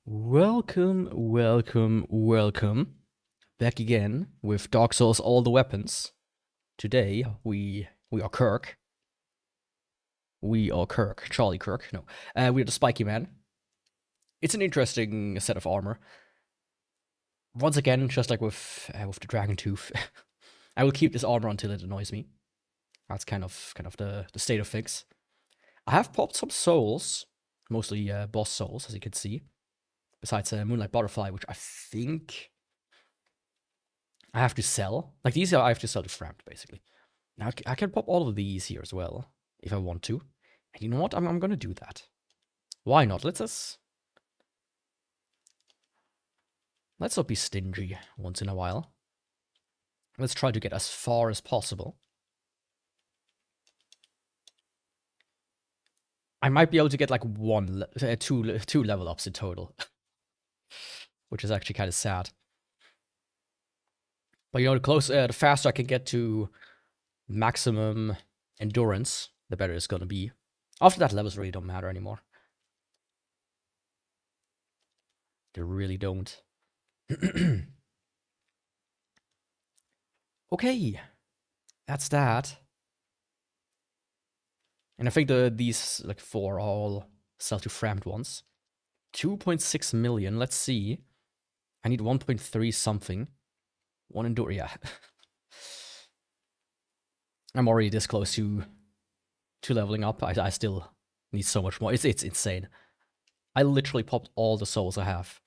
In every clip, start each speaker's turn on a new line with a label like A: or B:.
A: Welcome, welcome, welcome. Back again with Dark Souls All the Weapons. Today we are Kirk. We are Kirk. Charlie Kirk. No. We're the Spiky Man. It's an interesting set of armor. Once again, just like with the Dragon Tooth, I will keep this armor until it annoys me. That's kind of the state of things. I have popped some souls, mostly boss souls, as you can see. Besides Moonlight Butterfly, which I think I have to sell. Like, these I have to sell to Framed, basically. Now, I can pop all of these here as well, if I want to. And you know what? I'm gonna do that. Why not? Let's not be stingy once in a while. Let's try to get as far as possible. I might be able to get like two level ups in total. Which is actually kind of sad. But you know, the faster I can get to maximum endurance, the better it's gonna be. After that, levels really don't matter anymore. They really don't. Okay, that's that. And I think these like 4 are all sell to Framed ones. 2.6 million. Let's see. I need 1.3 something. One endure, yeah. I'm already this close to leveling up. I still need so much more. It's insane. I literally popped all the souls I have.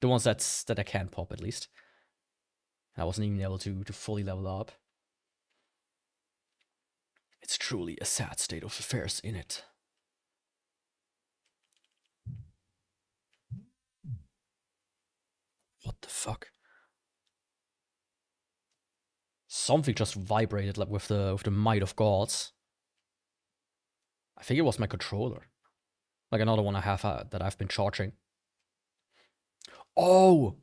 A: The ones that I can pop, at least. I wasn't even able to fully level up. It's truly a sad state of affairs in it. What the fuck? Something just vibrated like with the might of gods. I think it was my controller. Like another one I have that I've been charging. Oh!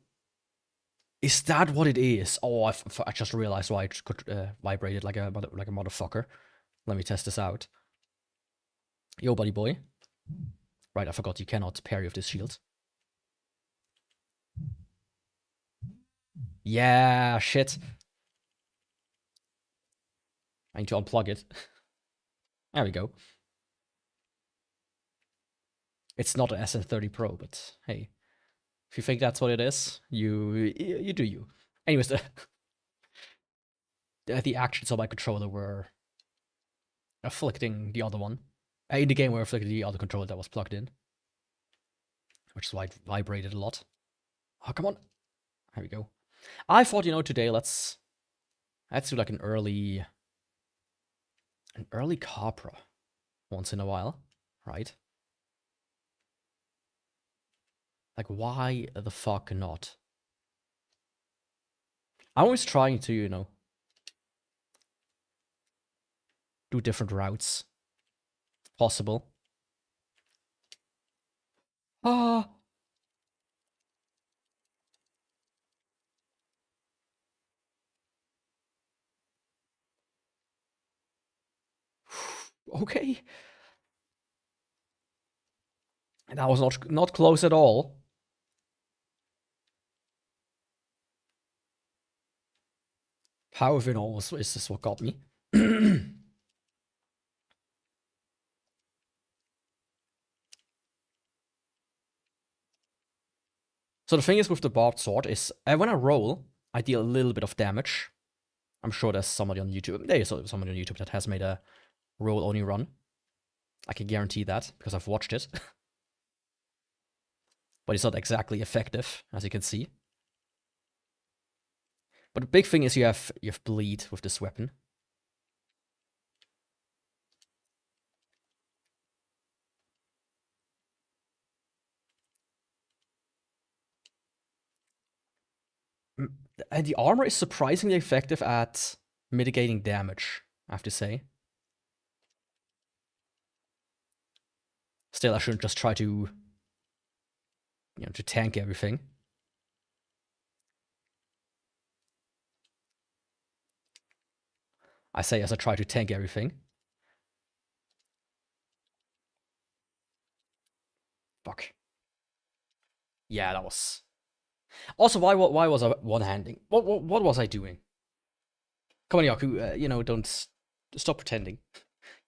A: Is that what it is? Oh, I just realized why it could vibrated like a motherfucker. Let me test this out. Yo, buddy boy. Right, I forgot you cannot parry with this shield. Yeah, shit. I need to unplug it. There we go. It's not an SN30 Pro, but hey. If you think that's what it is, you do you. Anyways, the actions on my controller were afflicting the other one. In the game, were afflicting the other controller that was plugged in. Which is why it vibrated a lot. Oh, come on. There we go. I thought, you know, today let's do like an early Capra once in a while, right? Like, why the fuck not? I'm always trying to, you know, do different routes. Possible. Ah. Okay. That was not close at all. Power Within almost is this what got me. So the thing is with the barbed sword is when I roll, I deal a little bit of damage. I'm sure there's somebody on YouTube. There is somebody on YouTube that has made a roll only run. I can guarantee that because I've watched it. But it's not exactly effective, as you can see. But the big thing is you have bleed with this weapon. And the armor is surprisingly effective at mitigating damage, I have to say. Still, I shouldn't just try to, you know, to tank everything. I say as I try to tank everything. Fuck. Yeah, that was... Also, why was I one-handing? What was I doing? Come on, Yaku, you know, don't... Stop pretending.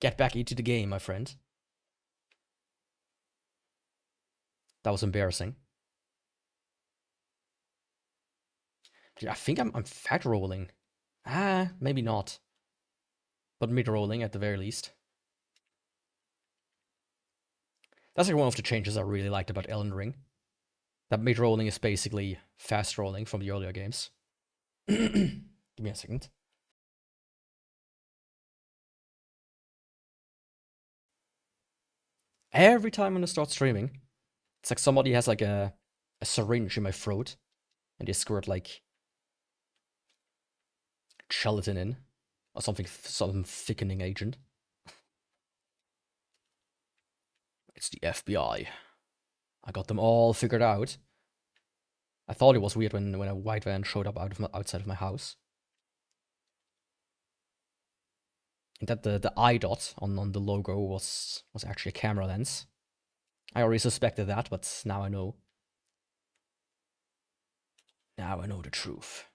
A: Get back into the game, my friend. That was embarrassing. I think I'm fat rolling. Ah, maybe not. But mid rolling at the very least. That's like one of the changes I really liked about Elden Ring. That mid rolling is basically fast rolling from the earlier games. Give me a second. Every time when I start streaming, it's like somebody has like a syringe in my throat and they squirt like gelatin in or something, some thickening agent. It's the FBI. I got them all figured out. I thought it was weird when a white van showed up outside of my house. And that the eye dot on the logo was actually a camera lens. I already suspected that, but now I know. Now I know the truth.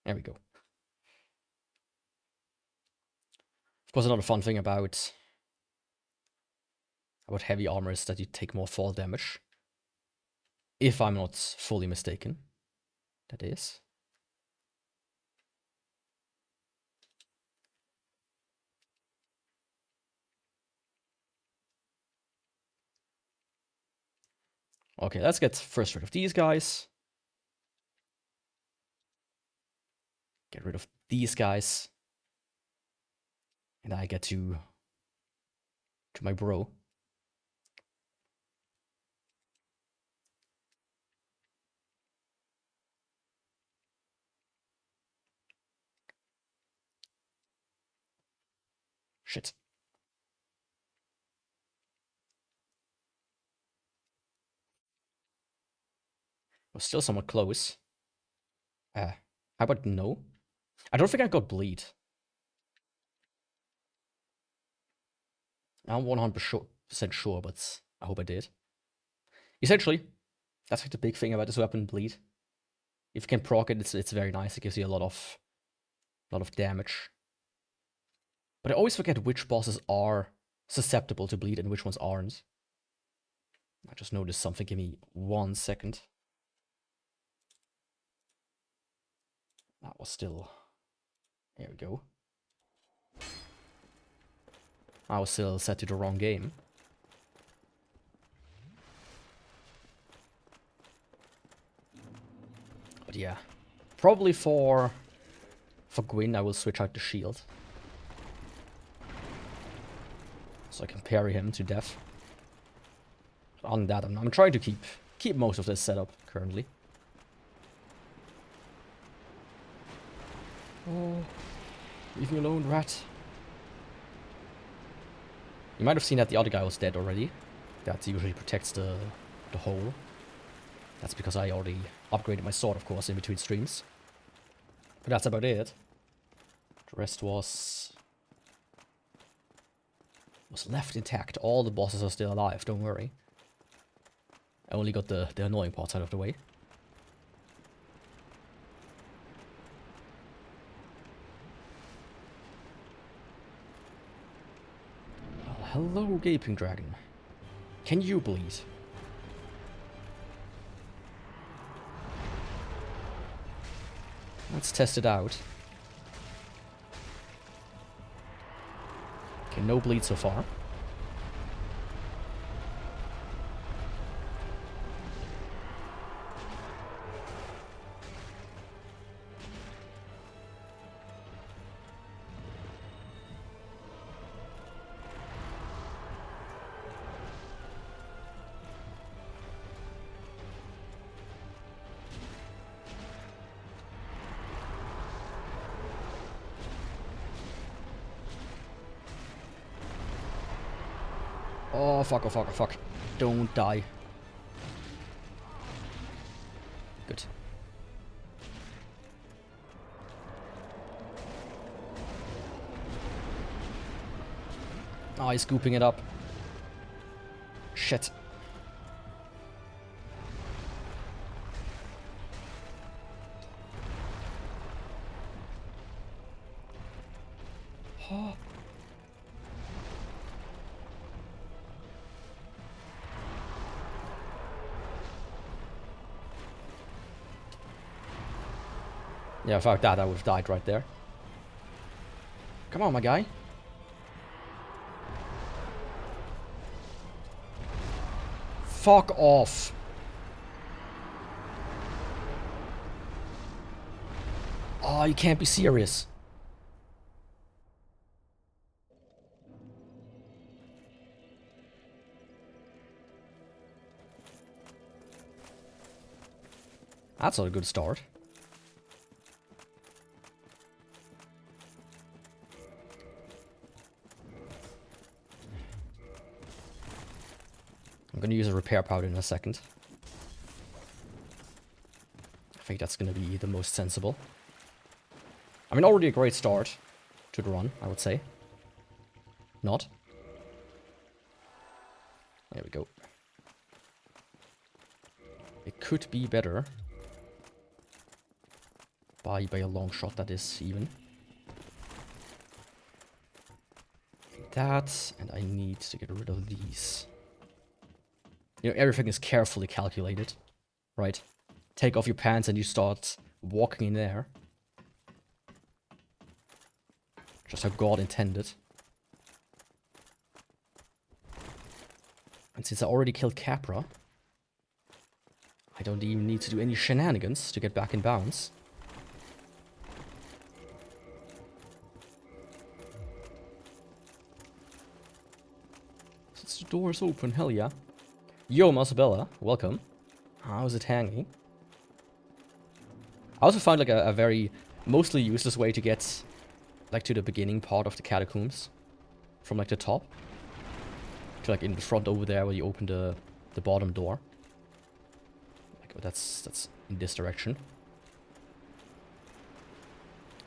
A: There we go. Of course, another fun thing about heavy armor is that you take more fall damage. If I'm not fully mistaken. That is. Okay, let's get first rid of these guys. Get rid of these guys. And I get to my bro. Shit. Was still somewhat close. How about no? I don't think I got bleed. I'm 100% sure, but I hope I did. Essentially, that's like the big thing about this weapon, bleed. If you can proc it, it's very nice. It gives you a lot of damage. But I always forget which bosses are susceptible to bleed and which ones aren't. I just noticed something. Give me 1 second. That was still... There we go. I was still set to the wrong game. But yeah. Probably for Gwyn, I will switch out the shield. So I can parry him to death. On that, I'm trying to keep most of this setup currently. Oh, leave me alone, rat. You might have seen that the other guy was dead already. That usually protects the hole. That's because I already upgraded my sword, of course, in between streams. But that's about it. The rest was left intact. All the bosses are still alive, don't worry. I only got the annoying parts out of the way. Well, hello, Gaping Dragon. Can you bleed? Let's test it out. Okay, no bleed so far. Oh, fuck, oh, fuck, oh, fuck. Don't die. Good. Oh, he's scooping it up. Shit. Oh. Yeah, fuck that, I would have died right there. Come on, my guy. Fuck off. Oh, you can't be serious. That's not a good start. I'm gonna use a repair powder in a second. I think that's gonna be the most sensible. I mean, already a great start to the run, I would say. Not. There we go. It could be better. By a long shot, that is, even. That, and I need to get rid of these. You know, everything is carefully calculated, right? Take off your pants and you start walking in there. Just how God intended. And since I already killed Capra, I don't even need to do any shenanigans to get back in bounds. Since the door is open, hell yeah. Yo, Masabella, welcome. How's it hanging? I also found like a very mostly useless way to get like to the beginning part of the catacombs from like the top to like in the front over there where you open the bottom door. Like, oh, that's in this direction.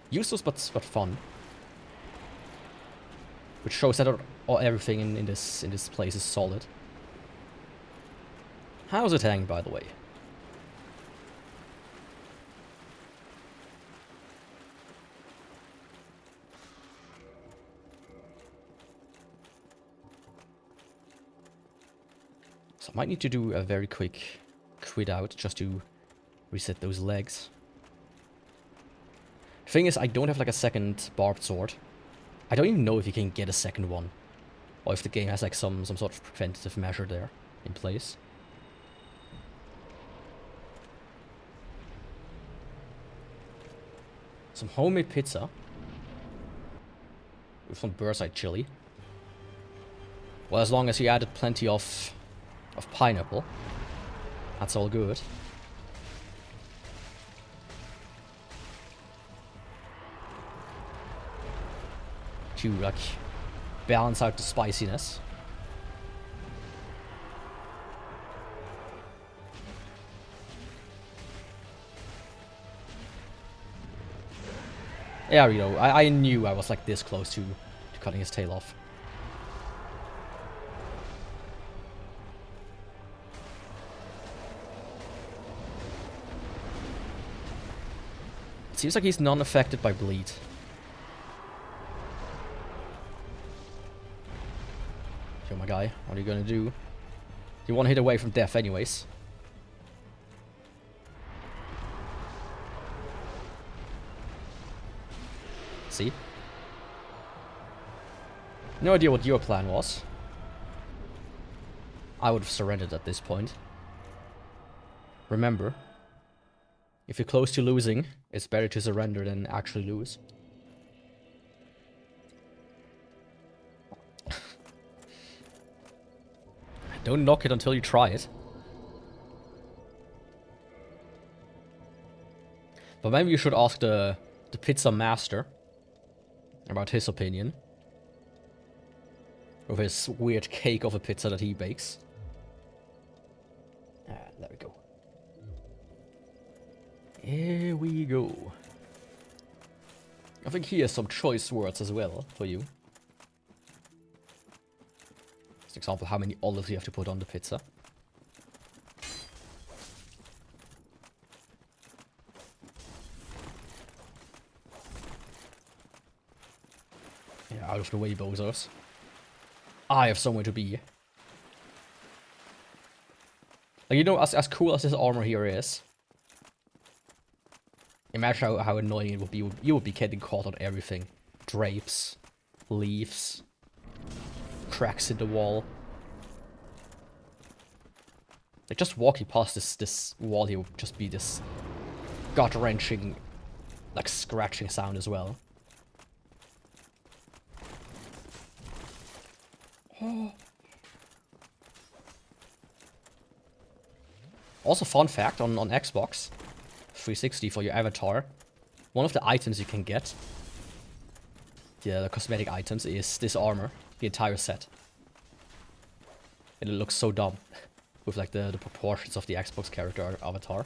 A: Useless but fun, which shows that everything in this place is solid. How's it hanging, by the way? So I might need to do a very quick quit out just to reset those legs. The thing is, I don't have like a second barbed sword. I don't even know if you can get a second one. Or if the game has like some sort of preventative measure there in place. Some homemade pizza. With some bird's-eye chili. Well, as long as you added plenty of pineapple. That's all good. To, like, balance out the spiciness. Yeah, you know, I knew I was like this close to cutting his tail off. It seems like he's non-affected by bleed. Yo, my guy, what are you gonna do? You want to hit away from death anyways. See? No idea what your plan was. I would have surrendered at this point. Remember, if you're close to losing, it's better to surrender than actually lose. Don't knock it until you try it. But maybe you should ask the pizza master about his opinion. Of his weird cake of a pizza that he bakes. There we go. Here we go. I think he has some choice words as well for you. For example, how many olives you have to put on the pizza. Yeah, out of the way, bozos. I have somewhere to be. Like, you know, as cool as this armor here is, imagine how annoying it would be. You would be getting caught on everything. Drapes, leaves, cracks in the wall. Like, just walking past this wall here would just be this gut-wrenching, like, scratching sound as well. Oh. Also, fun fact, on Xbox 360 for your avatar, one of the items you can get, the cosmetic items, is this armor, the entire set. And it looks so dumb, with like the proportions of the Xbox character avatar.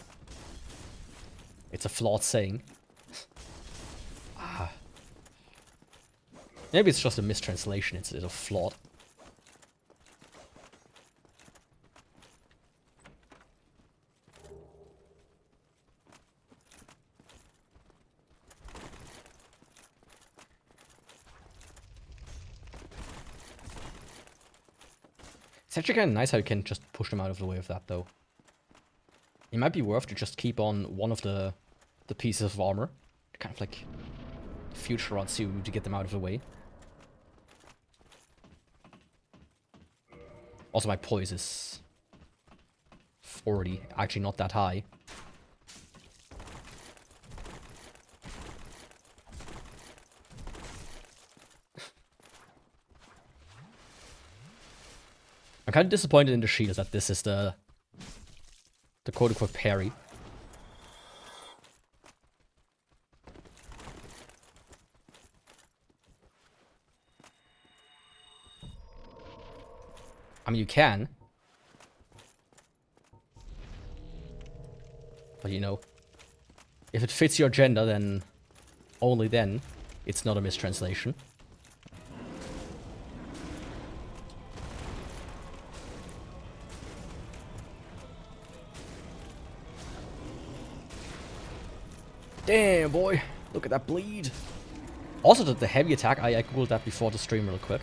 A: It's a flawed saying. Ah. Maybe it's just a mistranslation instead of flawed. It's actually kind of nice how you can just push them out of the way of that, though. It might be worth to just keep on one of the pieces of armor. Kind of like future rods to get them out of the way. Also, my poise is 40. Actually, not that high. I'm kind of disappointed in the shields that this is the quote-unquote parry. I mean, you can. But you know, if it fits your gender, then only then it's not a mistranslation. Damn, boy. Look at that bleed. Also, the heavy attack, I googled that before the stream real quick.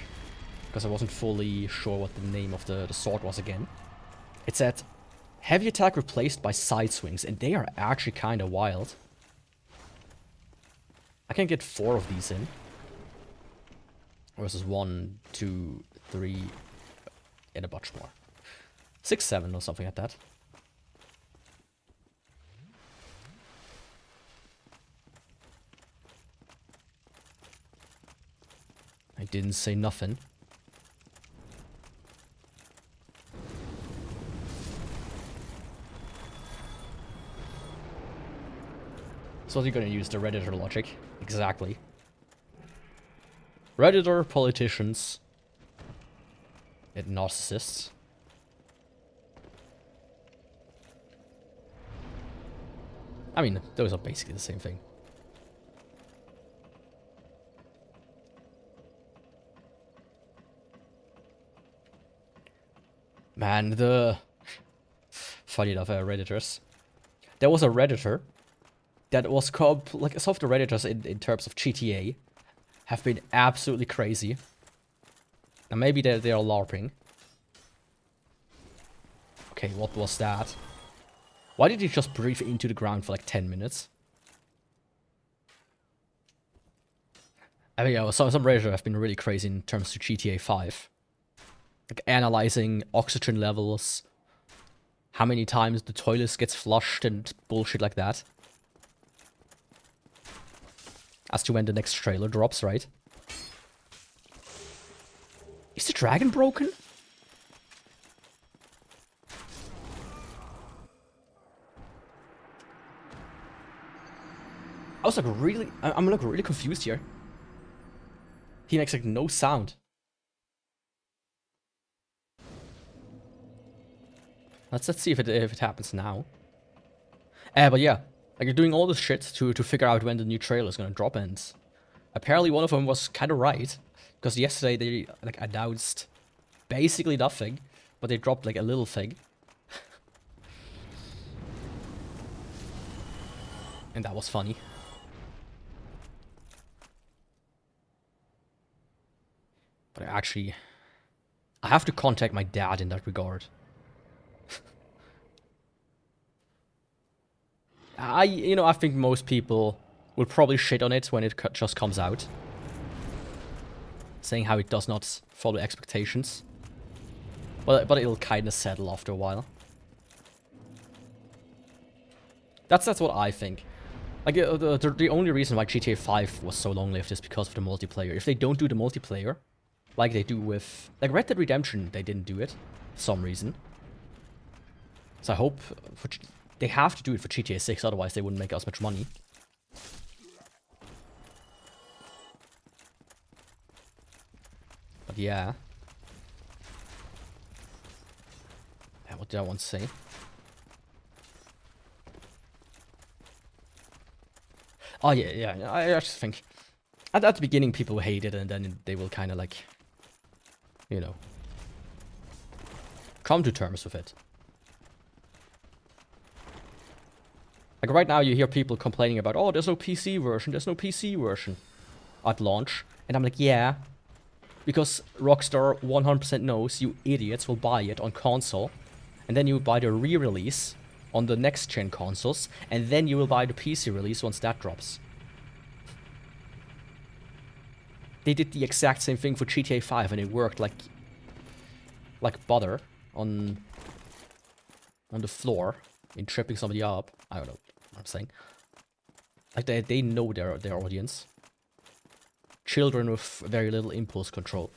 A: Because I wasn't fully sure what the name of the sword was again. It said, heavy attack replaced by side swings, and they are actually kind of wild. I can get 4 of these in. Versus 1, 2, 3, and a bunch more. 6, 7 or something like that. I didn't say nothing. So you're gonna use the Redditor logic. Exactly. Redditor, politicians, and narcissists. I mean, those are basically the same thing. Man, funny enough, Redditors. There was a Redditor that was called, like, some of the Redditors in terms of GTA have been absolutely crazy. And maybe they are LARPing. Okay, what was that? Why did he just breathe into the ground for like 10 minutes? I mean, yeah, some Redditors have been really crazy in terms of GTA 5. Like, analyzing oxygen levels, how many times the toilet gets flushed and bullshit like that. As to when the next trailer drops, right? Is the dragon broken? I was like really, I'm like really confused here. He makes like no sound. Let's see if it happens now. But yeah. Like, you're doing all this shit to figure out when the new trailer is gonna drop, and apparently one of them was kind of right, because yesterday they like announced basically nothing, but they dropped like a little thing. And that was funny. But I have to contact my dad in that regard. I think most people will probably shit on it when it just comes out. Saying how it does not follow expectations. But it'll kind of settle after a while. That's what I think. Like, the only reason why GTA 5 was so long-lived is because of the multiplayer. If they don't do the multiplayer, like they do with... Like, Red Dead Redemption, they didn't do it. For some reason. So I hope... They have to do it for GTA 6, otherwise they wouldn't make as much money. But yeah. What did I want to say? Oh yeah. I just think at the beginning people hate it, and then they will kind of like, you know, come to terms with it. Like right now you hear people complaining about, oh, there's no PC version at launch. And I'm like, yeah, because Rockstar 100% knows you idiots will buy it on console. And then you buy the re-release on the next-gen consoles. And then you will buy the PC release once that drops. They did the exact same thing for GTA 5 and it worked like butter on the floor in tripping somebody up. I don't know what I'm saying. Like they know their audience. Children with very little impulse control.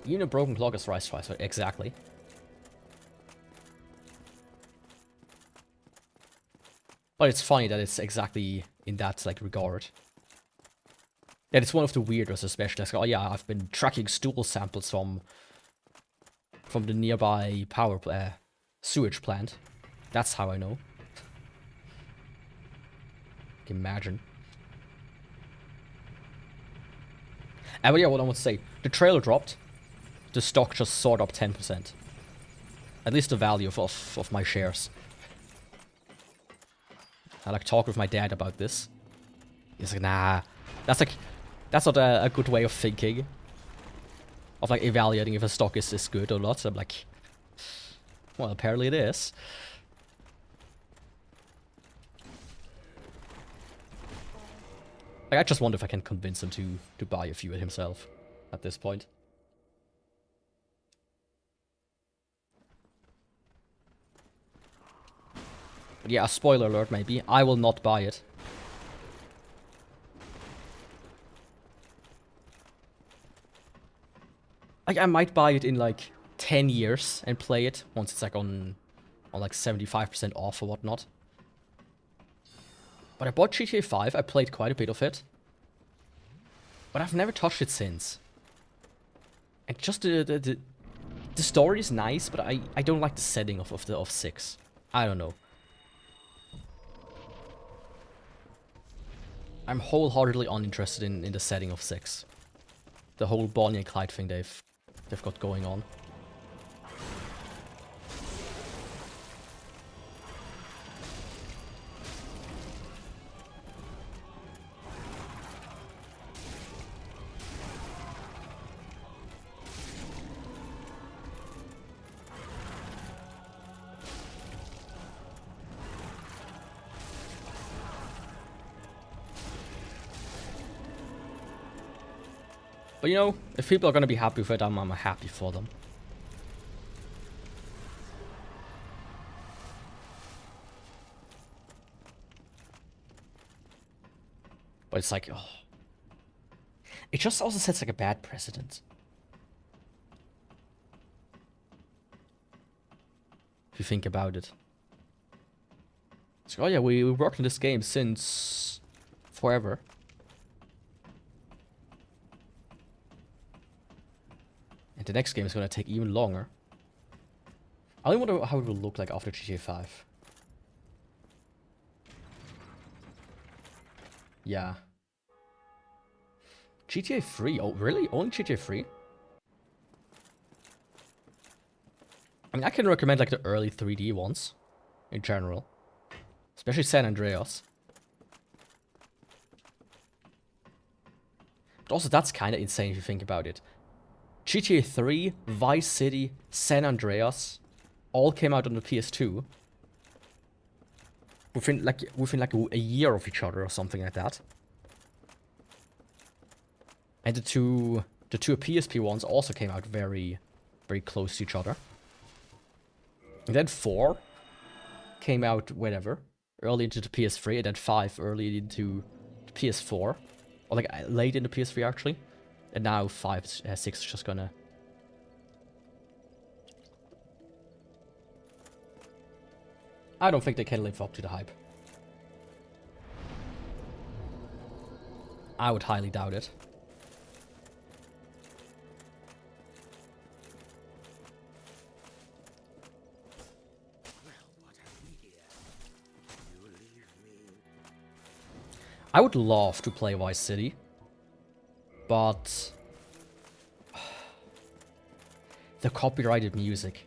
A: Even a broken clock is rise twice, exactly. But it's funny that it's exactly in that like regard. And it's one of the weirdest, especially. Like, oh yeah, I've been tracking stool samples from the nearby sewage plant. That's how I know. Imagine. But yeah, what I want to say, the trailer dropped. The stock just soared up 10%. At least the value of my shares. I like talk with my dad about this. He's like, nah, that's not a good way of thinking. Of like evaluating if a stock is good or not. So I'm like, well, apparently it is. Like, I just wonder if I can convince him to buy a few himself at this point. But yeah, spoiler alert maybe. I will not buy it. Like, I might buy it in like 10 years and play it once it's like on like 75% off or whatnot. But I bought GTA 5, I played quite a bit of it. But I've never touched it since. And just the story is nice, but I don't like the setting of 6. I don't know. I'm wholeheartedly uninterested in the setting of 6. The whole Bonnie and Clyde thing they've got going on. But you know, if people are gonna be happy with it, I'm happy for them. But it's like, oh. It just also sets like a bad precedent. If you think about it. It's like, oh yeah, we worked on this game since forever. And the next game is going to take even longer. I only wonder how it will look like after GTA 5. Yeah. GTA 3? Oh, really? Only GTA 3? I mean, I can recommend like the early 3D ones in general, especially San Andreas. But also, that's kind of insane if you think about it. GTA 3, Vice City, San Andreas, all came out on the PS2 within like a year of each other or something like that. And the two PSP ones also came out very, very close to each other. And then 4 came out whenever, early into the PS3, and then 5 early into the PS4, or like late in the PS3 actually. And now 5, 6 is just gonna. I don't think they can live up to the hype. I would highly doubt it. I would love to play Vice City, but the copyrighted music.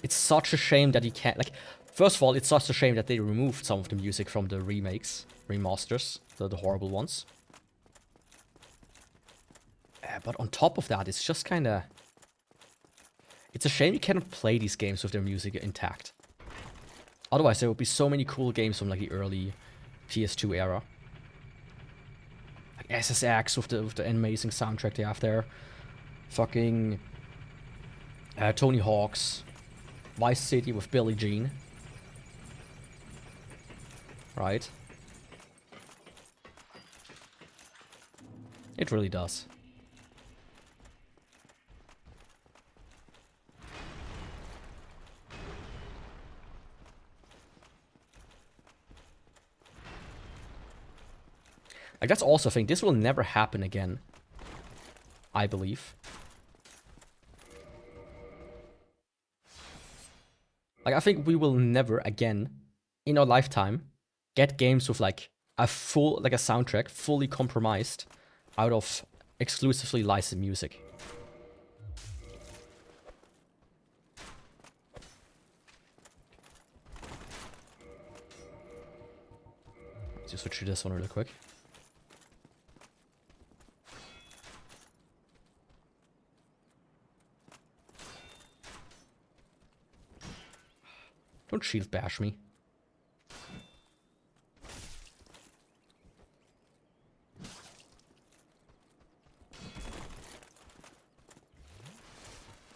A: It's such a shame that you can't, like, first of all, it's such a shame that they removed some of the music from the remakes, remasters, the horrible ones. But on top of that, it's just kind of... It's a shame you cannot play these games with their music intact. Otherwise, there would be so many cool games from, like, the early PS2 era. Like SSX with the amazing soundtrack they have there. Fucking... Tony Hawk's. Vice City with Billie Jean. Right? It really does. Like, that's also a thing. This will never happen again. I believe. Like, I think we will never again, in our lifetime, get games with, like, a soundtrack fully compromised out of exclusively licensed music. Let's just switch to this one really quick. Don't shield bash me.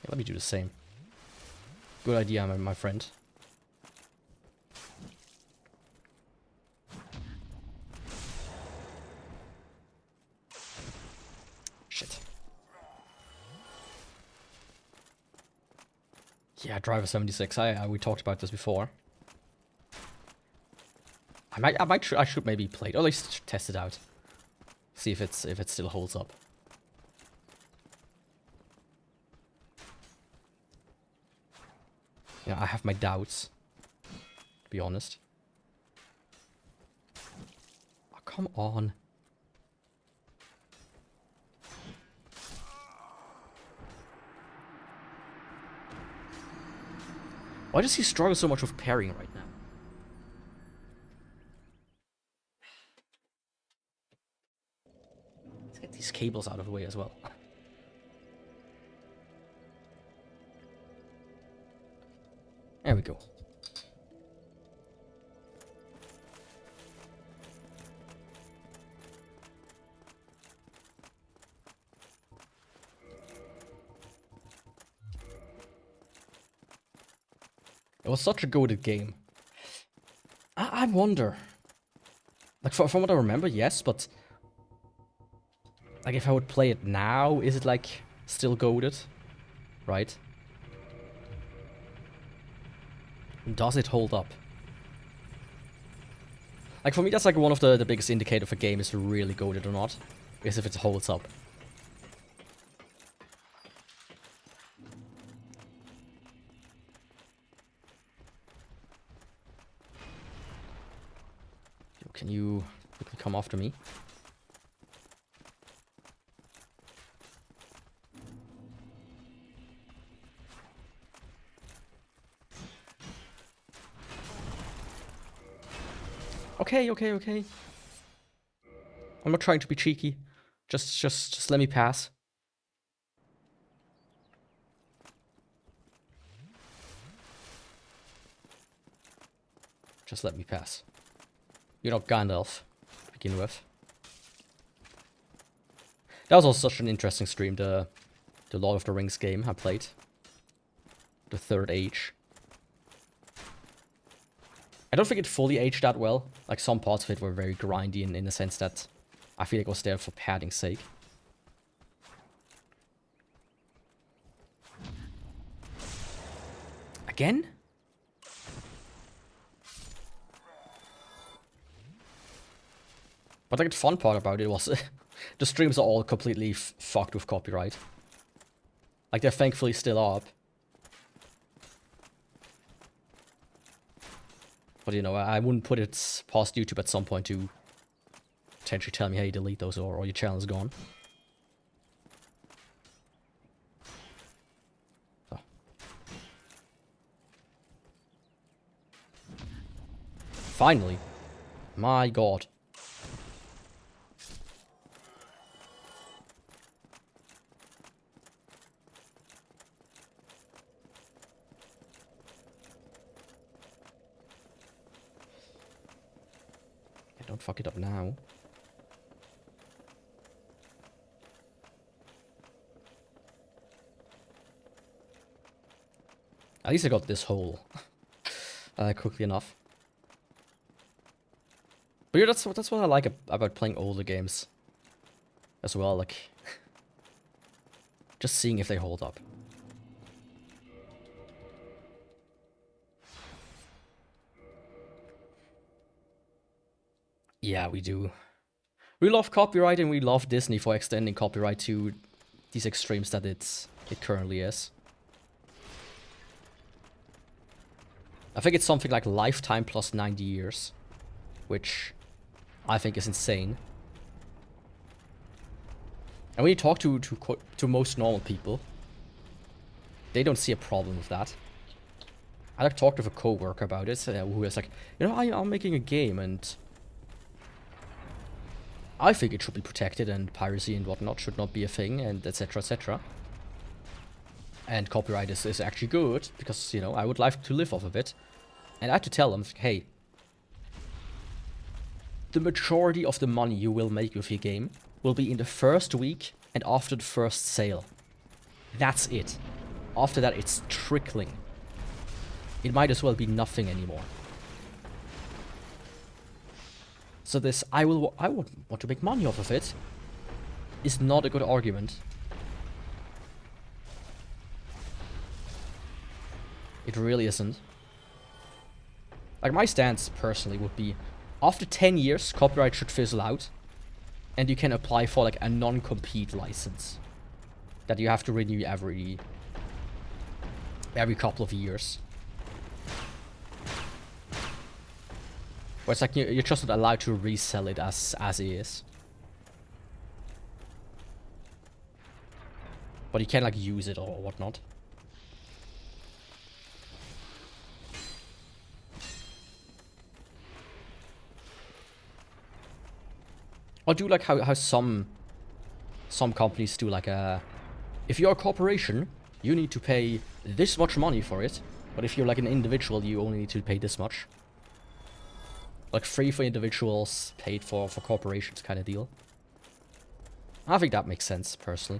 A: Yeah, let me do the same. Good idea, my friend. Shit. Yeah, Driver 76. We talked about this before. I should maybe play it, or at least test it out. See if it still holds up. Yeah, I have my doubts, to be honest. Oh, come on. Why does he struggle so much with parrying right now? Let's get these cables out of the way as well. There we go. It was such a goated game. I wonder. Like, from what I remember, yes, but... Like, if I would play it now, is it, like, still goated? Right? Does it hold up? Like, for me, that's, like, one of the biggest indicator if a game is really goated or not. Is if it holds up. Can you quickly come after me. Okay, okay, okay. I'm not trying to be cheeky. Just let me pass. Just let me pass. You're not Gandalf, to begin with. That was also such an interesting stream, the Lord of the Rings game I played. The Third Age. I don't think it fully aged that well. Like, some parts of it were very grindy in the sense that I feel like it was there for padding's sake. Again? But like, the fun part about it was the streams are all completely fucked with copyright. Like, they're thankfully still up. But, you know, I wouldn't put it past YouTube at some point to potentially tell me, hey, delete those or your channel is gone. So. Finally. My god. Don't fuck it up now. At least I got this hole quickly enough. But yeah, that's what I like about playing older games as well. Like, just seeing if they hold up. Yeah, we do. We love copyright and we love Disney for extending copyright to these extremes that it currently is. I think it's something like lifetime plus 90 years, which I think is insane. And when you talk to most normal people, they don't see a problem with that. I like talked with a coworker about it, who is like, you know, I'm making a game and I think it should be protected and piracy and whatnot should not be a thing and etc, etc. And copyright is actually good because, you know, I would like to live off of it. And I had to tell them, hey, the majority of the money you will make with your game will be in the first week and after the first sale. That's it. After that, it's trickling. It might as well be nothing anymore. So this, I would want to make money off of it, is not a good argument. It really isn't. Like, my stance personally would be, after 10 years, copyright should fizzle out, and you can apply for like a non-compete license that you have to renew every couple of years. Where it's like you're just not allowed to resell it as is. But you can like use it or whatnot. I do like how some companies do like if you're a corporation, you need to pay this much money for it. But if you're like an individual, you only need to pay this much. Like free for individuals, paid for corporations kind of deal. I think that makes sense, personally.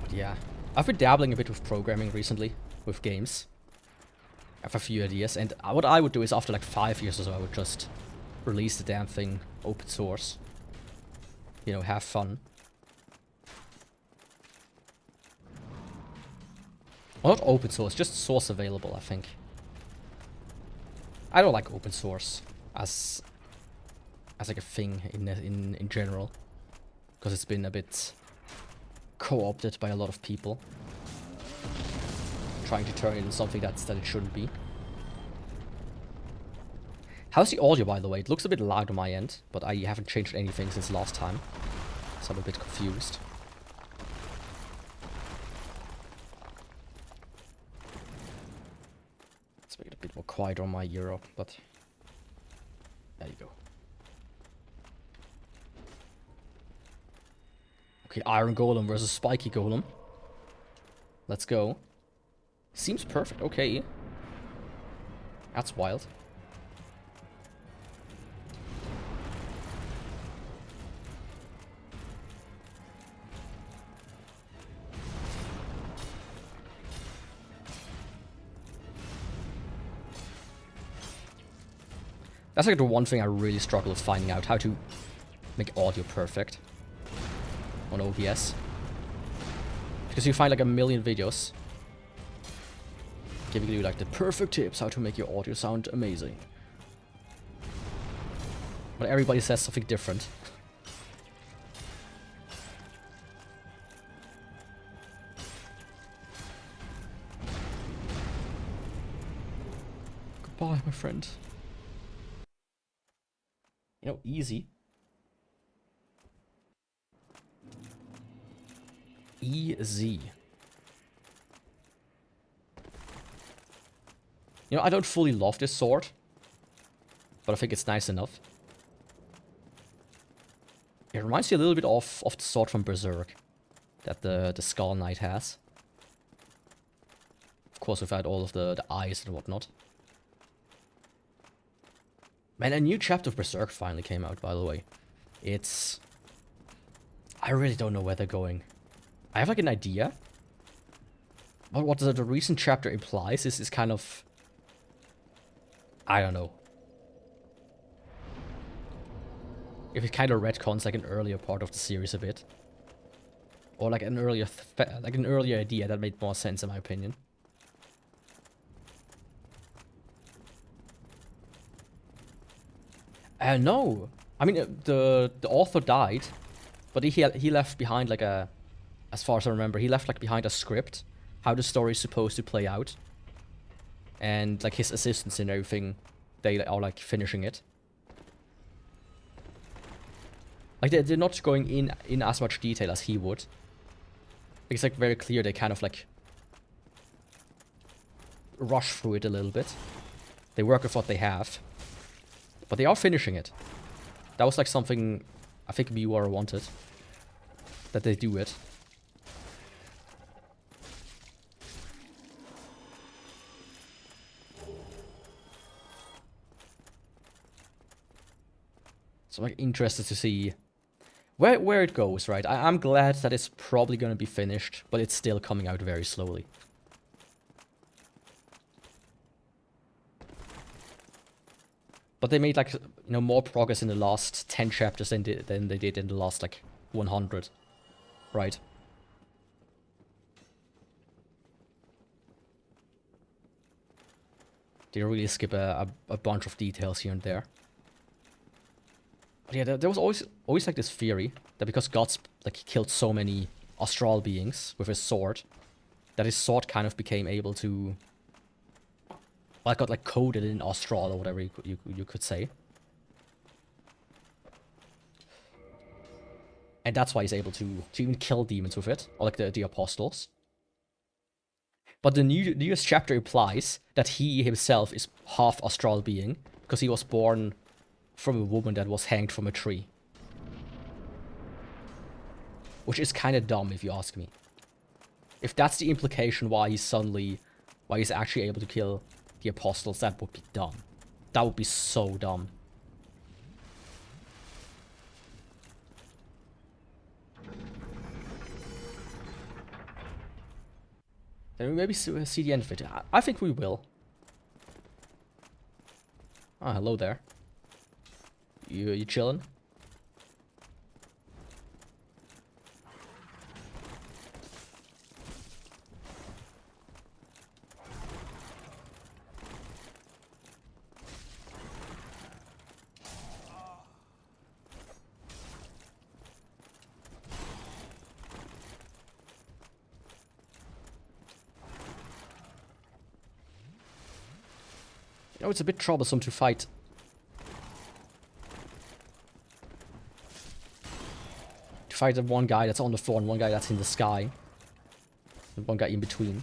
A: But yeah, I've been dabbling a bit with programming recently, with games. I have a few ideas, and what I would do is after like 5 years or so, I would just release the damn thing open source. You know, have fun. Well, not open source, just source available, I think. I don't like open source as like a thing in general, because it's been a bit co-opted by a lot of people trying to turn it into something that it shouldn't be. How's the audio, by the way? It looks a bit loud on my end, but I haven't changed anything since last time. So I'm a bit confused. Let's make it a bit more quiet on my euro, but there you go. Okay, Iron Golem versus Spiky Golem. Let's go. Seems perfect. Okay. That's wild. That's like the one thing I really struggle with finding out, how to make audio perfect on OBS. Because you find like a million videos giving you like the perfect tips how to make your audio sound amazing. But everybody says something different. Goodbye, my friend. You know, easy. Easy. You know, I don't fully love this sword, but I think it's nice enough. It reminds me a little bit of the sword from Berserk that the Skull Knight has. Of course, without all of the eyes and whatnot. Man, a new chapter of Berserk finally came out, by the way. It's... I really don't know where they're going. I have like an idea. But what the recent chapter implies is kind of... I don't know. If it kind of retcons like an earlier part of the series a bit. Or like an earlier idea that made more sense in my opinion. No. I mean, the author died, but he left behind like a, as far as I remember, he left like behind a script, how the story is supposed to play out, and like his assistants and everything, they are like finishing it. Like they're not going in as much detail as he would. It's like very clear they kind of like rush through it a little bit. They work with what they have. But they are finishing it. That was like something I think viewer wanted. That they do it. So I'm like interested to see where it goes, right? I'm glad that it's probably going to be finished, but it's still coming out very slowly. But they made like, you know, more progress in the last 10 chapters than they did in the last like 100, right? They really skip a bunch of details here and there. But yeah, there was always like this theory that because God's like killed so many astral beings with his sword, that his sword kind of became able to, well, got like coded in astral or whatever you could say. And that's why he's able to even kill demons with it, or like the apostles. But the newest chapter implies that he himself is half astral being, because he was born from a woman that was hanged from a tree. Which is kind of dumb if you ask me. If that's the implication why he's actually able to kill the apostles, that would be dumb. That would be so dumb. Then we maybe see the end of it. I think we will. Ah, hello there. You chilling? You know, it's a bit troublesome to fight to fight the one guy that's on the floor and one guy that's in the sky. And one guy in between.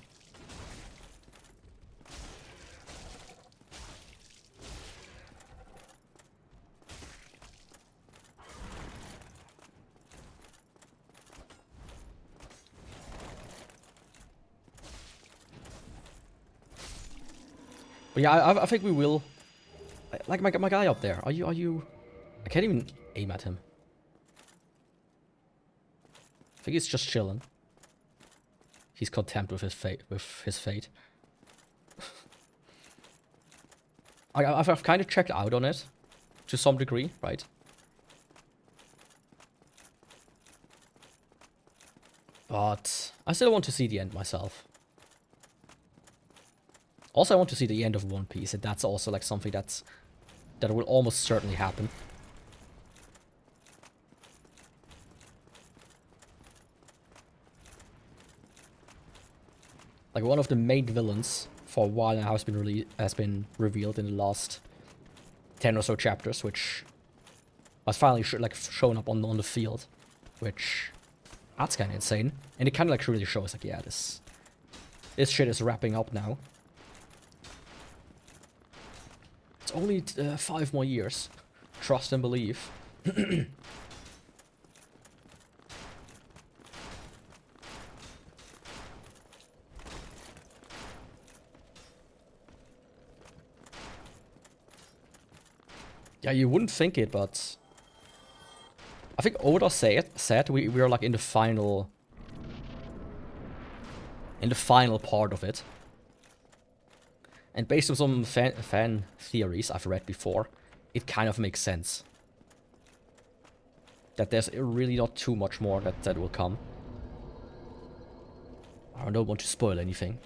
A: But yeah, I think we will. Like my guy up there. Are you? I can't even aim at him. I think he's just chilling. He's content with his fate. I've kind of checked out on it to some degree, right? But I still want to see the end myself. Also, I want to see the end of One Piece, and that's also like something that will almost certainly happen. Like one of the main villains for a while now has been revealed in the last 10 or so chapters, which was finally shown up on the field, which that's kind of insane, and it kind of like really shows like, yeah, this shit is wrapping up now. It's only 5 more years. Trust and believe. Yeah, you wouldn't think it, but I think Oda said we are like in the final part of it. And based on some fan theories I've read before, it kind of makes sense. That there's really not too much more that will come. I don't want to spoil anything.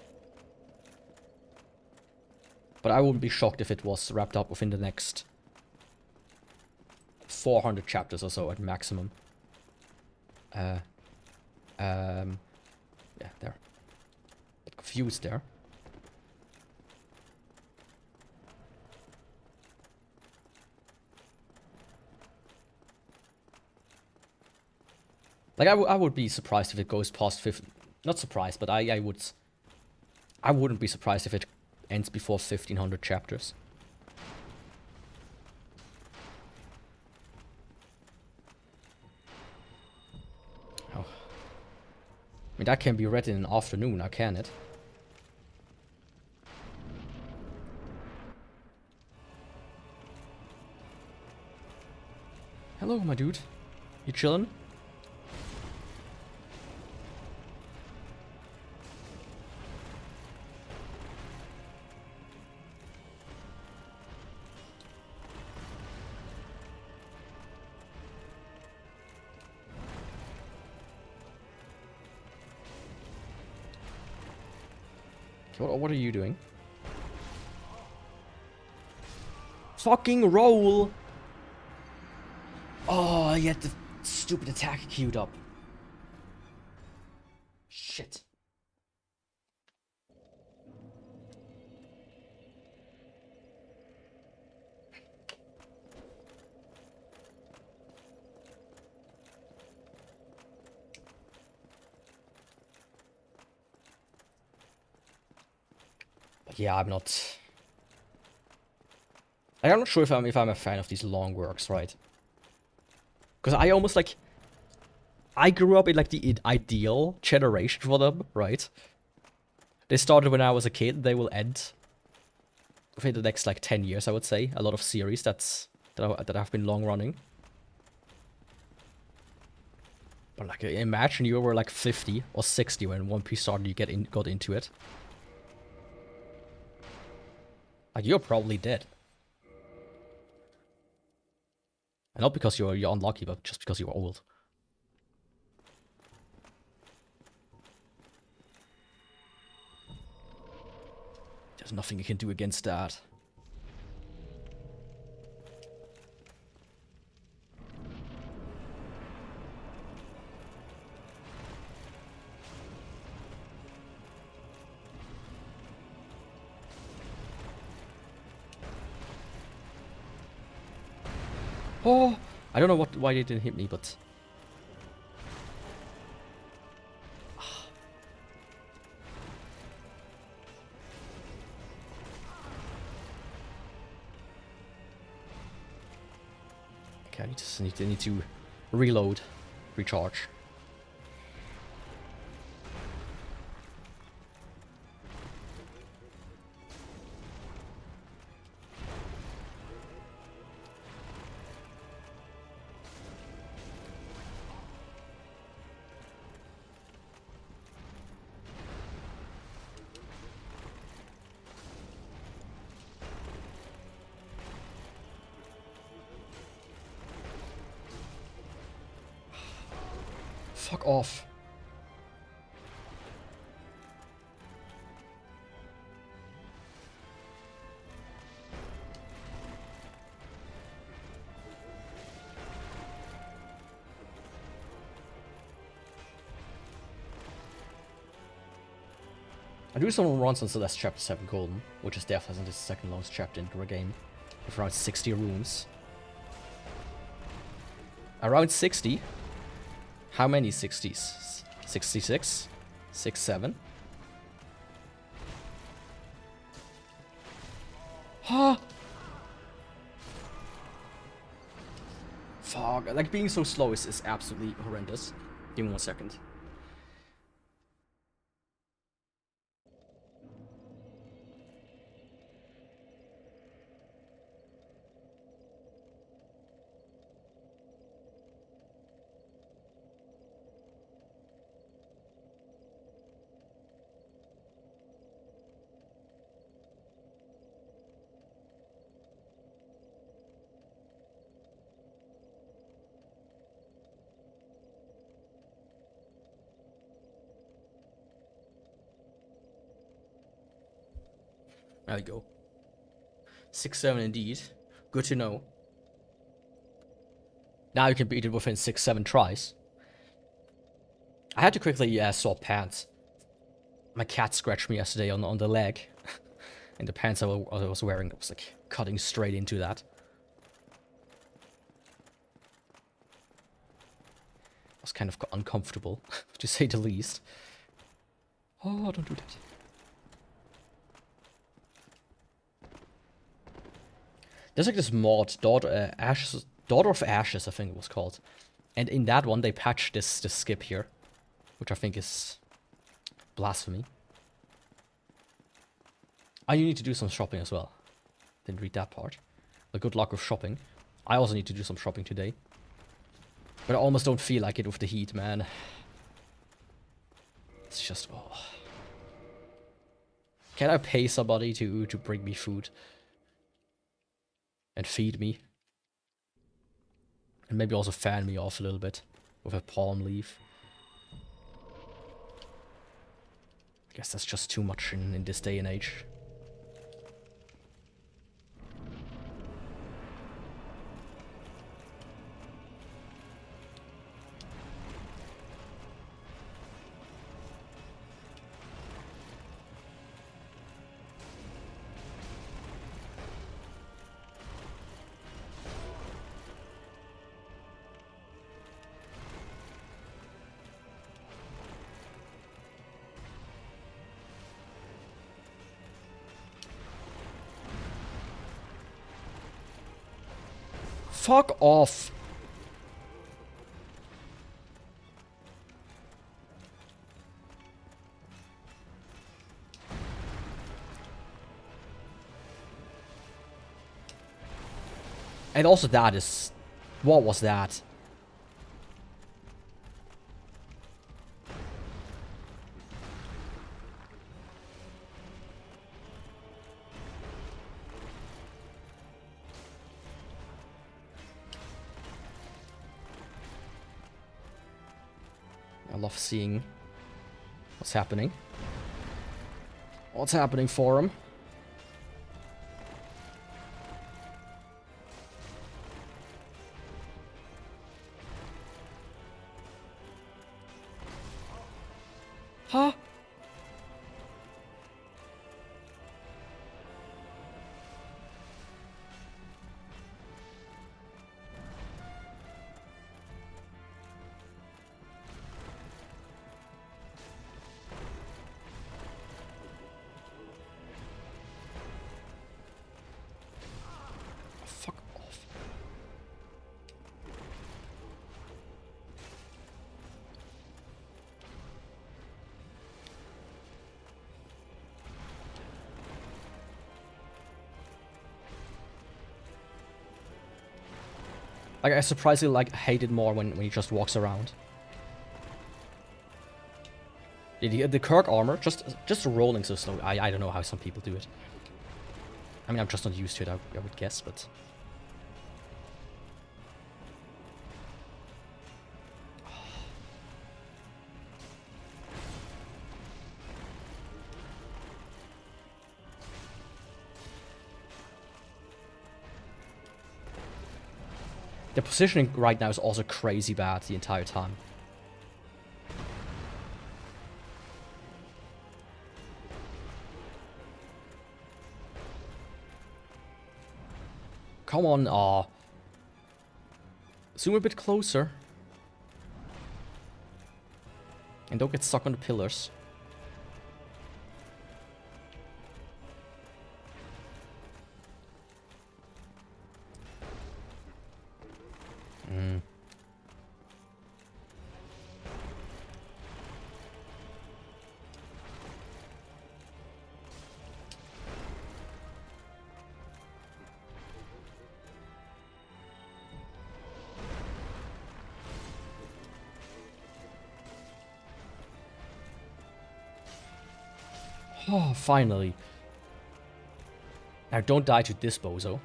A: But I wouldn't be shocked if it was wrapped up within the next 400 chapters or so at maximum. Yeah, there. Bit confused there. Like, I would be surprised if it goes past 50... Not surprised, but I wouldn't be surprised if it ends before 1500 chapters. Oh. I mean, that can be read in an afternoon now, can it? Hello, my dude. You chillin'? What are you doing? Fucking roll! Oh, you had the stupid attack queued up. Shit. Yeah, I'm not sure if I'm a fan of these long works, right? Because I almost like I grew up in like the ideal generation for them, right? They started when I was a kid. They will end within the next like 10 years, I would say. A lot of series that have been long running. But like, imagine you were like 50 or 60 when One Piece started. You got into it. Like, you're probably dead. And not because you're unlucky, but just because you're old. There's nothing you can do against that. Oh, I don't know why they didn't hit me, but Okay, I need to reload, recharge. Fuck off. I do some runs on Celeste Chapter 7 Golden, which is definitely the second longest chapter in the game, with around 60 runes. Around 60? How many 60s? 66? 67? Huh? Fuck, like being so slow is absolutely horrendous. Give me 1 second. There we go. 6-7 indeed. Good to know. Now you can beat it within 6-7 tries. I had to quickly swap pants. My cat scratched me yesterday on the leg. And the pants I was wearing was like cutting straight into that. It was kind of uncomfortable, to say the least. Oh, don't do that. There's like this mod, Daughter of Ashes, I think it was called. And in that one, they patched this skip here. Which I think is blasphemy. Oh, you need to do some shopping as well. Didn't read that part. But good luck with shopping. I also need to do some shopping today. But I almost don't feel like it with the heat, man. It's just, oh. Can I pay somebody to bring me food? And feed me? And maybe also fan me off a little bit with a palm leaf. I guess that's just too much in this day and age. Fuck off. And also that is... What was that? I love seeing what's happening. What's happening for him? Huh? Like, I surprisingly, like, hate it more when he just walks around. The Kirk armor, just rolling so slow. I don't know how some people do it. I mean, I'm just not used to it, I would guess, but... The positioning right now is also crazy bad the entire time. Come on, zoom a bit closer. And don't get stuck on the pillars. Oh, finally. Now don't die to this bozo.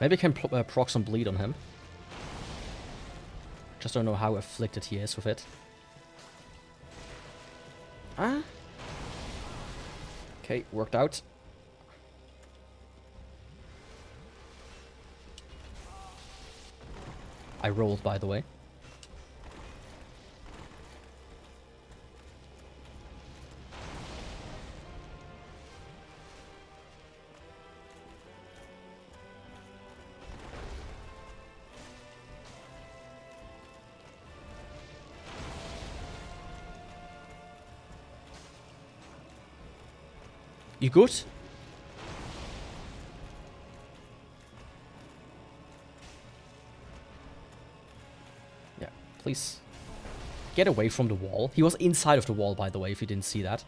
A: Maybe I can proc some bleed on him. Just don't know how afflicted he is with it. Ah. Okay, worked out. I rolled, by the way. You good? Yeah, please. Get away from the wall. He was inside of the wall, by the way, if you didn't see that.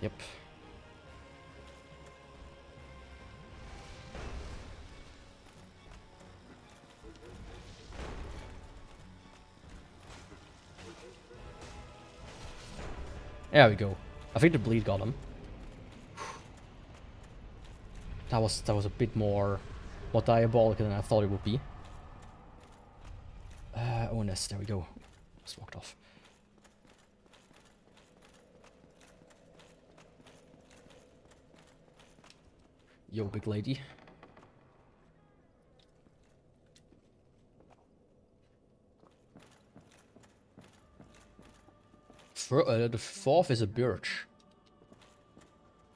A: Yep. There we go. I think the bleed got him. That was a bit more diabolical than I thought it would be. ONS, there we go. Just walked off. Yo, big lady. The fourth is a birch.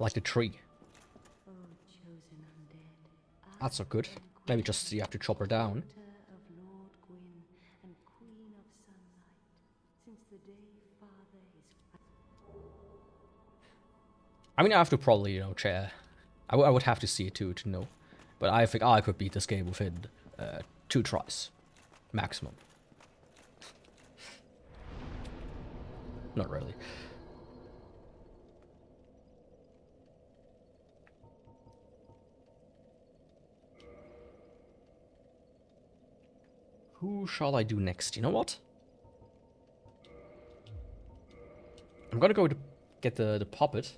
A: Like the tree. That's not good. Maybe just you have to chop her down. I mean, I have to probably, you know, I would have to see it to know. But I think I could beat this game within 2 tries. Maximum. Not really. Who shall I do next? You know what? I'm gonna go to get the puppet,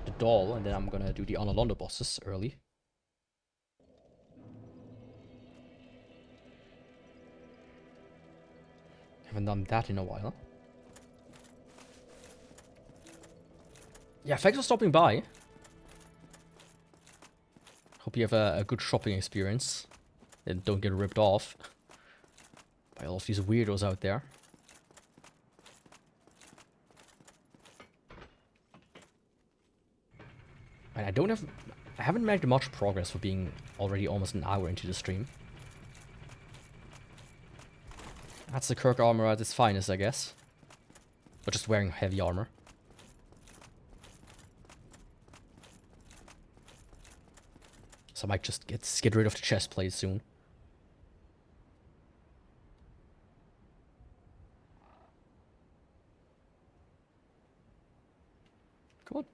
A: the doll, and then I'm gonna do the Anolondo bosses early. Haven't done that in a while. Yeah, thanks for stopping by. Hope you have a good shopping experience. And don't get ripped off by all of these weirdos out there. And I haven't made much progress for being already almost an hour into the stream. That's the Kirk armor at its finest, I guess. Or just wearing heavy armor. So I might just get rid of the chest plate soon. Come on.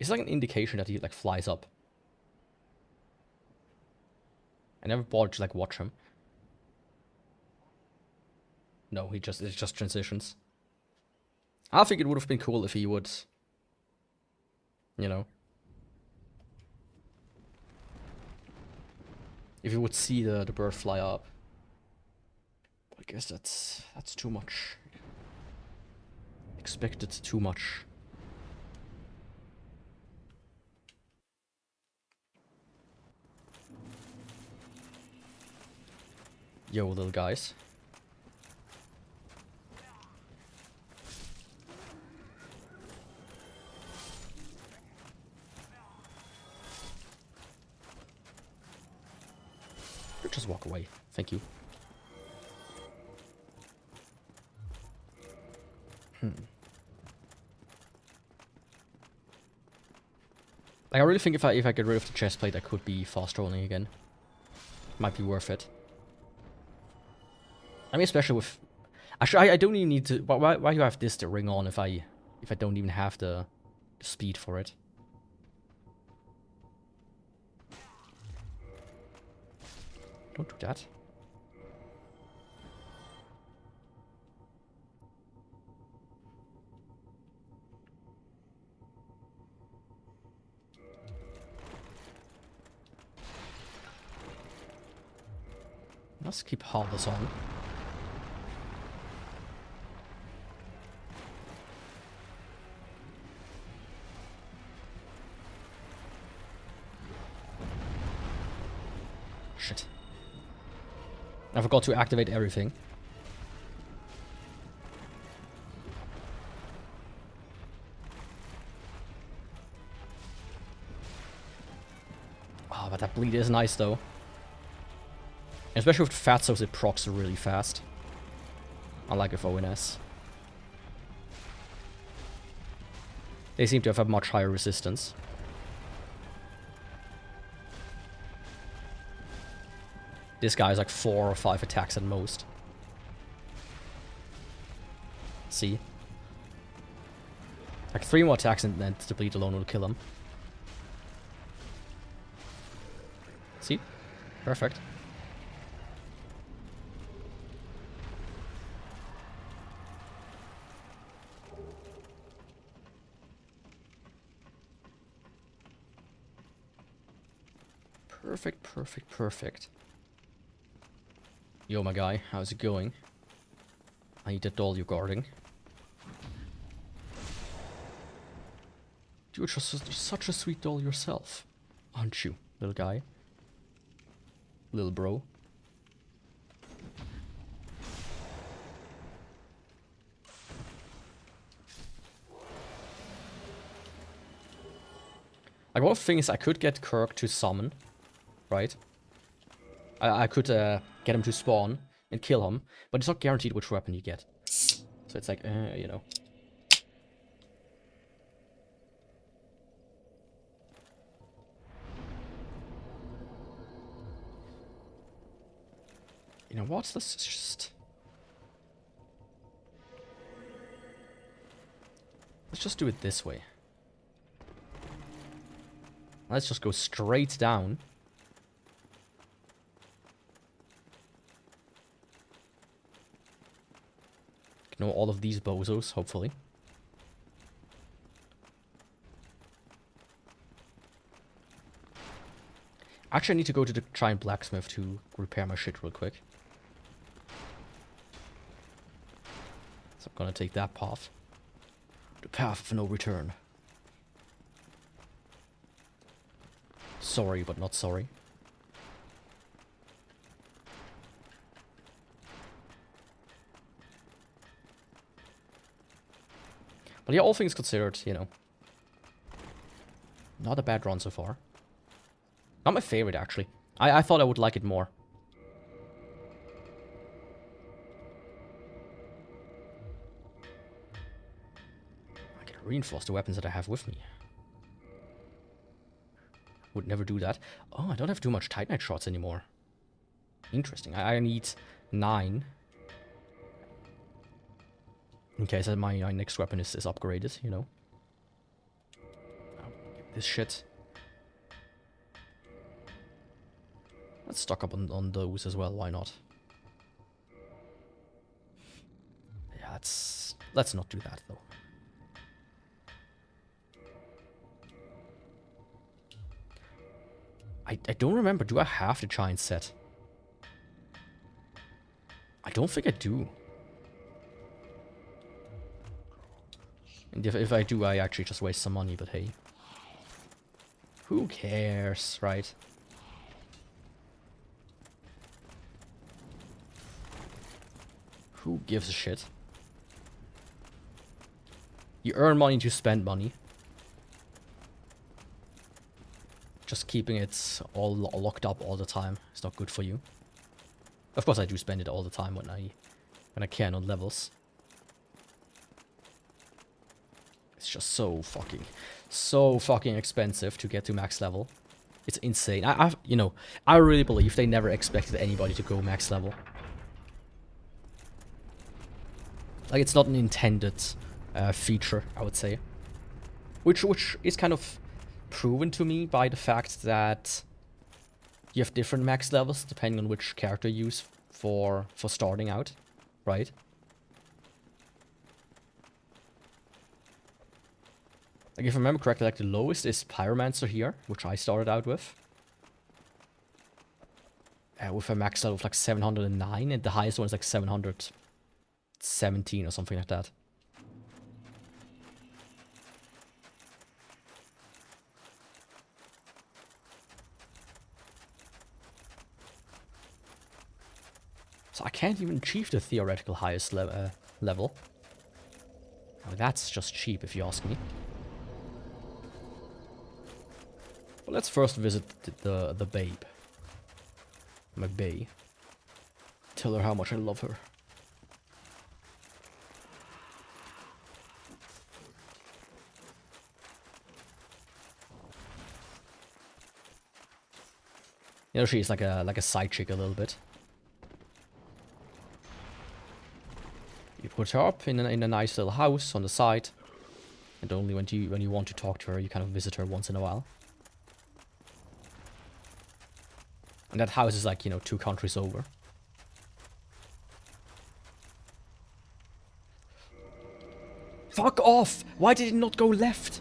A: It's like an indication that he like flies up. I never bothered to like watch him. No, it just transitions. I think it would have been cool if he would, you know, if you would see the bird fly up. But I guess that's too much. Expected too much. Yo, little guys. Just walk away. Thank you. Like, I really think if I get rid of the chest plate, I could be fast rolling again. Might be worth it. I mean, especially with... Actually, I don't even need to... Why do you have this to ring on if I don't even have the speed for it? Don't do that. Let's keep all this on. Shit. I forgot to activate everything. Oh, but that bleed is nice though. Especially with Fatsos, it procs really fast. Unlike with ONS. They seem to have a much higher resistance. This guy is like 4 or 5 attacks at most. See? Like 3 more attacks and then the bleed alone will kill him. See? Perfect. Perfect, perfect, perfect. Yo, my guy, how's it going? I need that doll you're guarding. You're just such a sweet doll yourself, aren't you, little guy? Little bro. Like, one of the things I could get Kirk to summon, right? I could get him to spawn and kill him, but it's not guaranteed which weapon you get. So it's like, you know. You know what? Let's just do it this way. Let's just go straight down. Ignore all of these bozos, hopefully. Actually, I need to go to the giant blacksmith to repair my shit real quick. So I'm gonna take that path. The path of no return. Sorry, but not sorry. But yeah, all things considered, you know. Not a bad run so far. Not my favorite, actually. I thought I would like it more. Reinforce the weapons that I have with me. Would never do that. Oh, I don't have too much Titanite shots anymore. Interesting. I need 9. In case that my next weapon is upgraded, you know. This shit. Let's stock up on those as well, why not? Yeah, let's not do that though. I don't remember, do I have the giant set? I don't think I do. And if I do, I actually just waste some money, but hey. Who cares, right? Who gives a shit? You earn money to spend money. Just keeping it all locked up all the time is not good for you. Of course I do spend it all the time when I can on levels. It's just so fucking expensive to get to max level. It's insane. You know, I really believe they never expected anybody to go max level. Like, it's not an intended feature, I would say. Which is kind of proven to me by the fact that you have different max levels depending on which character you use for starting out, right? Like, if I remember correctly, like the lowest is Pyromancer here, which I started out with. With a max level of like 709, and the highest one is like 717 or something like that. So I can't even achieve the theoretical highest level. I mean, that's just cheap if you ask me. But let's first visit the babe. My bae. Tell her how much I love her. You know, she's like a side chick a little bit. You put her up in a nice little house on the side, and only when you want to talk to her, you kind of visit her once in a while. And that house is like, you know, 2 countries over. Fuck off! Why did it not go left?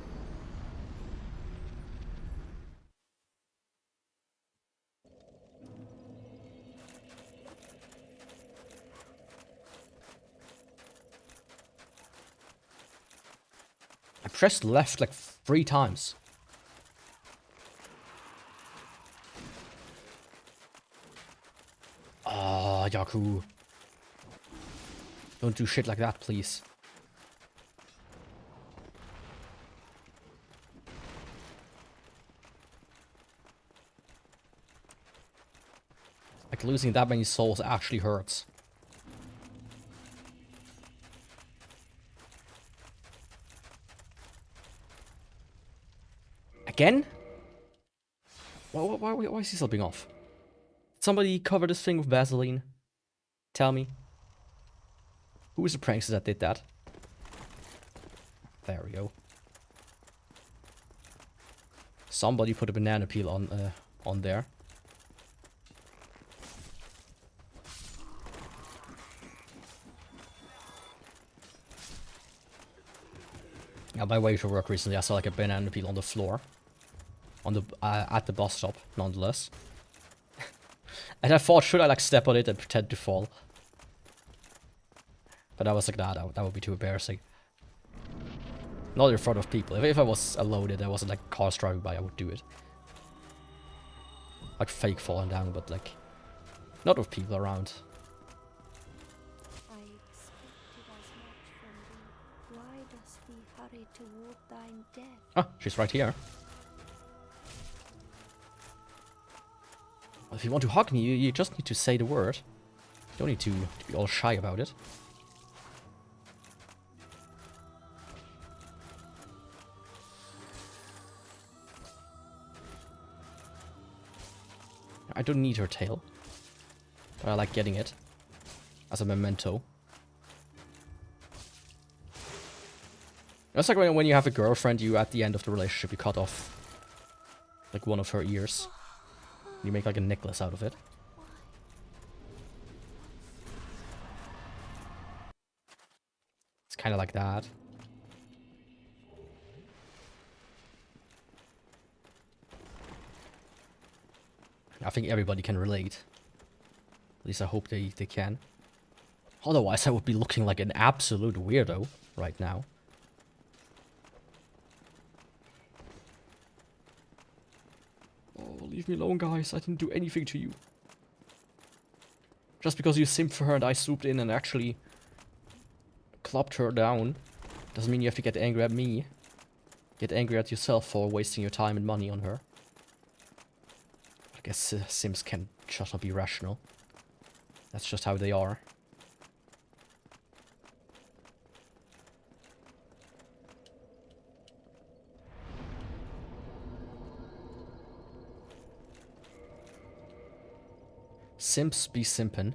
A: I pressed left like 3 times. Ah, Yaku. Don't do shit like that, please. Like, losing that many souls actually hurts. Again? Why is he slipping off? Did somebody cover this thing with Vaseline? Tell me. Who was the prankster that did that? There we go. Somebody put a banana peel on there. On my way to work recently, I saw like a banana peel on the floor. On the at the bus stop, nonetheless. And I thought, should I like step on it and pretend to fall? But I was like, nah, that would be too embarrassing. Not in front of people. If I was alone and there wasn't like cars driving by, I would do it. Like fake falling down, but like not with people around.
B: I expected as much from thee. Why dost thee hurry toward thine death?
A: Ah, she's right here. Well, if you want to hug me, you just need to say the word. You don't need to be all shy about it. I don't need her tail, but I like getting it as a memento. It's like when you have a girlfriend, you at the end of the relationship, you cut off like one of her ears. You make like a necklace out of it. It's kind of like that. I think everybody can relate. At least I hope they can. Otherwise, I would be looking like an absolute weirdo right now. Oh, leave me alone, guys. I didn't do anything to you. Just because you simped for her and I swooped in and actually clubbed her down doesn't mean you have to get angry at me. Get angry at yourself for wasting your time and money on her. I guess Sims can just not be rational. That's just how they are. Simps be simpin'.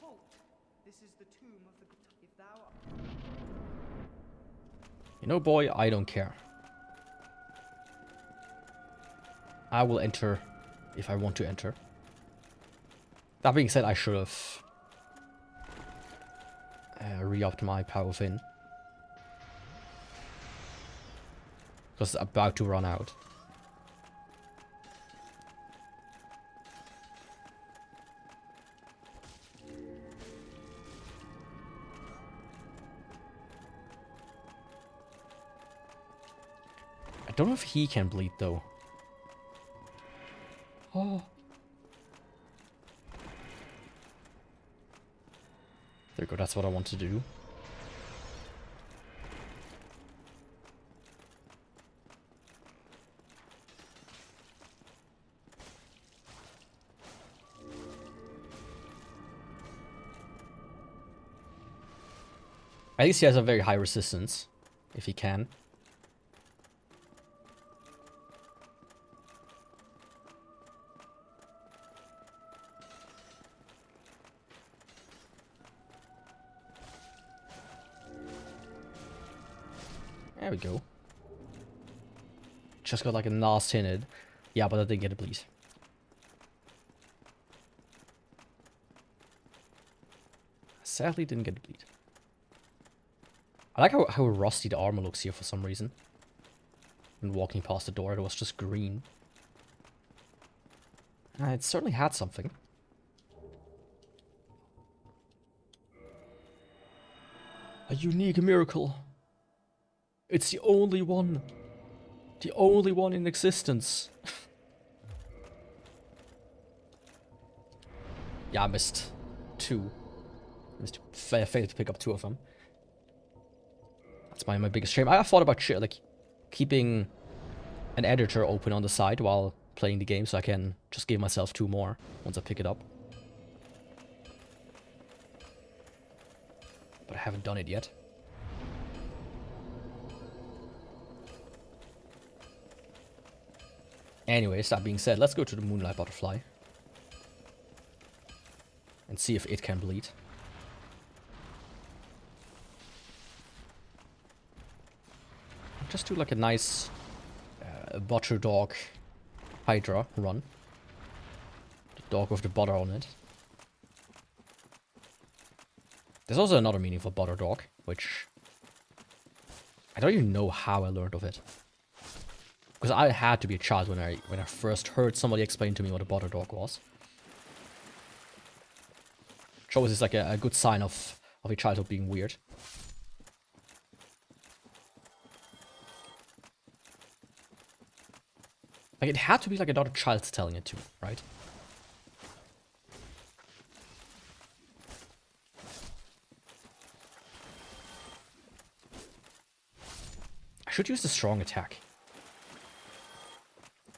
C: Halt! This is the tomb of the if thou
A: You know, boy, I don't care. I will enter if I want to enter. That being said, I should have re-upped my power fin. Because it's about to run out. I don't know if he can bleed though. Oh. There you go, that's what I want to do. At least he has a very high resistance, if he can. There we go. Just got like a nasty in it. Yeah, but I didn't get a bleed. Sadly didn't get a bleed. I like how rusty the armor looks here for some reason. When walking past the door, it was just green. It certainly had something. A unique miracle. It's the only one. The only one in existence. Yeah, I missed two. Failed to pick up two of them. That's my biggest shame. I thought about like keeping an editor open on the side while playing the game so I can just give myself two more once I pick it up. But I haven't done it yet. Anyways, that being said, let's go to the Moonlight Butterfly. And see if it can bleed. Just do like a nice butcher dog Hydra run. The dog with the butter on it. There's also another meaning for butter dog, which I don't even know how I learned of it. Because I had to be a child when I first heard somebody explain to me what a butter dog was. Which always is like a good sign of a childhood being weird. Like, it had to be like another child telling it to me, right? I should use the strong attack.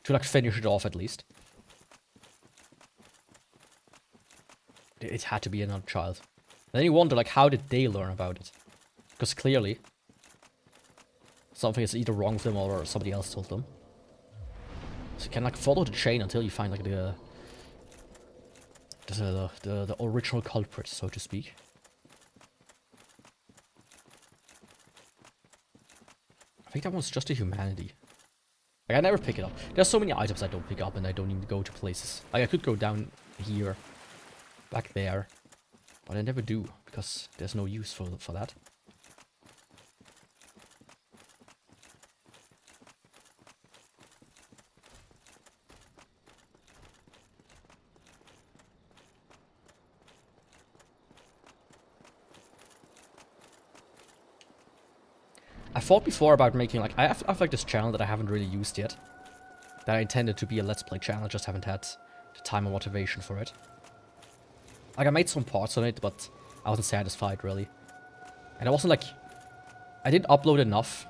A: To like finish it off at least. It had to be another child. then you wonder, like, how did they learn about it? Because clearly, something is either wrong with them or somebody else told them. So you can, like, follow the chain until you find, like, the original culprit, so to speak. I think that one's just a humanity. Like, I never pick it up. There's so many items I don't pick up and I don't even go to places. Like, I could go down here, back there, but I never do, because there's no use for that. I thought before about making, like, I have like this channel that I haven't really used yet. That I intended to be a Let's Play channel, just haven't had the time or motivation for it. Like, I made some parts on it, but I wasn't satisfied, really. And I wasn't, like... I didn't upload enough.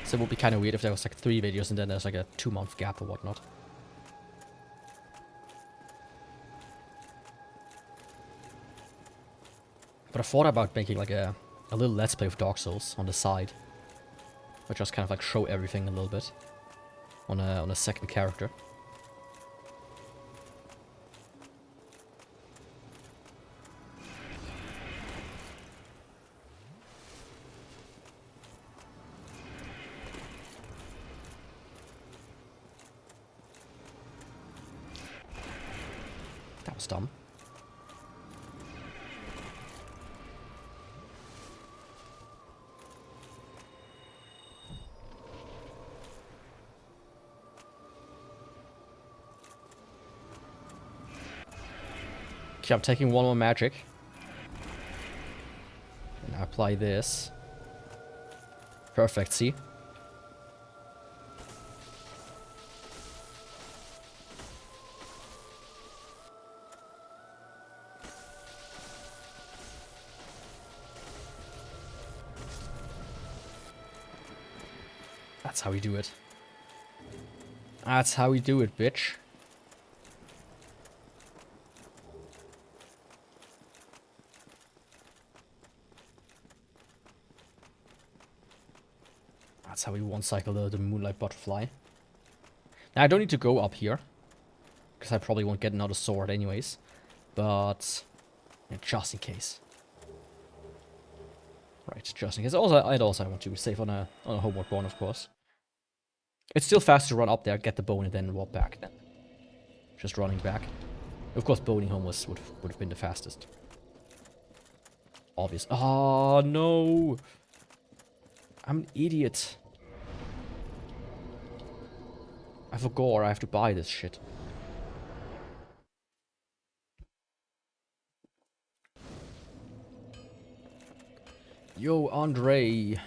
A: So it would be kind of weird if there was, like, 3 videos and then there's, like, a 2-month gap or whatnot. But I thought about making, like, a little Let's Play of Dark Souls on the side. But just kind of, like, show everything a little bit. On a second character. That was dumb. Okay, I'm taking one more magic. And I apply this. Perfect, see? That's how we do it. That's how we do it, bitch. That's how we one-cycle the Moonlight Butterfly. Now, I don't need to go up here. Because I probably won't get another sword anyways. But... yeah, just in case. Right, just in case. Also, I want to be safe on a Homeward Bourne, of course. It's still faster to run up there, get the bone, and then walk back then. Just running back. Of course, boning home would have been the fastest. Obvious. Oh, no! I'm an idiot. I forgot I have to buy this shit. Yo, Andre.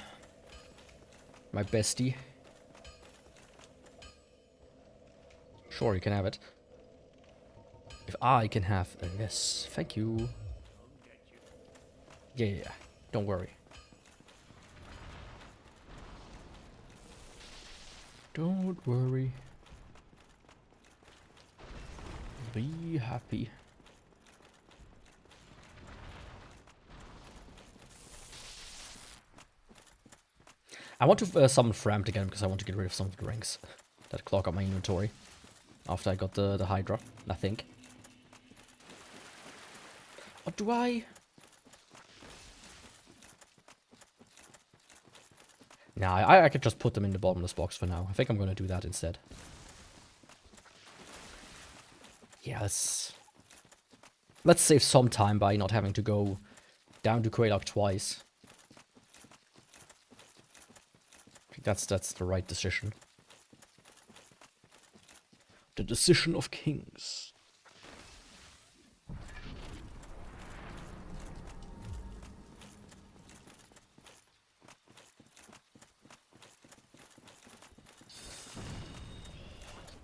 A: My bestie. Sure, you can have it. If I can have... yes, thank you. Yeah, don't worry. Don't worry. Be happy. I want to summon Framped again because I want to get rid of some of the rings that clog up my inventory. After I got the Hydra, I think. Or do I? Nah, I could just put them in the bottomless box for now. I think I'm gonna do that instead. Yeah, let's save some time by not having to go down to Quaylog twice. I think that's the right decision. The decision of kings.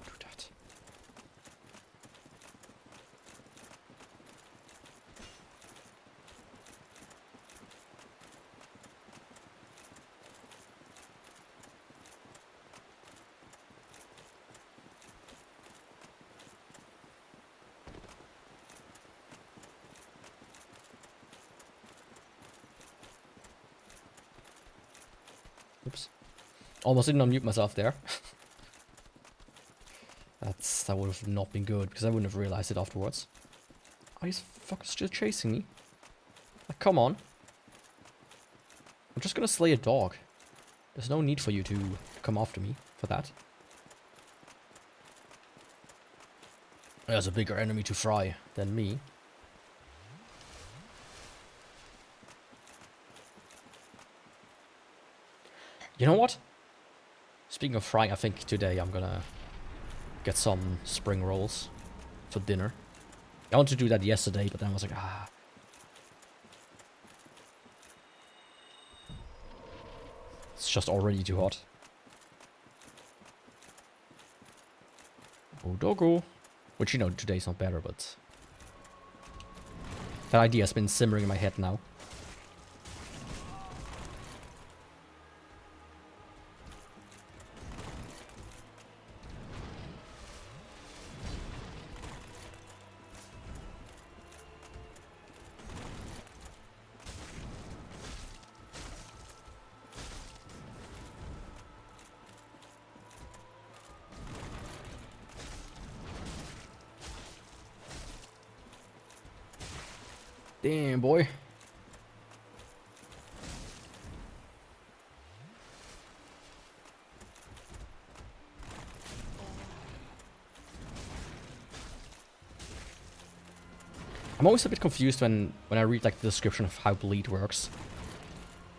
A: Do that. Almost didn't unmute myself there. That would have not been good, because I wouldn't have realized it afterwards. Oh, he's fucking still chasing me. Like, come on. I'm just gonna slay a dog. There's no need for you to come after me for that. There's a bigger enemy to fry than me. You know what? Speaking of frying, I think today I'm gonna get some spring rolls for dinner. I wanted to do that yesterday, but then I was like, ah. It's just already too hot. Oh, doggo. Which, you know, today's not better, but... that idea has been simmering in my head now. Damn, boy. I'm always a bit confused when I read like the description of how bleed works.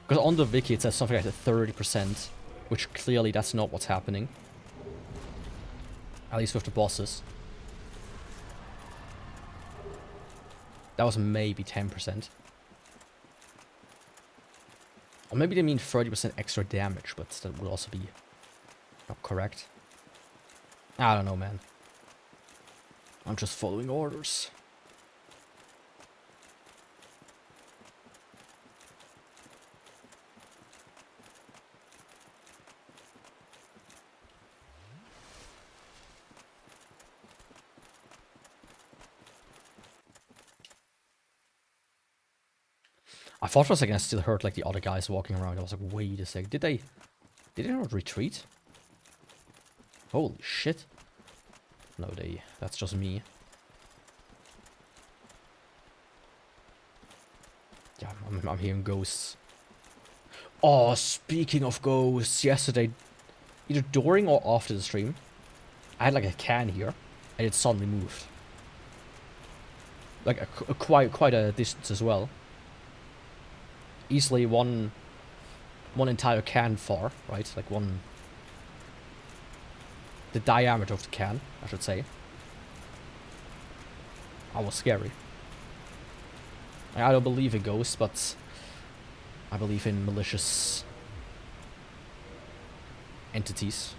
A: Because on the wiki it says something like 30%, which clearly that's not what's happening. At least with the bosses. That was maybe 10%. Or maybe they mean 30% extra damage, but that would also be not correct. I don't know, man. I'm just following orders. I thought for a second I still heard like the other guys walking around. I was like, wait a sec, did they not retreat? Holy shit. No, that's just me. Yeah, I'm hearing ghosts. Oh, speaking of ghosts, yesterday, either during or after the stream, I had like a can here, and it suddenly moved. Like quite a distance as well. Easily one entire can far, right? Like the diameter of the can, I should say. That was scary. I don't believe in ghosts, but I believe in malicious entities.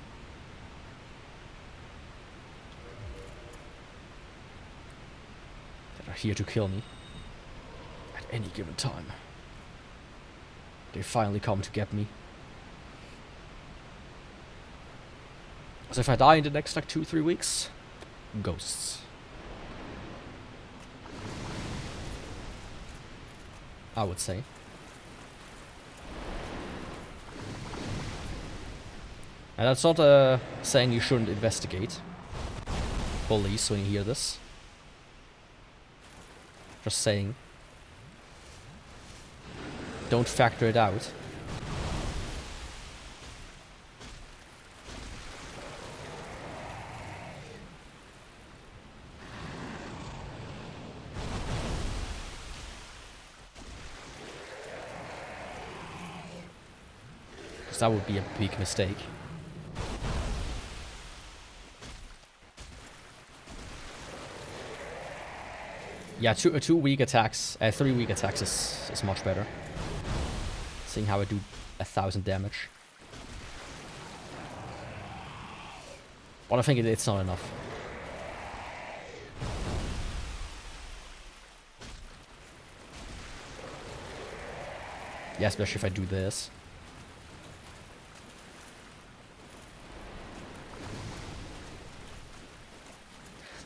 A: That are here to kill me at any given time. They finally come to get me. So if I die in the next like 2-3 weeks, ghosts. I would say. And that's not saying you shouldn't investigate police when you hear this. Just saying. Don't factor it out. Because that would be a big mistake. Yeah, 2 weak attacks, 3 weak attacks is much better. Seeing how I do 1,000 damage. But I think it's not enough. Yeah, especially if I do this.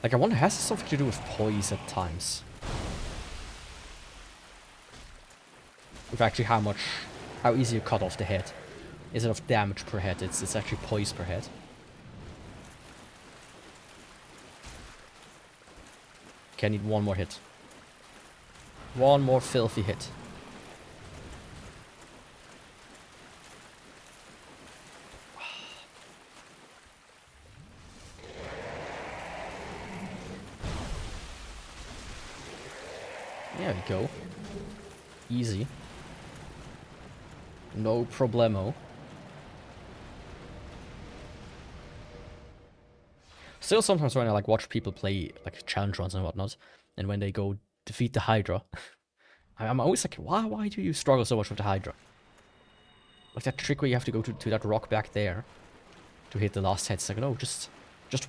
A: Like, I wonder, has this something to do with poise at times? With actually how easy you cut off the head. instead of damage per head, it's actually poise per head. Okay, I need one more hit. One more filthy hit. There we go. Easy. No problemo. Still sometimes when I like watch people play like challenge runs and whatnot, and when they go defeat the Hydra, I'm always like, why do you struggle so much with the Hydra? Like that trick where you have to go to that rock back there to hit the last hit. It's like, no, just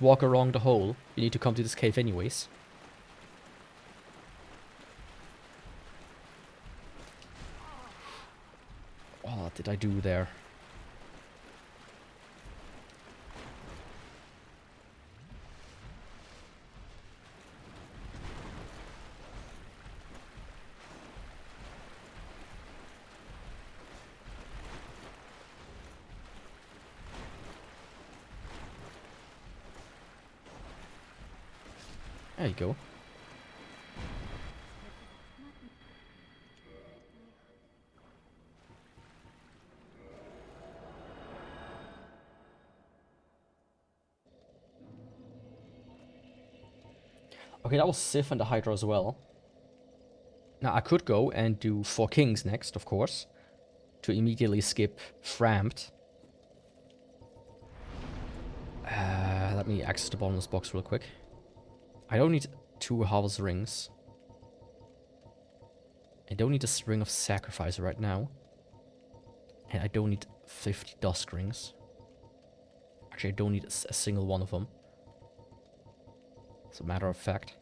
A: walk around the hole. You need to come to this cave anyways. What did I do there? There you go. Okay, that was Sif and the Hydra as well. Now, I could go and do 4 Kings next, of course, to immediately skip Framed. Let me access the bottomless box real quick. I don't need 2 Hovel's Rings. I don't need a Ring of Sacrifice right now. And I don't need 50 Dusk Rings. Actually, I don't need a single one of them. As a matter of fact.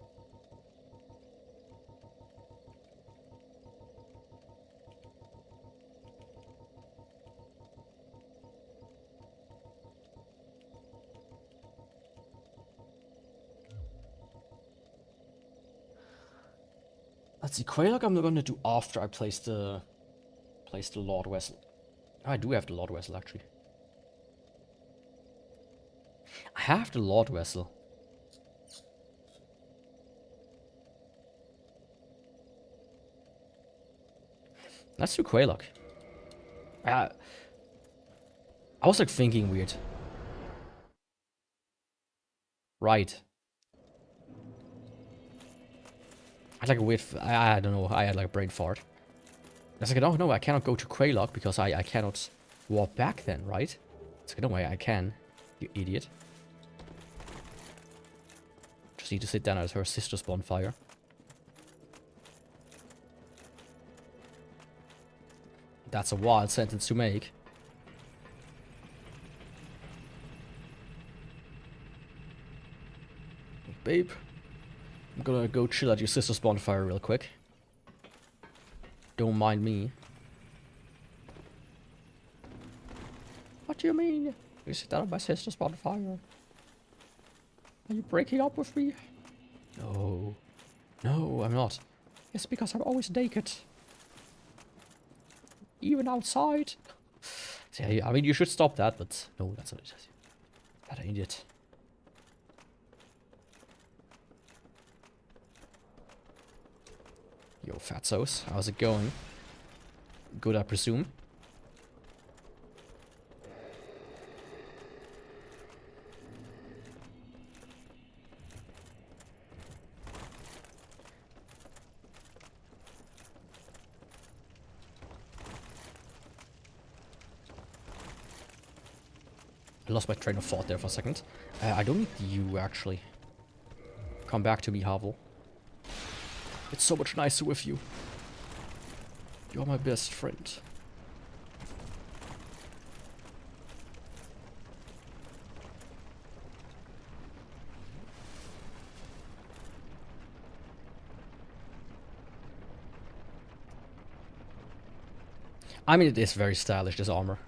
A: Let's see, Quailog I'm going to do after I place the Lord Vessel. Oh, I do have the Lord Vessel, actually. I have the Lord Vessel. Let's do Quailog. I was like thinking weird. Right. I had like a weird, I don't know, I had like a brain fart. I was like, oh no, I cannot go to Quailog because I cannot walk back then, right? It's like, no way, I can, you idiot. Just need to sit down at her sister's bonfire. That's a wild sentence to make. Babe, I'm gonna go chill at your sister's bonfire real quick. Don't mind me. What do you mean? You sit down at my sister's bonfire. Are you breaking up with me? No. No, I'm not. It's because I'm always naked. Even outside. See, I mean, you should stop that, but no, that's not it. That ain't it. Yo, fatzos, how's it going? Good, I presume. I lost my train of thought there for a second. I don't need you, actually. Come back to me, Havel. It's so much nicer with you. You're my best friend. I mean, it is very stylish, this armor.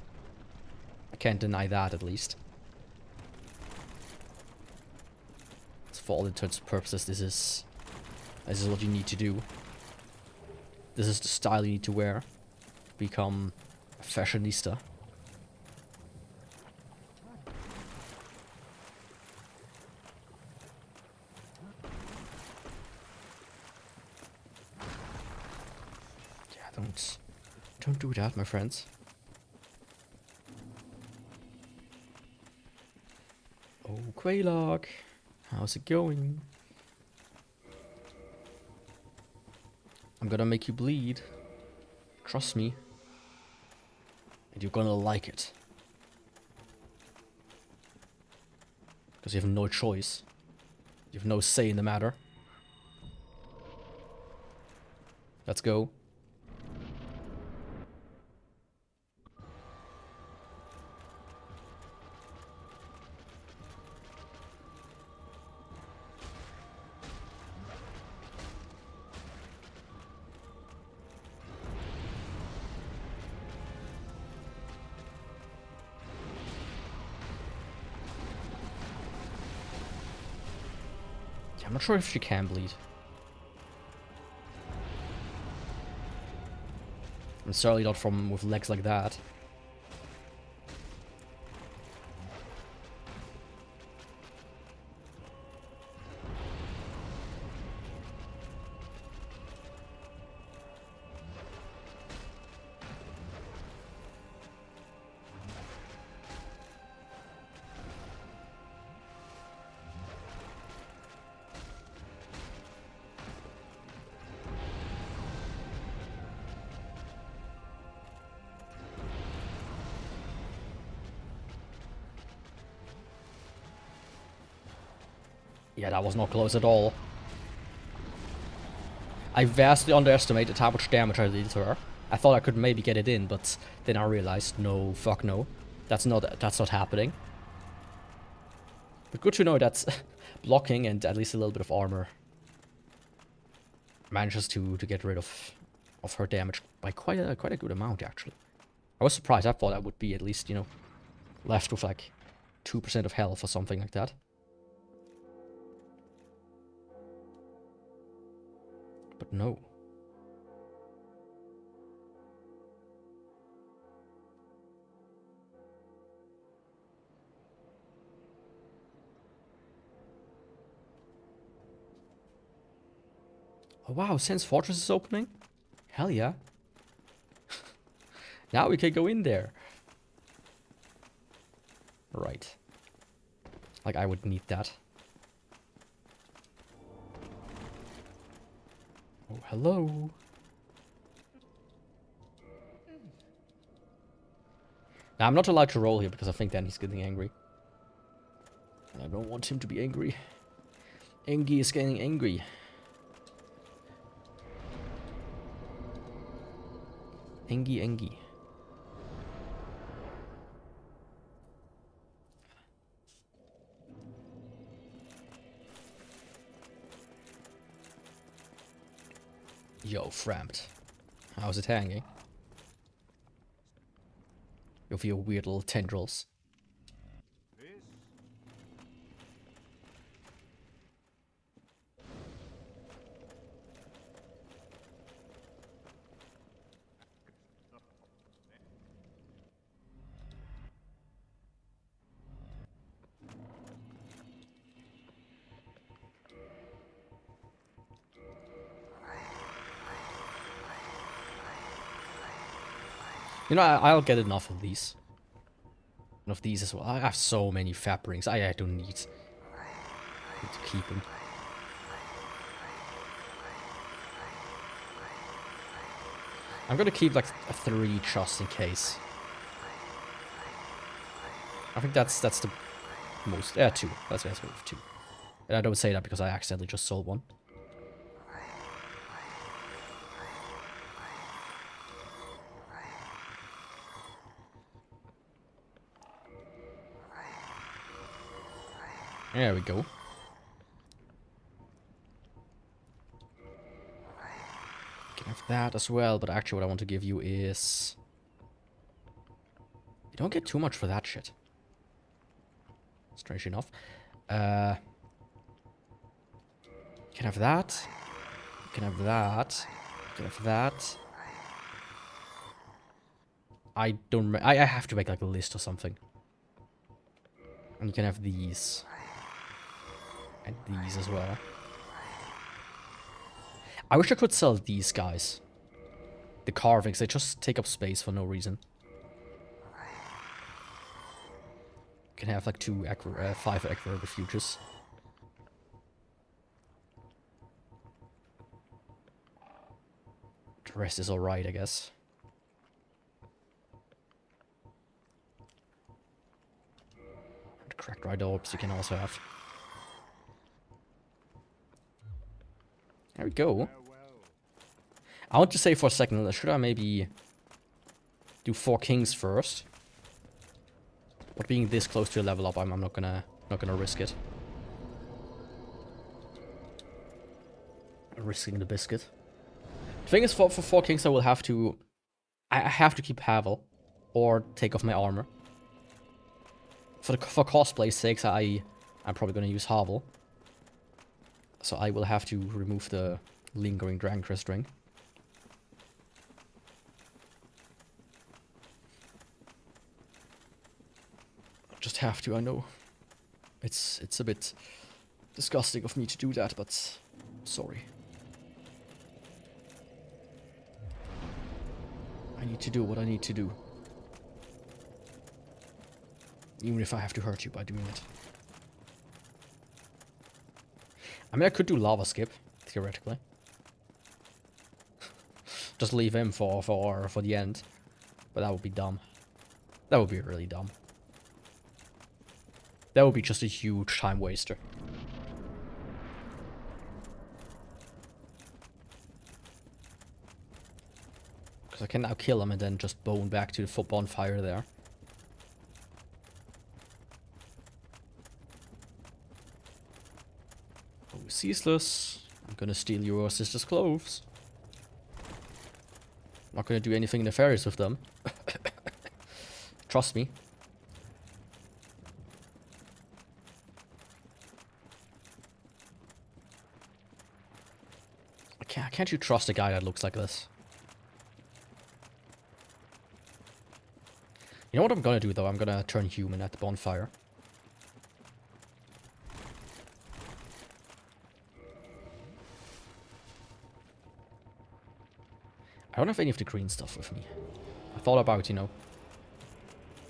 A: I can't deny that, at least. So for all intents and purposes, this is what you need to do. This is the style you need to wear. Become a fashionista. Don't do that, my friends. Oh, Quaylock. How's it going? I'm gonna make you bleed. Trust me. And you're gonna like it. Because you have no choice. You have no say in the matter. Let's go. I'm not sure if she can bleed. I'm certainly not from with legs like that. Yeah, that was not close at all. I vastly underestimated how much damage I did to her. I thought I could maybe get it in, but then I realized, no, fuck no. That's not happening. But good to know that blocking and at least a little bit of armor manages to get rid of her damage by quite a good amount, actually. I was surprised. I thought I would be at least, you know, left with like 2% of health or something like that. But no. Oh wow, Sense Fortress is opening? Hell yeah. Now we can go in there. Right. Like, I would need that. Oh, hello. Now, I'm not allowed to roll here because I think then he's getting angry. And I don't want him to be angry. Engi is getting angry. Engi. Yo, Framped. How's it hanging? With your weird little tendrils. You know, I'll get enough of these. And of these as well. I have so many fap rings. I don't need to keep them. I'm gonna keep like 3 just in case. I think that's the most. Yeah, 2. Let's go with 2. And I don't say that because I accidentally just sold one. There we go. Can have that as well, but actually what I want to give you is... You don't get too much for that shit. Strange enough. Can have that. Can have that. Can have that. I don't... I have to make like a list or something. And you can have these. And these as well. I wish I could sell these guys. the carvings, they just take up space for no reason. Can have like 5 accurate refuges. The rest is alright, I guess. And cracked right orbs you can also have. There we go. I want to say for a second, should I maybe do 4 kings first? But being this close to a level up, I'm not gonna risk it. Risking the biscuit. The thing is, for 4 kings, I will have to... I have to keep Havel, or take off my armor. For cosplay's sakes, I'm probably gonna use Havel. So I will have to remove the lingering Dragon Crest ring. Just have to, I know. It's a bit disgusting of me to do that, but sorry. I need to do what I need to do. Even if I have to hurt you by doing it. I mean, I could do lava skip, theoretically. Just leave him for the end. But that would be dumb. That would be really dumb. That would be just a huge time waster. Because I can now kill him and then just bone back to the bonfire there. Oh, ceaseless. I'm gonna steal your sister's clothes. Not gonna do anything nefarious with them. Trust me. Can't you trust a guy that looks like this? You know what I'm gonna do though? I'm gonna turn human at the bonfire. I don't have any of the green stuff with me. I thought about, you know,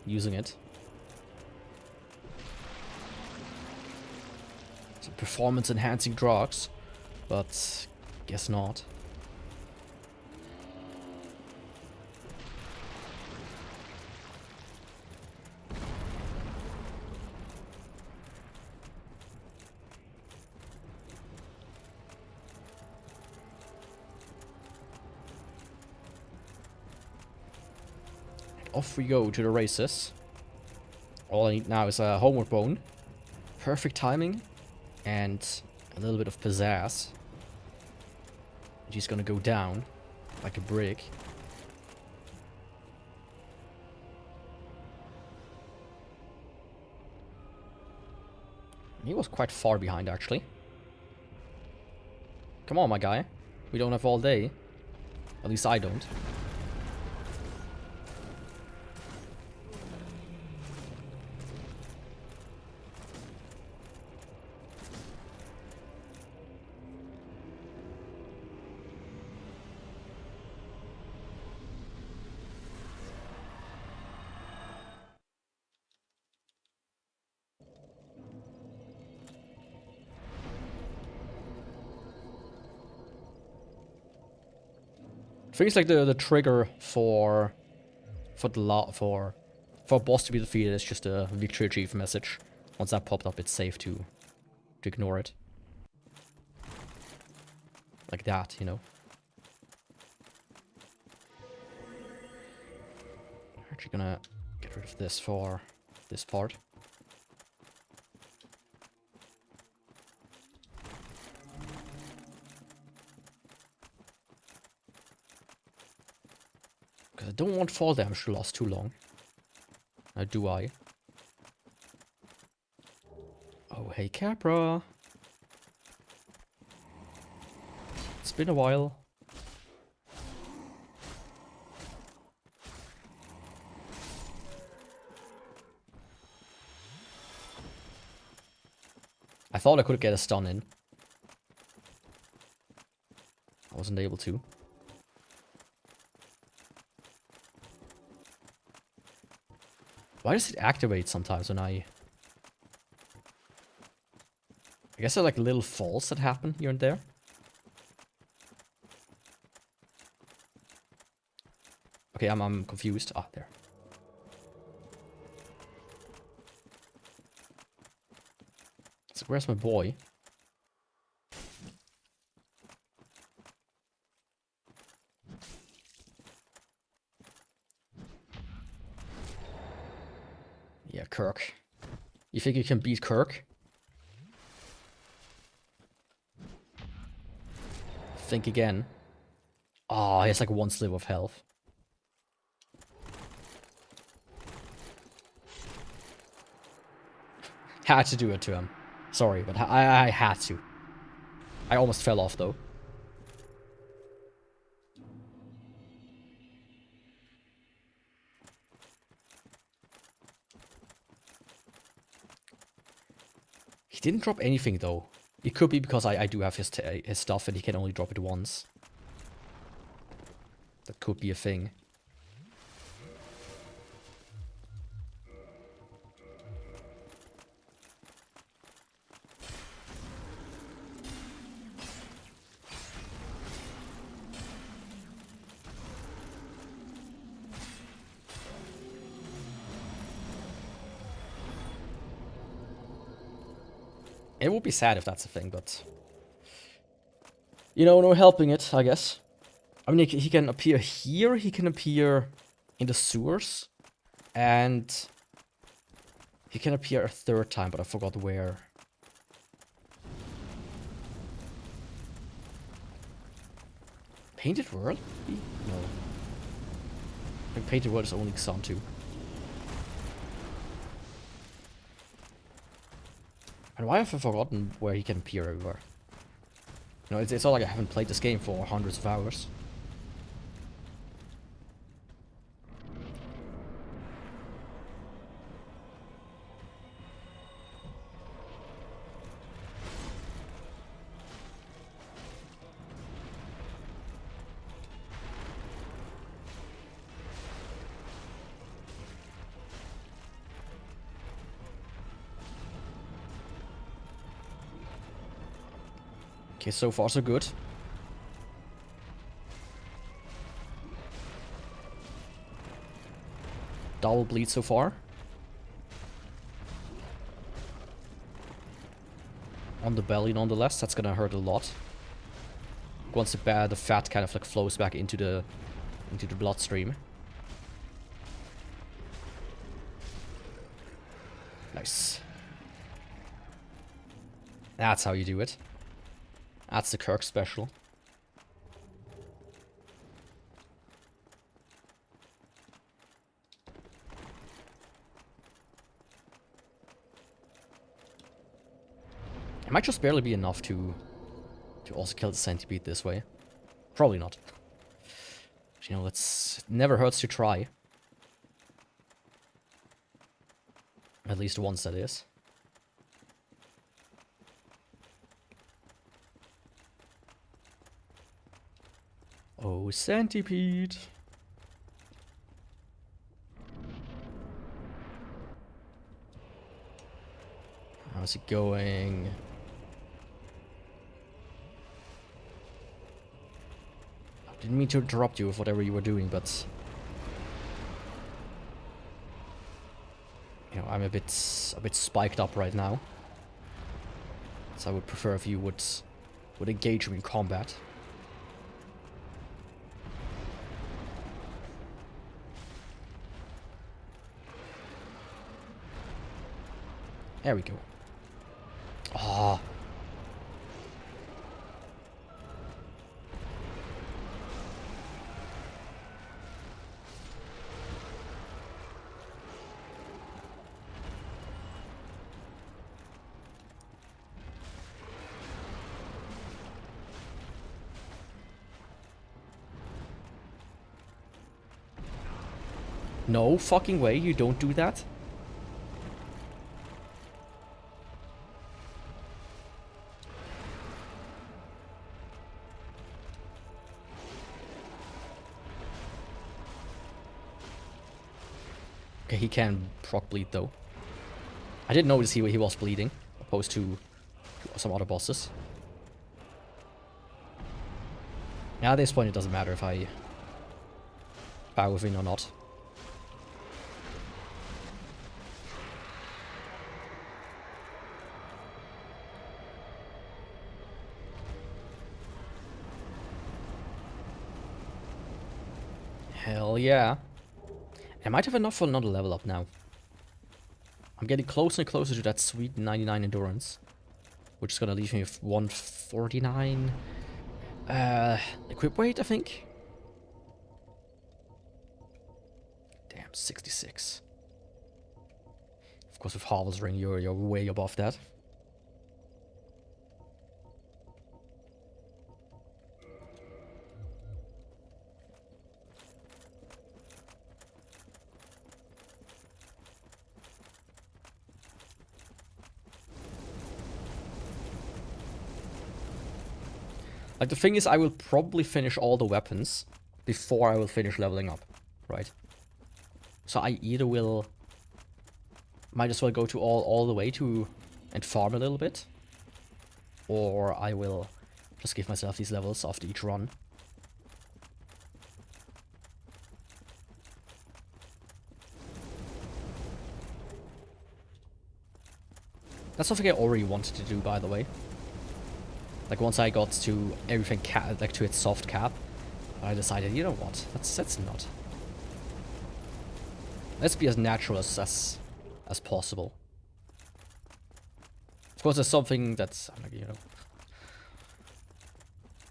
A: using it. Some performance enhancing drugs, but guess not. Off we go to the races. All I need now is a homeward bone, perfect timing, and a little bit of pizzazz. He's gonna go down like a brick. He was quite far behind, actually. Come on, my guy. We don't have all day. At least I don't. Things like the trigger for a boss to be defeated is just a victory achieved message. Once that popped up, it's safe to ignore it. Like that, you know. Actually gonna get rid of this for this part. Because I don't want fall damage to last too long. Now do I? Oh, hey Capra. It's been a while. I thought I could get a stun in. I wasn't able to. Why does it activate sometimes when I guess there are like little faults that happen here and there. Okay, I'm confused. Ah, there. So where's my boy? Yeah, Kirk. You think you can beat Kirk? Think again. Oh, he has like one slip of health. Had to do it to him. Sorry, but I had to. I almost fell off though. He didn't drop anything though. It could be because I do have his stuff and he can only drop it once. That could be a thing. It would be sad if that's a thing, but... You know, no helping it, I guess. I mean, he can appear here, he can appear in the sewers, and... He can appear a third time, but I forgot where. Painted World? No. I think Painted World is only Xan 2. And why have I forgotten where he can appear everywhere? You know, it's not like I haven't played this game for hundreds of hours. Okay, so far so good. Double bleed so far. On the belly nonetheless, that's gonna hurt a lot. Once the fat kind of like flows back into the bloodstream. Nice. That's how you do it. That's the Kirk special. It might just barely be enough to also kill the centipede this way. Probably not. But, you know, it never hurts to try. At least once, that is. Oh, centipede. How's it going? I didn't mean to interrupt you with whatever you were doing, but... You know, I'm a bit spiked up right now. So I would prefer if you would engage me in combat. There we go. Ah. No fucking way, you don't do that. Okay, he can proc bleed though. I didn't notice he was bleeding, opposed to some other bosses. Now at this point it doesn't matter if I power within or not. Hell yeah. I might have enough for another level up now. I'm getting closer and closer to that sweet 99 endurance. Which is gonna leave me with 149 equip weight, I think. Damn, 66. Of course with Harvest Ring you're way above that. Like, the thing is, I will probably finish all the weapons before I will finish leveling up, right? So I either will... might as well go to all the way to... and farm a little bit. Or I will just give myself these levels after each run. That's something I already wanted to do, by the way. Like, once I got to everything like to its soft cap, I decided, you know what, let's not. Let's be as natural as possible. Of course, there's something that's, you know,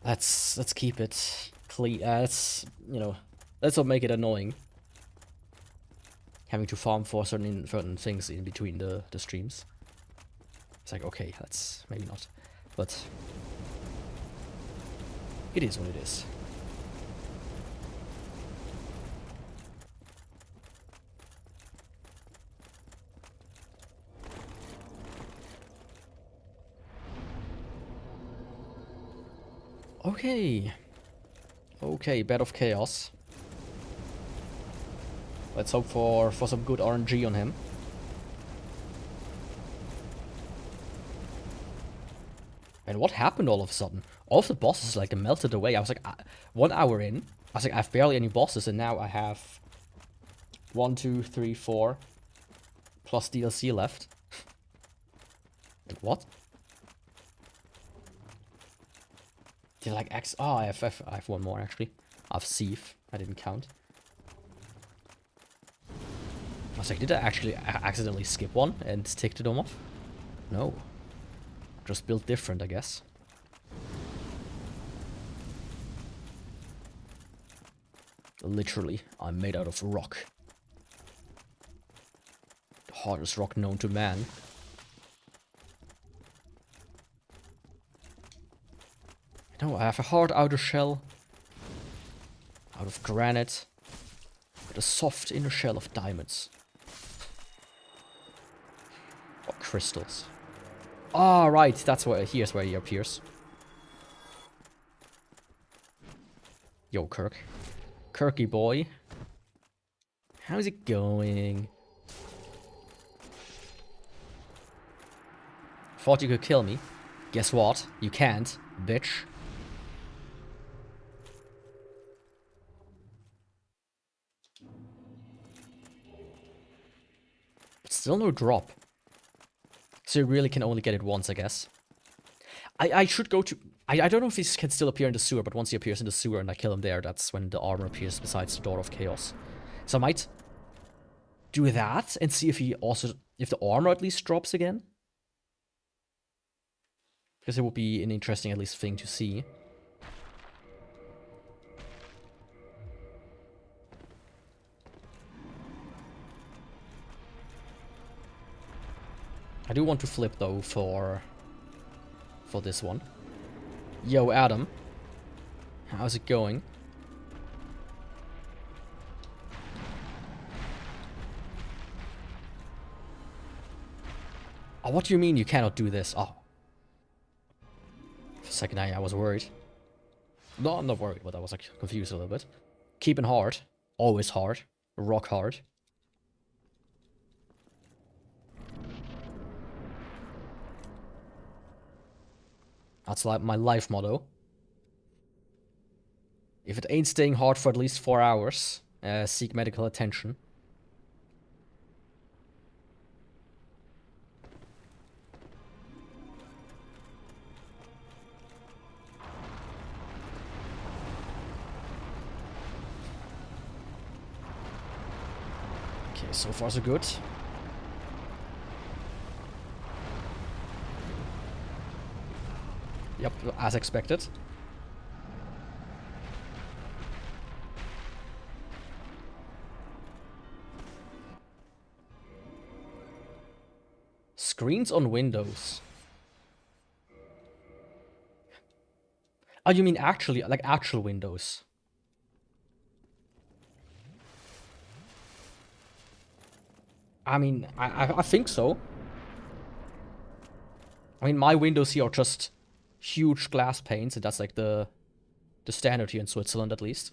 A: let's keep it clean. Let's, you know, let's not make it annoying. Having to farm for certain things in between the streams. It's like, okay, that's maybe not, but it is what it is. Okay. Okay, Bed of Chaos. Let's hope for some good RNG on him. And what happened all of a sudden? All of the bosses like melted away. I was like, 1 hour in, I was like, I have barely any bosses, and now I have 1, 2, 3, 4 plus DLC left. Like, what? Did like X? Oh, I have one more actually. I have Thief. I didn't count. I was like, did I actually accidentally skip one and tick the dome off? No. Just built different, I guess. Literally, I'm made out of rock. The hardest rock known to man. No, I have a hard outer shell out of granite with a soft inner shell of diamonds. Or crystals. Ah, right, that's where, here's where he appears. Yo, Kirk. Kirky boy. How's it going? Thought you could kill me. Guess what? You can't, bitch. But still no drop. So you really can only get it once, I guess. I should go to... I don't know if he can still appear in the sewer, but once he appears in the sewer and I kill him there, that's when the armor appears besides the Door of Chaos. So I might do that and see if he also... if the armor at least drops again. Because it would be an interesting, at least, thing to see. I do want to flip, though, for this one. Yo, Adam. How's it going? Oh, what do you mean you cannot do this? Oh. For a second I was worried. No, I'm not worried, but I was like confused a little bit. Keeping hard. Always hard. Rock hard. That's like my life motto. If it ain't staying hard for at least 4 hours, seek medical attention. Okay, so far so good. Yep, as expected. Screens on Windows. Oh, you mean actually, like actual Windows? I mean, I think so. I mean, my windows here are just huge glass panes, and that's like the standard here in Switzerland, at least.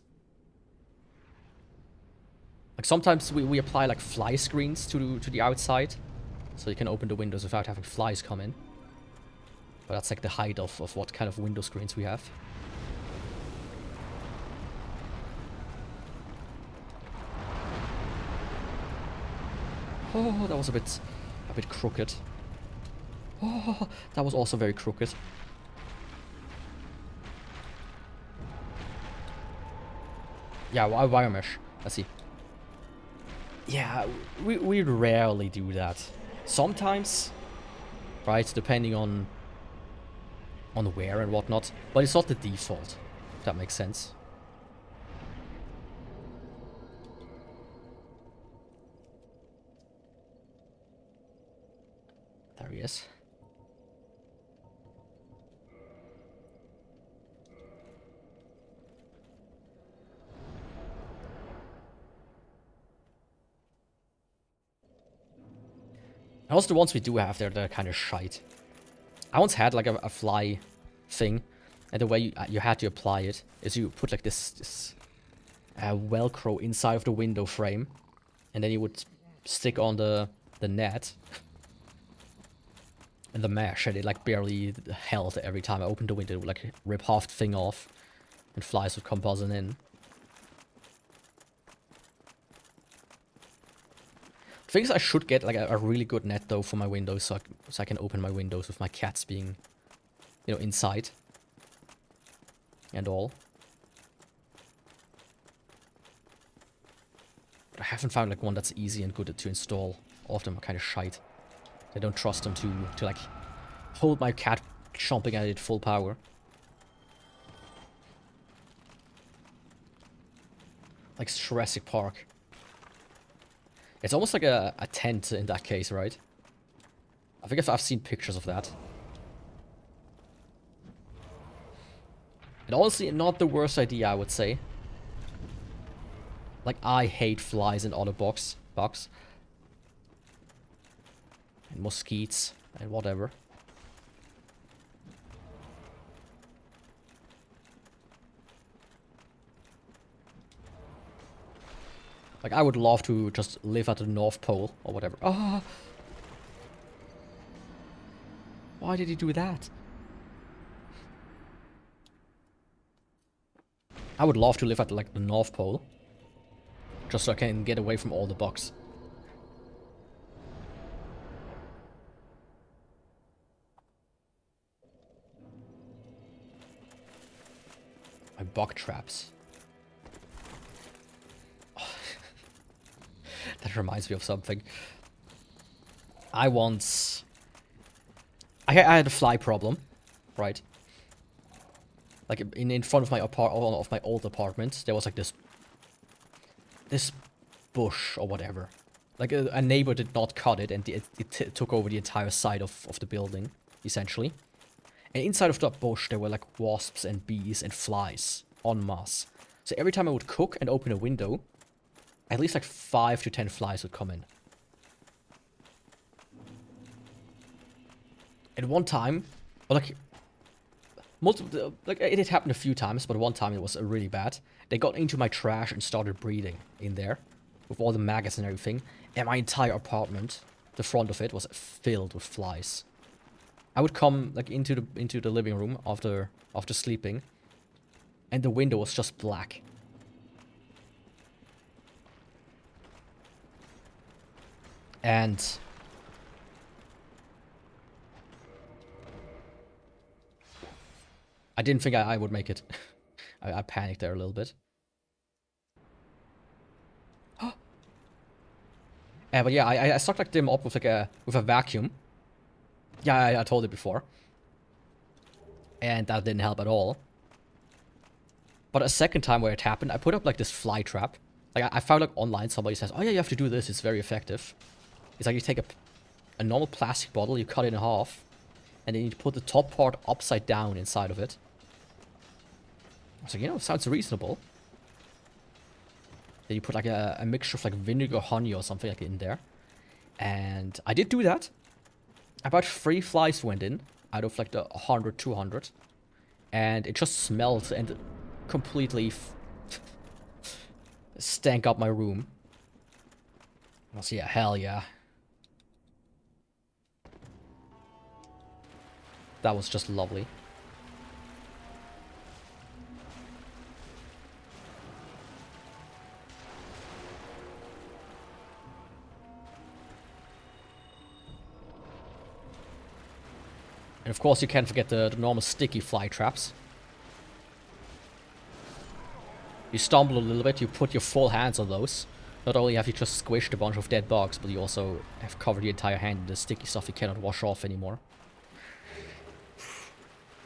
A: Like sometimes we apply like fly screens to the outside, so you can open the windows without having flies come in. But that's like the height of what kind of window screens we have. Oh, that was a bit crooked. Oh, that was also very crooked. Yeah, wire mesh. Let's see. Yeah, we rarely do that. Sometimes, right, depending on where and whatnot. But it's not the default, if that makes sense. There he is. And also the ones we do have there, they're kind of shite. I once had like a fly thing, and the way you had to apply it is you put like this Velcro inside of the window frame, and then you would stick on the net and the mesh, and it like barely held every time I opened the window. It would like rip half the thing off, and flies would come buzzing in. The thing is, I should get like a really good net though for my windows, so I can open my windows with my cats being, you know, inside and all. But I haven't found like one that's easy and good to install. All of them are kind of shite. I don't trust them to like hold my cat chomping at it full power. Like Jurassic Park. It's almost like a tent in that case, right? I think I've seen pictures of that. And honestly, not the worst idea, I would say. Like, I hate flies in other bugs. And mosquitoes and whatever. Like, I would love to just live at the North Pole or whatever. Ah! Why did he do that? I would love to live at, like, the North Pole. Just so I can get away from all the bugs. My bug traps. That reminds me of something. I had a fly problem, right? Like in front of my old apartment, there was like this bush or whatever. Like a neighbor did not cut it, and it took over the entire side of the building, essentially. And inside of that bush, there were like wasps and bees and flies en masse. So every time I would cook and open a window, at least like 5 to 10 flies would come in. And one time, or like, like it had happened a few times, but one time it was really bad. They got into my trash and started breeding in there, with all the maggots and everything. And my entire apartment, the front of it, was filled with flies. I would come like into the living room after sleeping, and the window was just black. And I didn't think I would make it. I panicked there a little bit. But yeah, I stuck like them up with like a vacuum. Yeah, I told it before. And that didn't help at all. But a second time where it happened, I put up like this fly trap. Like I found like online somebody says, oh yeah, you have to do this, it's very effective. It's like you take a normal plastic bottle, you cut it in half, and then you put the top part upside down inside of it. I was like, you know, sounds reasonable. Then you put like a mixture of like vinegar, honey or something like in there. And I did do that. About 3 flies went in out of like the 100, 200. And it just smelled and completely stank up my room. I was, yeah, hell yeah. That was just lovely. And of course you can't forget the normal sticky fly traps. You stumble a little bit, you put your full hands on those. Not only have you just squished a bunch of dead bugs, but you also have covered your entire hand in the sticky stuff you cannot wash off anymore.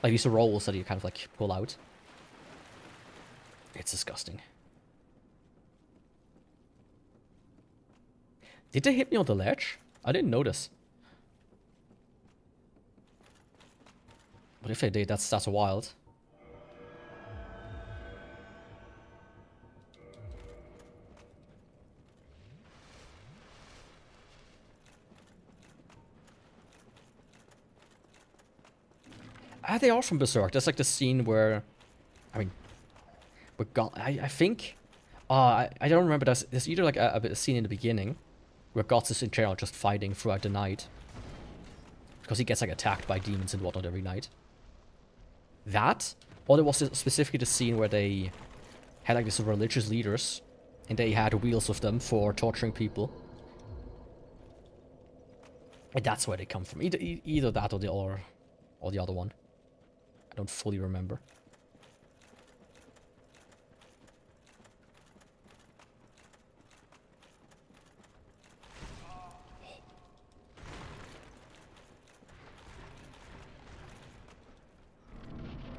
A: Like these rolls that you kind of like pull out. It's disgusting. Did they hit me on the ledge? I didn't notice. But if they did, that's wild. They are from Berserk. That's like the scene where, I mean, I think, I don't remember. There's either like a scene in the beginning where Guts is in general just fighting throughout the night because he gets like attacked by demons and whatnot every night. That, or there was specifically the scene where they had like these religious leaders and they had wheels with them for torturing people. And that's where they come from. Either that or the other one. I don't fully remember.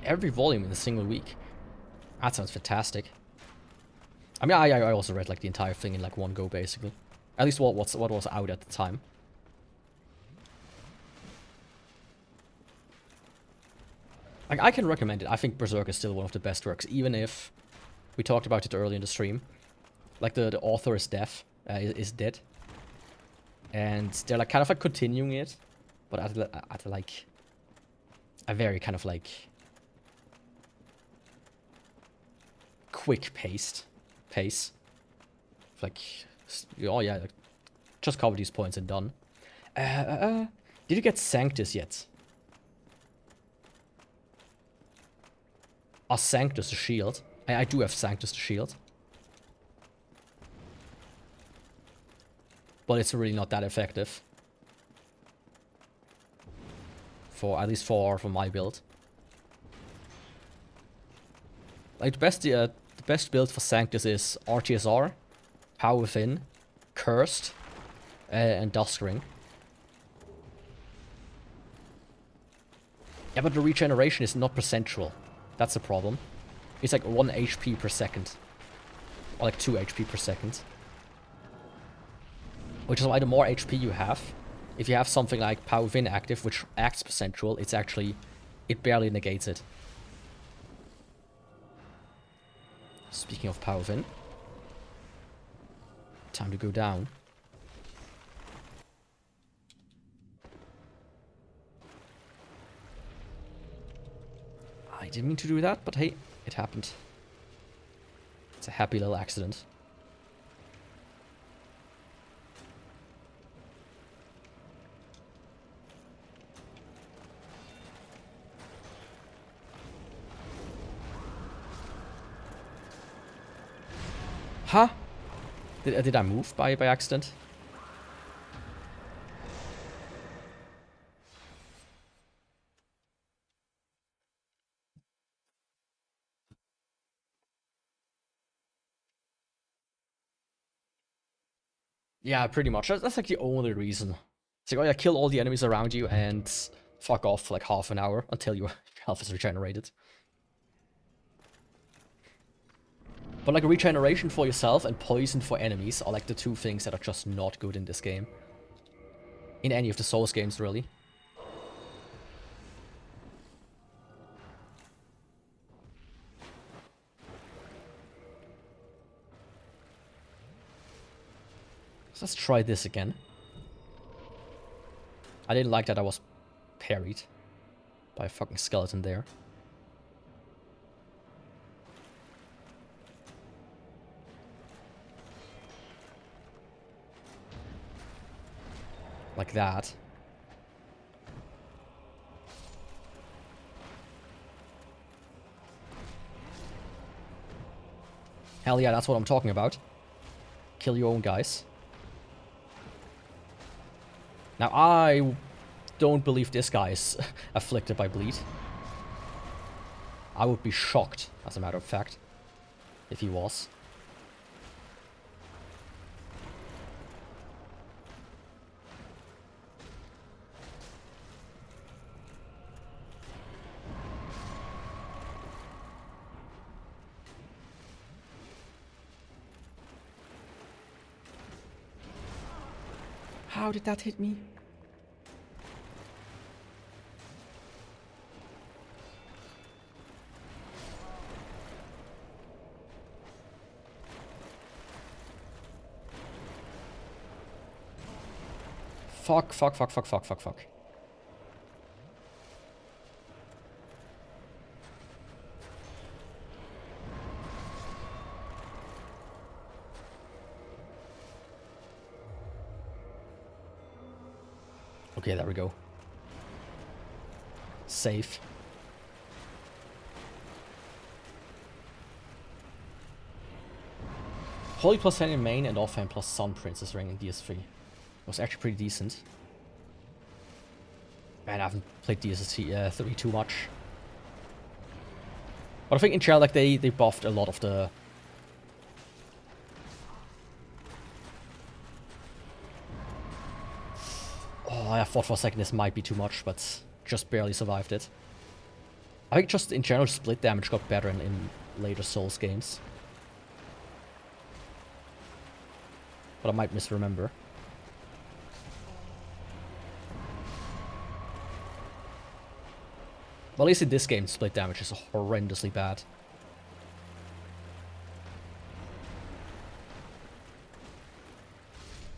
A: Every volume in a single week. That sounds fantastic. I mean, I also read like the entire thing in like one go, basically. At least what was out at the time. Like, I can recommend it. I think Berserk is still one of the best works, even if we talked about it earlier in the stream. Like, the author is is dead. And they're like kind of like continuing it, but at like a very kind of like quick pace. Like, oh yeah, like, just cover these points and done. Did you get Sanctus yet? Sanctus the shield. I do have Sanctus the shield. But it's really not that effective. At least for my build. Like the best build for Sanctus is RTSR, Power Within, Cursed, and Duskring. Yeah, but the regeneration is not percentual. That's the problem. It's like 1 HP per second. Or like 2 HP per second. Which is why the more HP you have, if you have something like Power Within active, which acts percentual, it barely negates it. Speaking of Power Within, time to go down. I didn't mean to do that, but hey, it happened. It's a happy little accident. Huh? Did I move by accident? Yeah, pretty much. That's like the only reason. It's like, oh yeah, kill all the enemies around you and fuck off for like half an hour until your health is regenerated. But like regeneration for yourself and poison for enemies are like the two things that are just not good in this game. In any of the Souls games, really. So let's try this again. I didn't like that I was parried by a fucking skeleton there. Like that. Hell yeah, that's what I'm talking about. Kill your own guys. Now, I don't believe this guy is afflicted by bleed. I would be shocked, as a matter of fact, if he was. How did that hit me? Fuck. Okay, there we go. Safe. Holy plus 10 in main and offhand plus Sun Princess ring in DS3. Was actually pretty decent. Man, I haven't played DS3 too much. But I think in general, like, they buffed a lot of the... Oh, I thought for a second this might be too much, but just barely survived it. I think just in general, split damage got better in later Souls games. But I might misremember. But at least in this game, split damage is horrendously bad.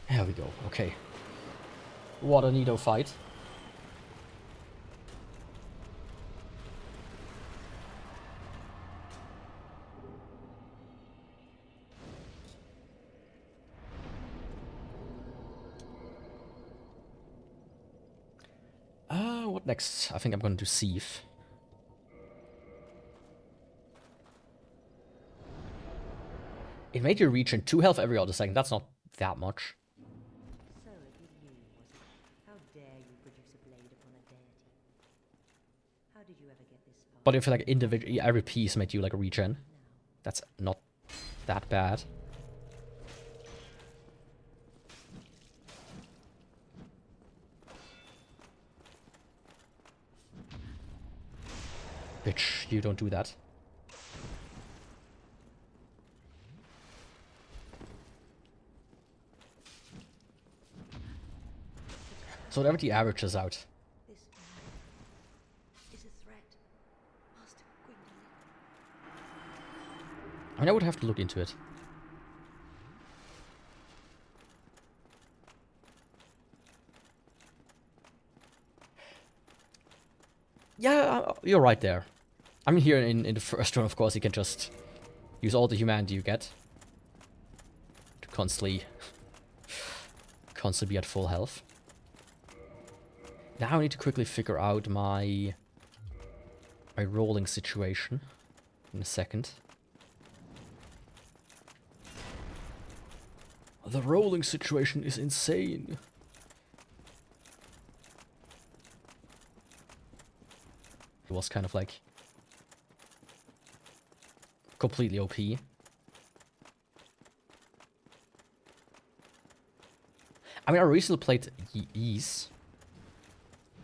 A: There we go, okay. What a neato fight. What next? I think I'm gonna do Sieve. It made you regen 2 health every other second. That's not that much.
D: So it was you, was it? How dare you produce a blade upon a deity? How did you ever get this far?
A: But if like individual, every piece made you like a regen, that's not that bad. Bitch, you don't do that. So whatever the average is out.
B: This man is a threat, Master Gwendolyn.
A: I mean, I would have to look into it. Yeah, you're right there. I mean, here in the first run, of course, you can just use all the humanity you get to constantly be at full health. Now I need to quickly figure out my rolling situation in a second. The rolling situation is insane. It was kind of like completely OP. I mean, I recently played Ys.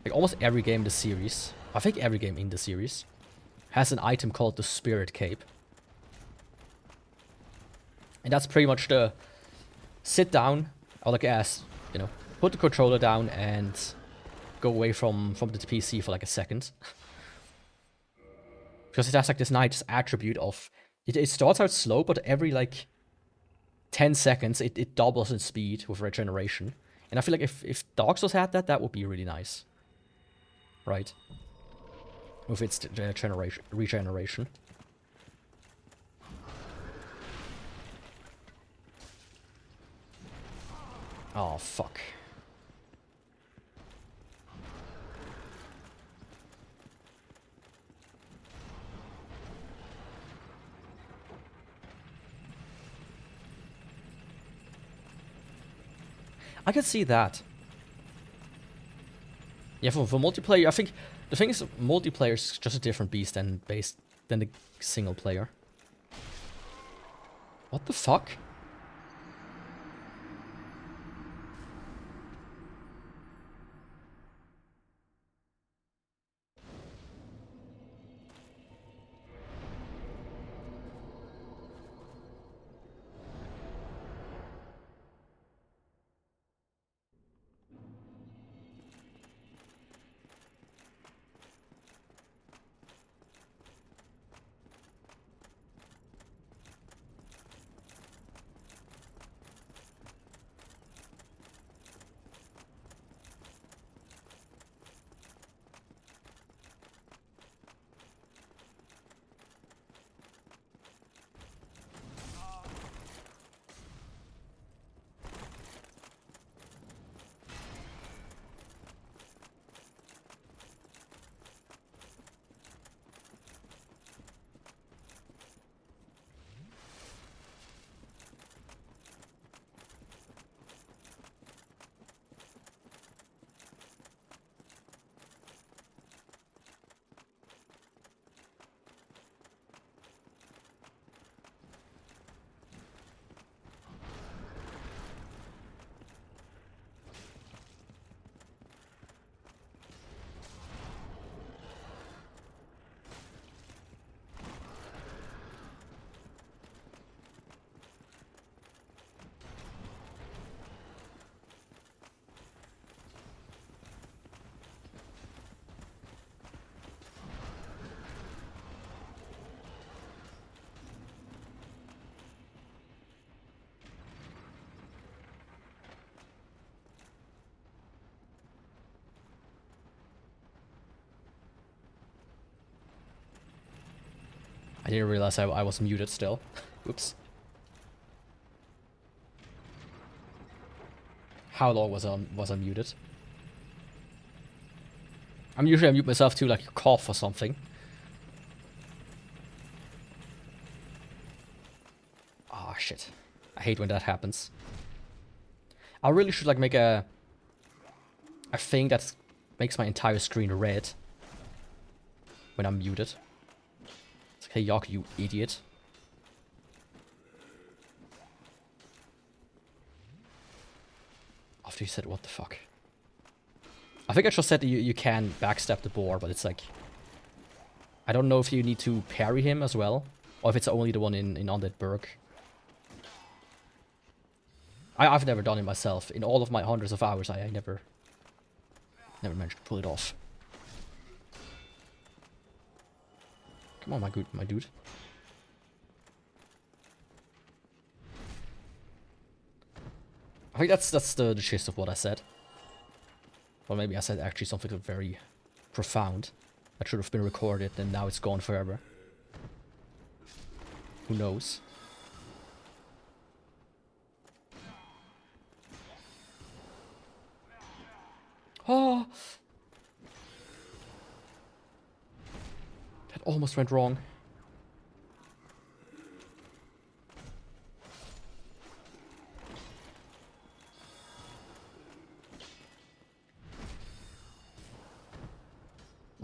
A: Like almost every game in the series, I think every game in the series, has an item called the Spirit Cape. And that's pretty much the sit down, or like you know, put the controller down and go away from the PC for like a second. Because it has like this nice attribute of, it starts out slow, but every like 10 seconds it doubles in speed with regeneration. And I feel like if Dark Souls had that, that would be really nice. Right? With its regeneration. Oh, fuck. I can see that. Yeah, for multiplayer, I think the thing is, multiplayer is just a different beast than the single player. What the fuck? I didn't realize I was muted still. Oops. How long was I muted? I'm usually I mute myself too, like a cough or something. Ah, shit. I hate when that happens. I really should like make a thing that makes my entire screen red when I'm muted. It's like, hey Yaku, you idiot. After you said what the fuck. I think I just said that you can backstab the boar, but it's like, I don't know if you need to parry him as well, or if it's only the one in Undead Burg. I've never done it myself. In all of my hundreds of hours, I never managed to pull it off. Come on, my dude. I think that's the gist of what I said. Or maybe I said actually something very profound that should have been recorded and now it's gone forever. Who knows? Oh! That almost went wrong.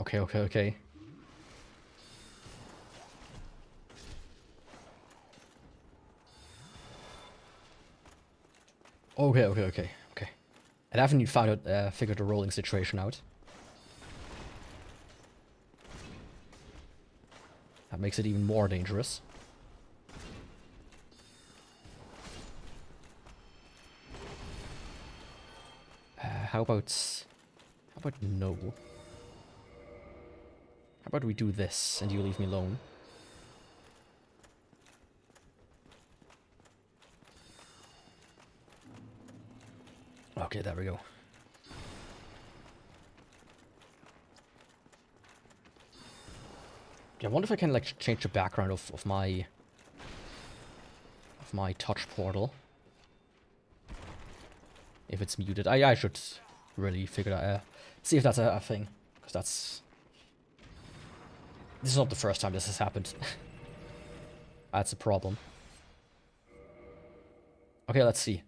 A: Okay, okay, okay. Okay, okay, okay, okay. And I haven't even figured the rolling situation out. That makes it even more dangerous. How about no? How about we do this and you leave me alone? Okay, there we go. Yeah, I wonder if I can like change the background of my touch portal. If it's muted. I should really figure that out. See if that's a thing. Because this is not the first time this has happened. That's a problem. Okay, let's see.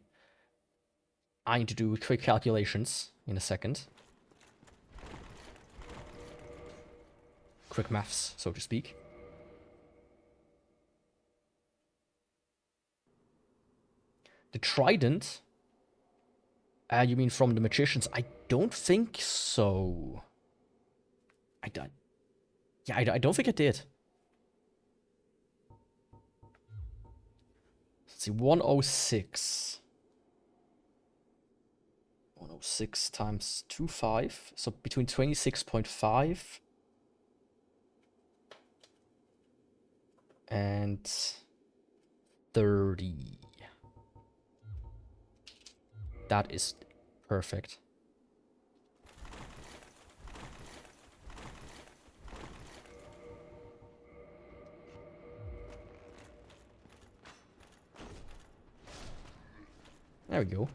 A: I need to do quick calculations in a second. Quick maths, so to speak. The trident? You mean from the magicians? I don't think so. I don't think I did. Let's see, 106. 106 times 25. So between 26.5 and 30. That is perfect. There we go.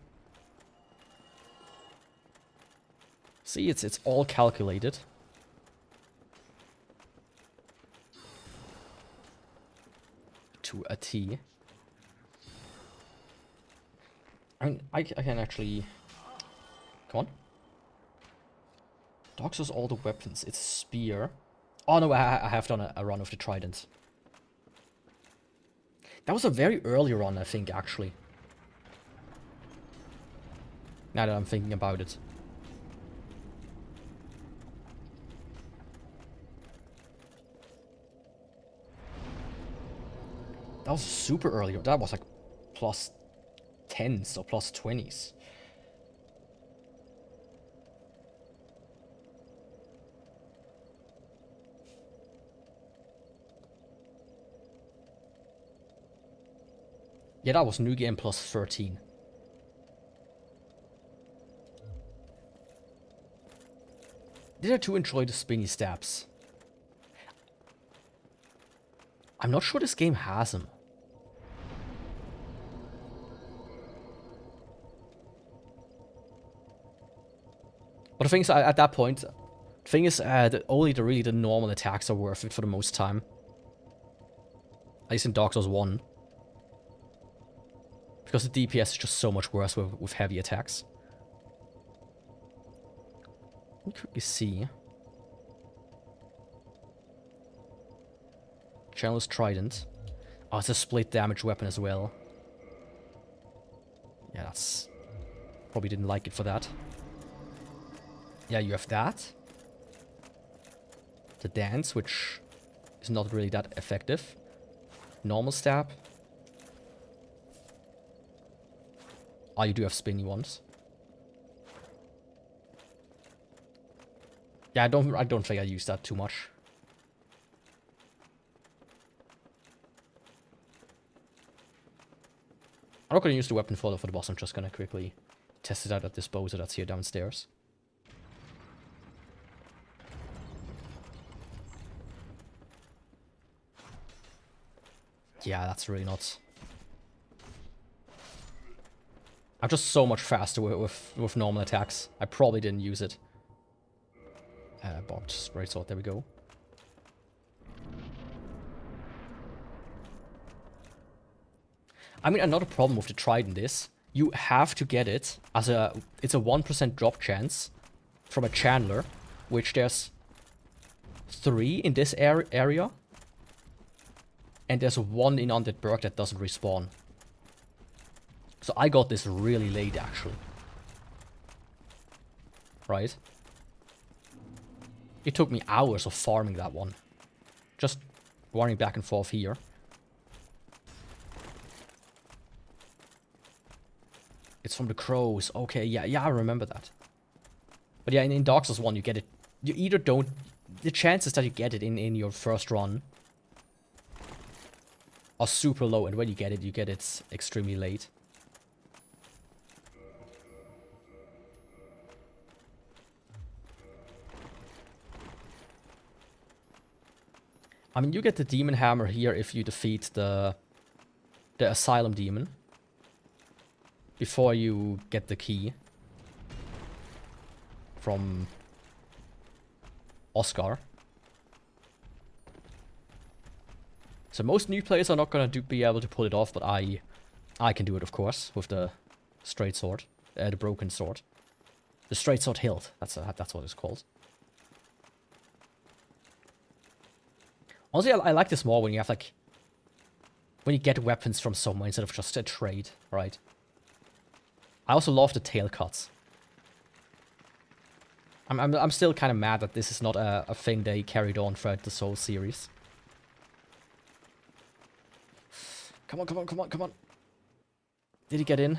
A: See, it's all calculated. To a T. I mean, I can actually... Come on. Dark Souls all the weapons. It's spear. Oh no, I have done a run of the trident. That was a very early run, I think, actually. Now that I'm thinking about it. That was super early. That was like plus 10s or plus 20s. Yeah, that was new game plus 13. Did I too enjoy the spinny stabs? I'm not sure this game has them. But the thing is, at that point, the thing is that only the normal attacks are worth it for the most time. At least in Dark Souls 1. Because the DPS is just so much worse with heavy attacks. Let me quickly see. Channel's Trident. Oh, it's a split damage weapon as well. Yeah, that's... Probably didn't like it for that. Yeah, you have that. The dance, which is not really that effective. Normal stab. Oh, you do have spinny ones. Yeah, I don't think I use that too much. I'm not gonna use the weapon follow for the boss, I'm just gonna quickly test it out at this bowser that's here downstairs. Yeah, that's really nuts. I'm just so much faster with normal attacks. I probably didn't use it. Barbed spray sword, there we go. I mean, another problem with the trident is you have to get it as it's a 1% drop chance from a channeler, which there's 3 in this area. And there's 1 in Undead Burg that doesn't respawn. So I got this really late, actually. Right? It took me hours of farming that one. Just running back and forth here. It's from the crows. Okay, yeah, I remember that. But yeah, in Dark Souls 1, you get it. You either don't... The chances that you get it in your first run are super low. And when you get it extremely late. I mean, you get the Demon Hammer here if you defeat the Asylum Demon. Before you get the key. From Oscar. So most new players are not gonna be able to pull it off, but I can do it, of course, with the straight sword, the broken sword, the straight sword hilt. That's what it's called. Honestly, I like this more when you have like when you get weapons from someone instead of just a trade, right? I also love the tail cuts. I'm still kind of mad that this is not a thing they carried on throughout the Souls series. Come on, come on, come on, come on. Did he get in?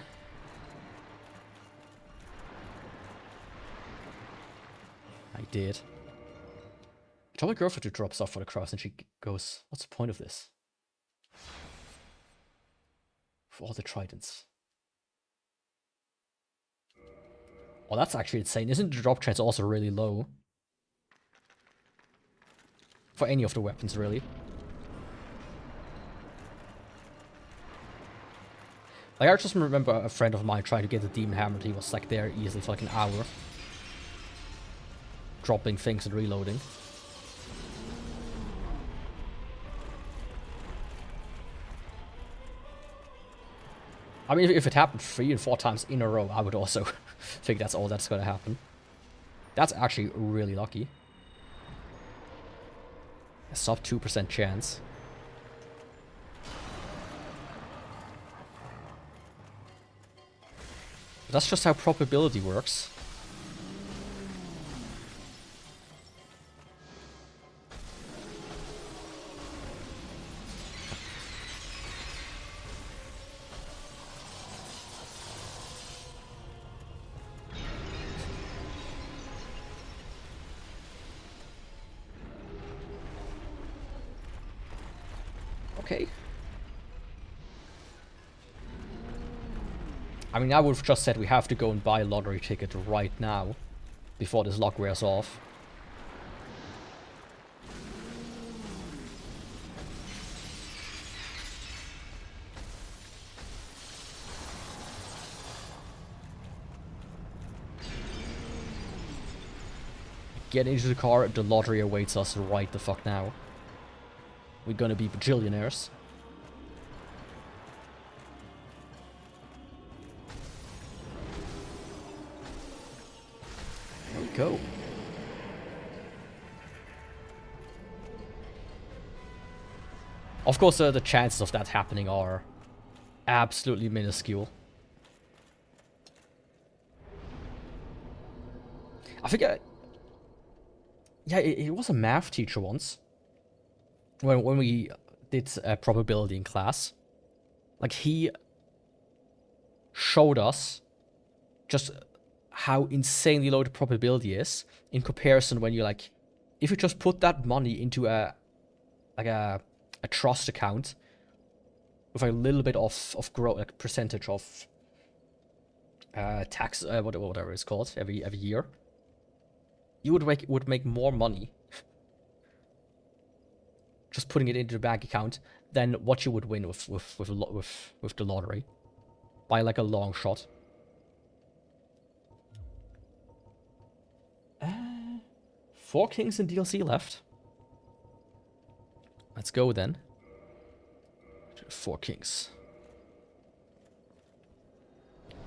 A: I did. I told my girlfriend to drop stuff for the cross and she goes, what's the point of this? For all the tridents. Oh, that's actually insane. Isn't the drop chance also really low? For any of the weapons, really. Like, I just remember a friend of mine trying to get the Demon Hammer. He was like there easily for like an hour. Dropping things and reloading. I mean, if it happened 3 and 4 times in a row, I would also think that's all that's gonna happen. That's actually really lucky. A sub 2% chance. But that's just how probability works. Okay. I mean, I would have just said we have to go and buy a lottery ticket right now, before this lock wears off. Get into the car, the lottery awaits us right the fuck now. We're gonna be bajillionaires. There we go. Of course, the chances of that happening are absolutely minuscule. I think yeah, it was a math teacher once. When we did probability in class, like he showed us just how insanely low the probability is in comparison when you like, if you just put that money into a trust account with a little bit of growth, like percentage of tax, whatever it's called, every year, you would make more money just putting it into the bank account than what you would win with the lottery by like a long shot. 4 kings in DLC left. Let's go then. 4 kings.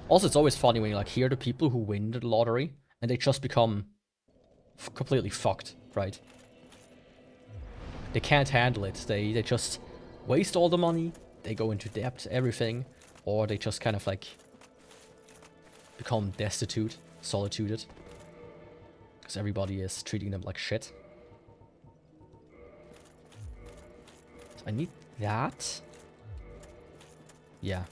A: Also, it's always funny when you like hear the people who win the lottery and they just become completely fucked, right? they can't handle it. They just waste all the money, they go into debt, everything, or they just kind of like become destitute, solituded, because everybody is treating them like shit. So I need that. Yeah.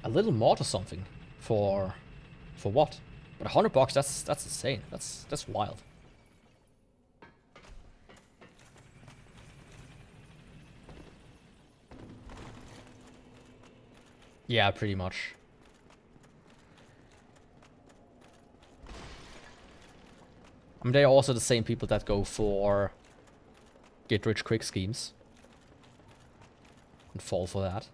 A: A little mod or something for what? But $100, that's insane. That's wild. Yeah, pretty much. I mean, they're also the same people that go for get rich quick schemes and fall for that.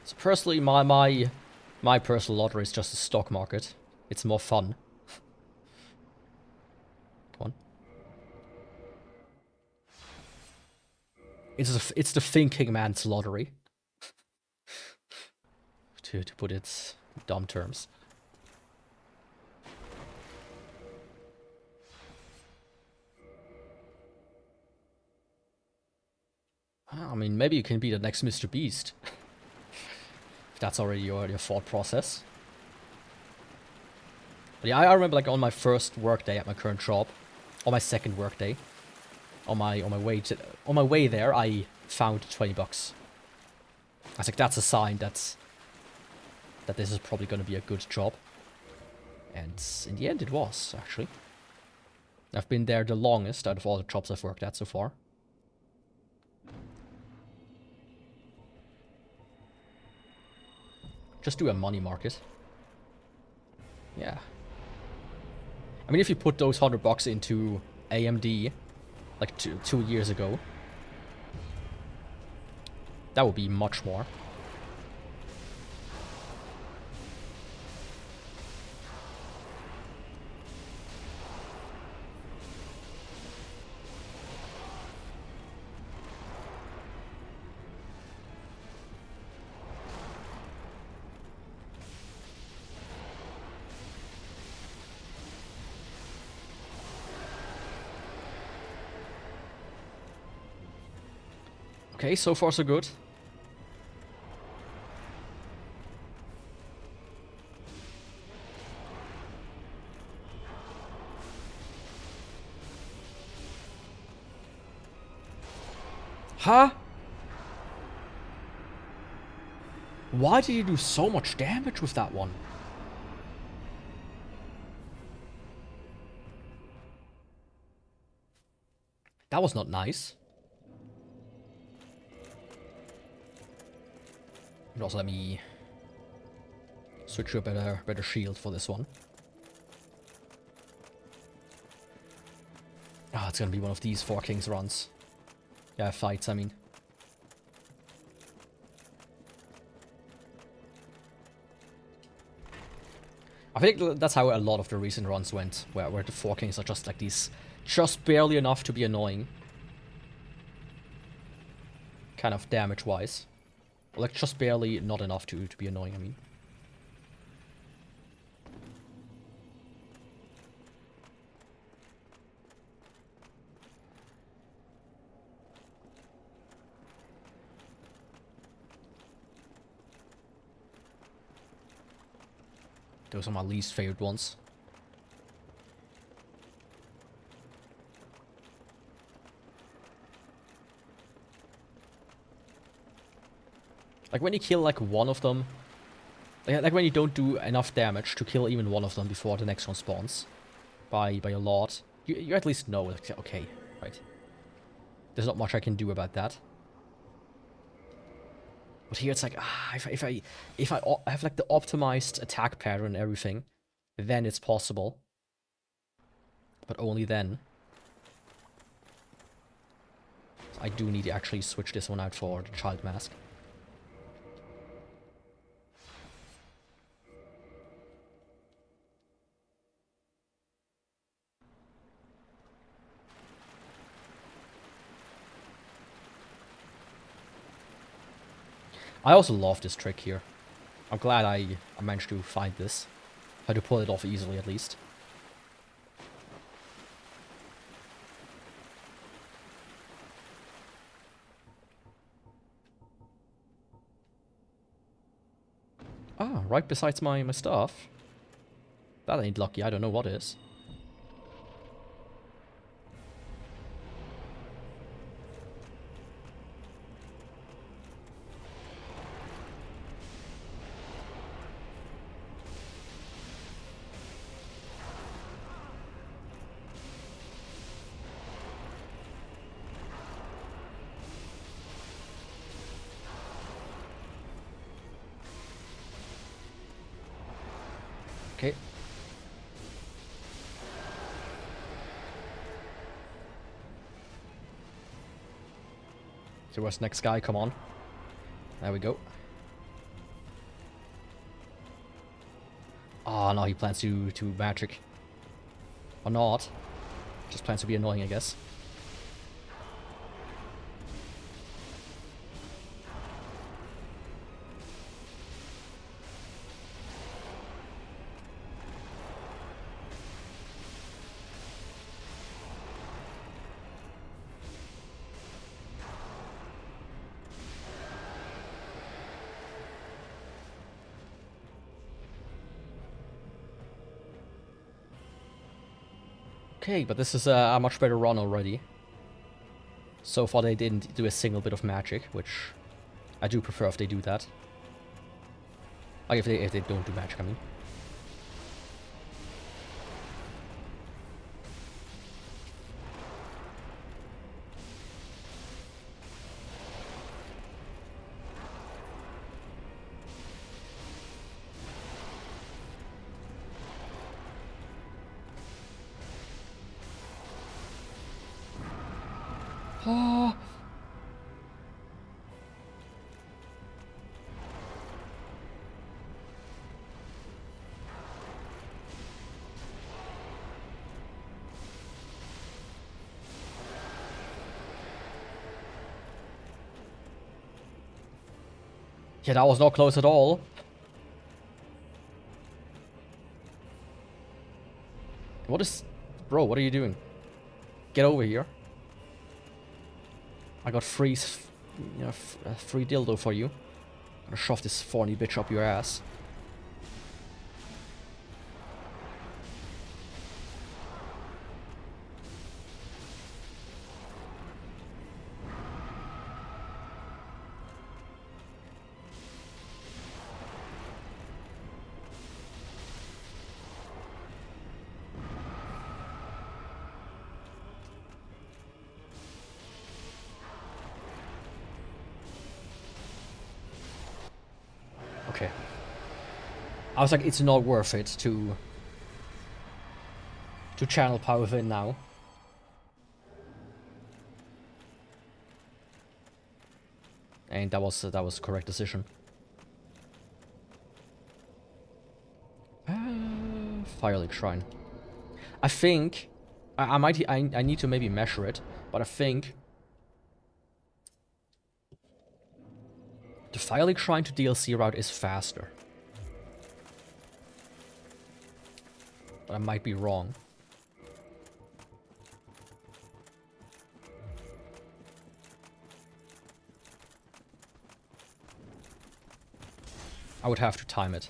A: So personally, my personal lottery is just a stock market. It's more fun. Come on. It's the thinking man's lottery. to put it in dumb terms. I mean, maybe you can be the next Mr. Beast. If that's already your thought process. But yeah, I remember like on my first work day at my current job, on my second work day, on my way there, I found $20. I was like, that's a sign that this is probably going to be a good job. And in the end, it was actually. I've been there the longest out of all the jobs I've worked at so far. Just do a money market. Yeah. I mean, if you put those $100 into AMD, like two years ago, that would be much more. Okay, so far so good. Huh? Why did you do so much damage with that one? That was not nice. And also let me switch to a better shield for this one. Ah, it's gonna be one of these 4 Kings runs. Yeah, fights, I mean. I think that's how a lot of the recent runs went, where the 4 Kings are just like these, just barely enough to be annoying. Kind of damage-wise. Like, just barely not enough to be annoying, I mean. Those are my least favorite ones. Like when you kill like one of them, like when you don't do enough damage to kill even one of them before the next one spawns, by a lot, you at least know, like, okay, right. There's not much I can do about that. But here it's like, if I have like the optimized attack pattern and everything, then it's possible. But only then. I do need to actually switch this one out for the child mask. I also love this trick here. I'm glad I managed to find this. How to pull it off easily, at least. Ah, right besides my stuff. That ain't lucky, I don't know what is. Okay. So where's next guy? Come on. There we go. Oh no, he plans to magic. Or not. Just plans to be annoying, I guess. Okay, but this is a much better run already. So far they didn't do a single bit of magic, which I do prefer if they do that. Like if they don't do magic, I mean. Oh. Yeah, that was not close at all. What is... Bro, what are you doing? Get over here. I got free, you know, free dildo for you. Gonna shove this thorny bitch up your ass. Okay. I was like, it's not worth it to channel power within now. And that was the correct decision. Firelink Shrine. I think I need to maybe measure it, but I think the Firelink Shrine to DLC route is faster. But I might be wrong. I would have to time it.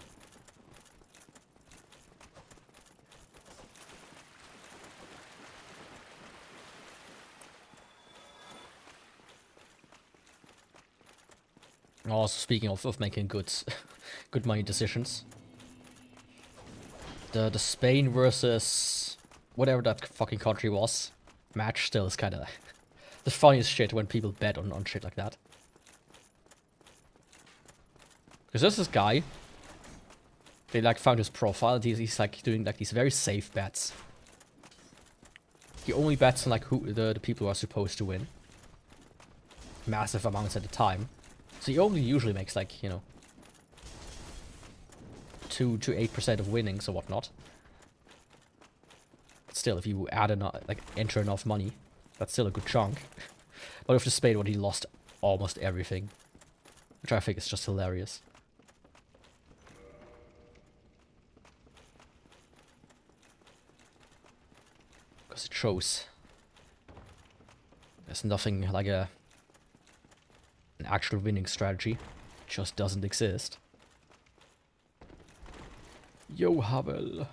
A: Also, speaking of making good money decisions. The Spain versus whatever that fucking country was match still is kind of the funniest shit when people bet on shit like that. Because there's this guy, they like found his profile, and he's like doing like these very safe bets. He only bets on like the people who are supposed to win. Massive amounts at a time. So he only usually makes like, you know, 2 to 8% of winnings or whatnot. But still, if you add enough, like enter enough money, that's still a good chunk. But with the Spain one, he lost almost everything. Which I think is just hilarious. Because it shows there's nothing like an actual winning strategy. It just doesn't exist. Yo, Havel.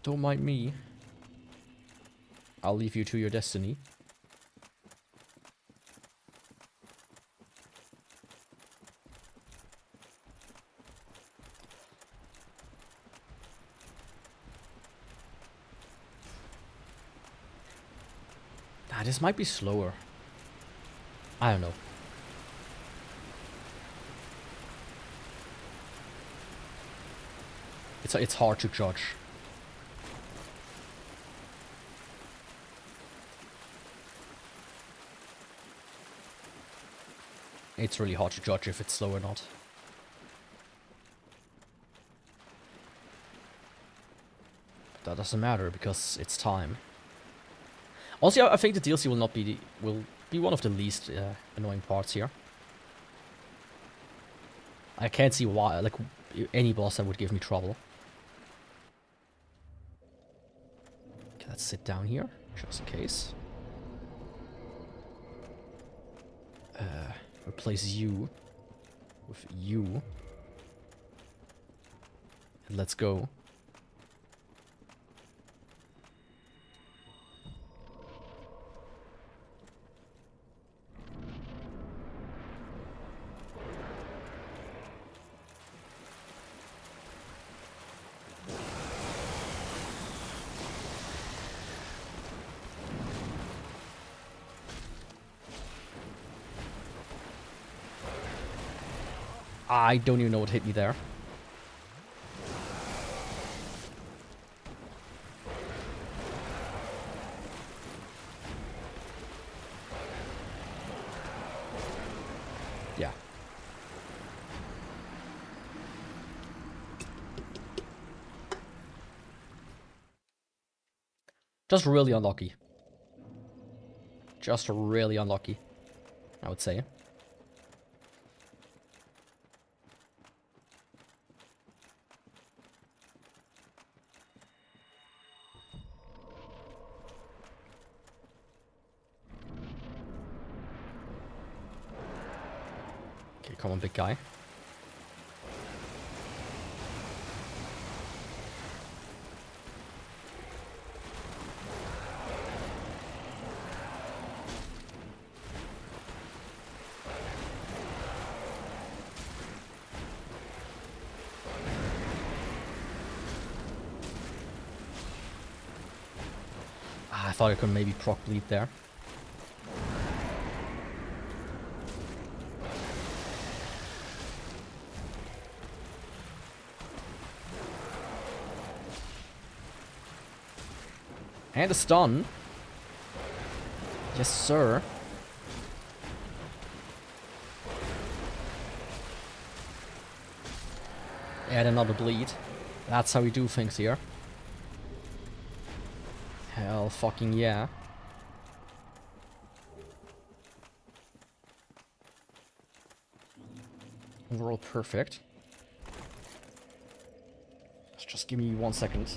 A: Don't mind me. I'll leave you to your destiny. Ah, this might be slower. I don't know. It's hard to judge. It's really hard to judge if it's slow or not. But that doesn't matter because it's time. Also, I think the DLC will not be will be one of the least annoying parts here. I can't see why, like, any boss that would give me trouble. Okay, let's sit down here, just in case. Replace you with you. And let's go. I don't even know what hit me there. Yeah. Just really unlucky. Just really unlucky, I would say. Okay, come on, big guy. I thought I could maybe proc bleed there. And a stun. Yes, sir. Add another bleed. That's how we do things here. Hell fucking yeah. Overall perfect. Just give me 1 second.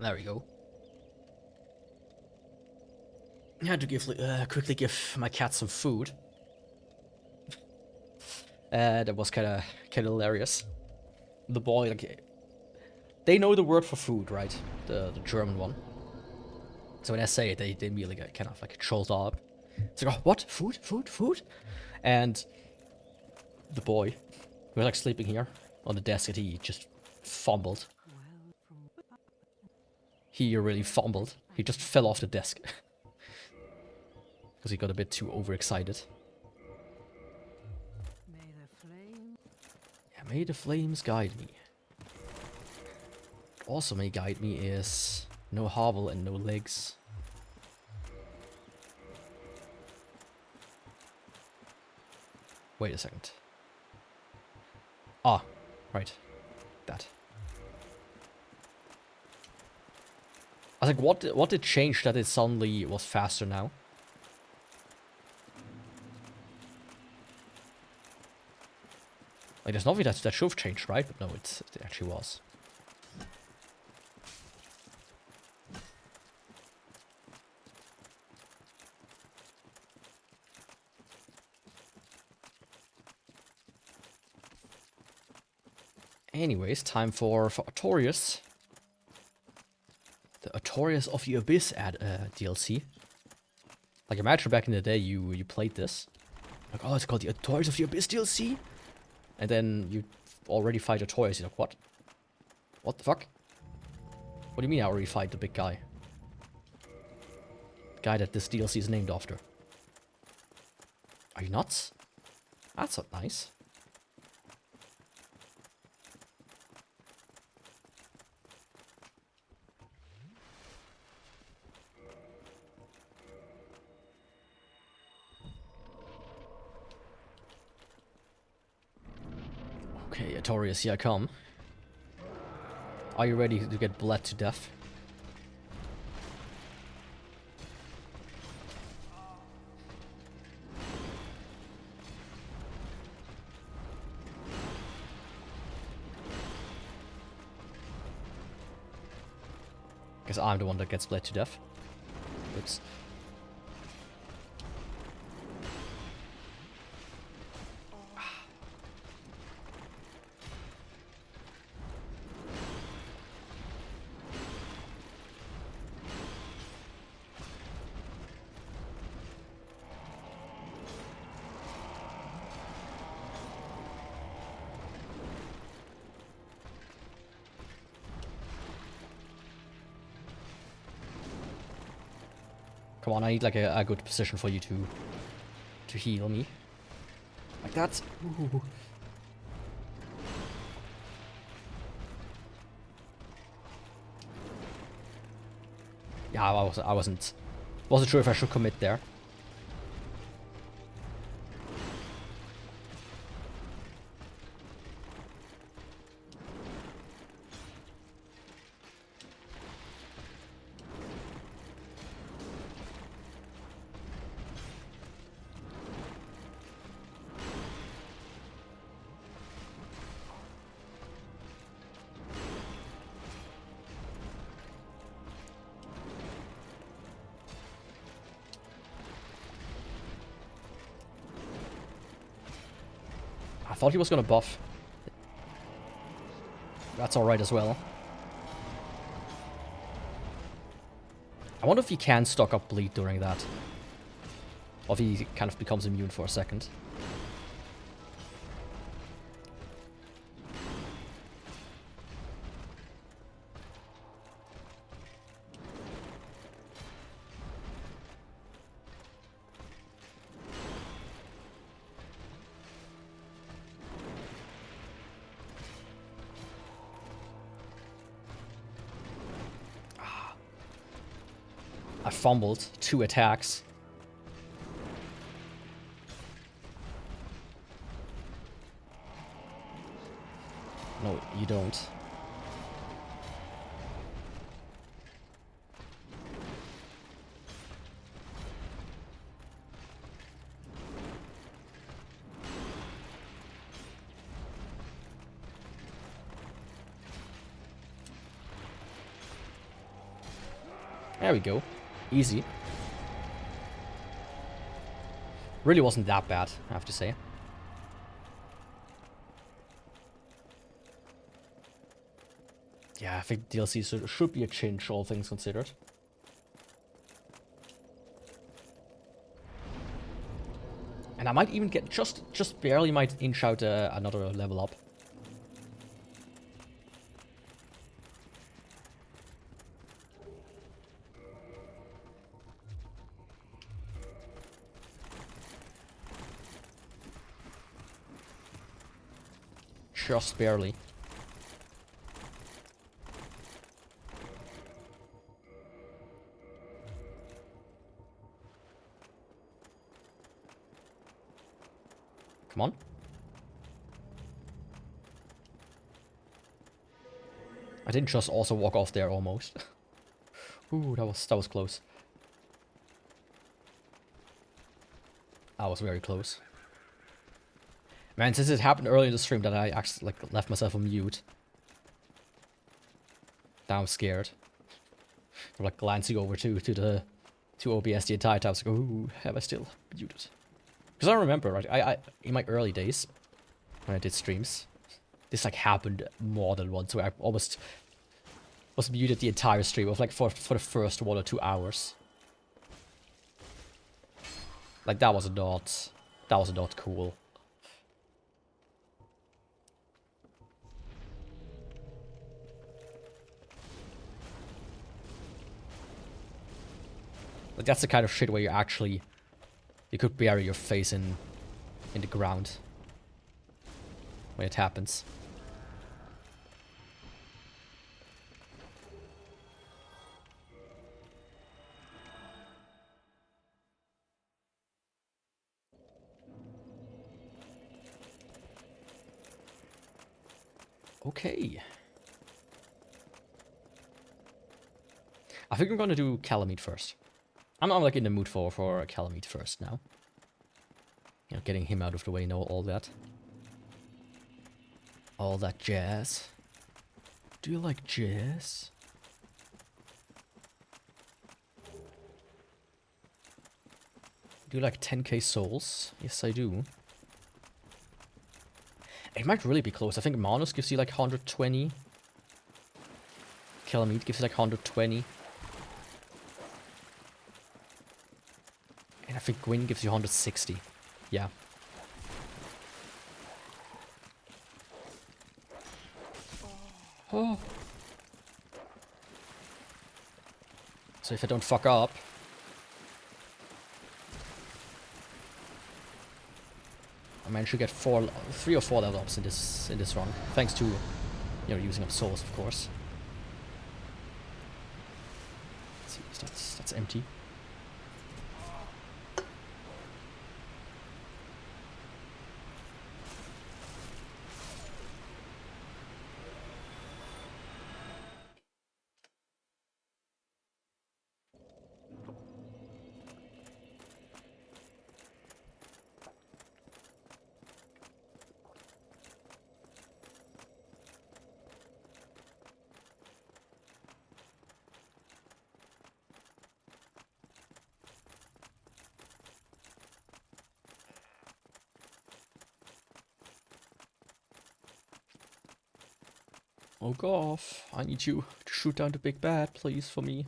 A: There we go. had to quickly give my cat some food. That was kind of hilarious. The boy, like, they know the word for food, right? The German one. So when I say it, they immediately get kind of like trolled up. It's like, oh, what? Food? Food? Food? And the boy, who was like sleeping here on the desk, and he just fumbled. He really fumbled. He just fell off the desk. Because he got a bit too overexcited. Yeah, may the flames guide me. Also may guide me is no hovel and no legs. Wait a second. Ah, right. That. I was like, what did change that it suddenly was faster now? Like, there's nothing that should have changed, right? But no, it actually was. Anyways, time for Artorias. The Artorias of the Abyss DLC. Like, imagine back in the day you played this. Like, oh, it's called the Artorias of the Abyss DLC? And then you already fight Artorias. You're like, what? What the fuck? What do you mean I already fight the big guy? The guy that this DLC is named after. Are you nuts? That's not nice. Okay, Artorias, here I come. Are you ready to get bled to death? Guess I'm the one that gets bled to death. Oops. Come on, I need like a good position for you to heal me. Like that. Ooh. Yeah, I wasn't sure if I should commit there. I thought he was gonna buff. That's alright as well. I wonder if he can stock up bleed during that. Or if he kind of becomes immune for a second. I fumbled 2 attacks. No, you don't. There we go. Easy. Really wasn't that bad, I have to say. Yeah, I think DLC should be a cinch, all things considered. And I might even get just barely might inch out another level up. Just barely. Come on. I didn't just also walk off there almost. Ooh, that was close. I was very close. Man, since it happened early in the stream that I actually like left myself on mute. Now I'm scared. I'm like glancing over to OBS the entire time. I was like, ooh, have I still muted? Because I remember, right, I in my early days when I did streams, this like happened more than once, where I almost was muted the entire stream of like for the first 1 or 2 hours. Like that was not cool. Like that's the kind of shit where you could bury your face in the ground when it happens. Okay. I think I'm gonna do Calamite first. I'm like in the mood for Calamite first now. You know, getting him out of the way, all that. All that jazz. Do you like jazz? Do you like 10k souls? Yes, I do. It might really be close. I think Manus gives you like 120. Calamite gives you like 120. And I think Gwyn gives you 160. Yeah. Oh. So if I don't fuck up, I managed to get 3 or 4 level ups in this run, thanks to, you know, using up souls, of course. Let's see, that's empty. Oh Goff, I need you to shoot down the big bad, please, for me.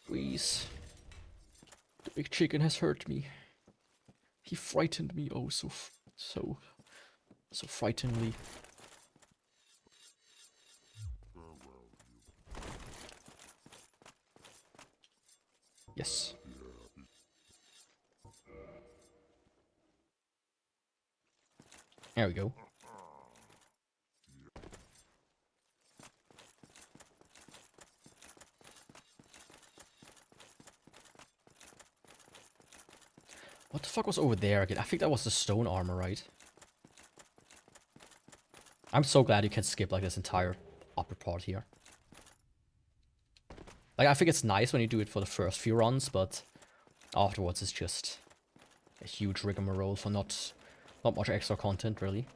A: Please. The big chicken has hurt me. He frightened me, oh, so frighteningly. Yes. There we go. What the fuck was over there again? I think that was the stone armor, right? I'm so glad you can skip like this entire upper part here. Like, I think it's nice when you do it for the first few runs, but afterwards it's just a huge rigmarole for not much extra content, really.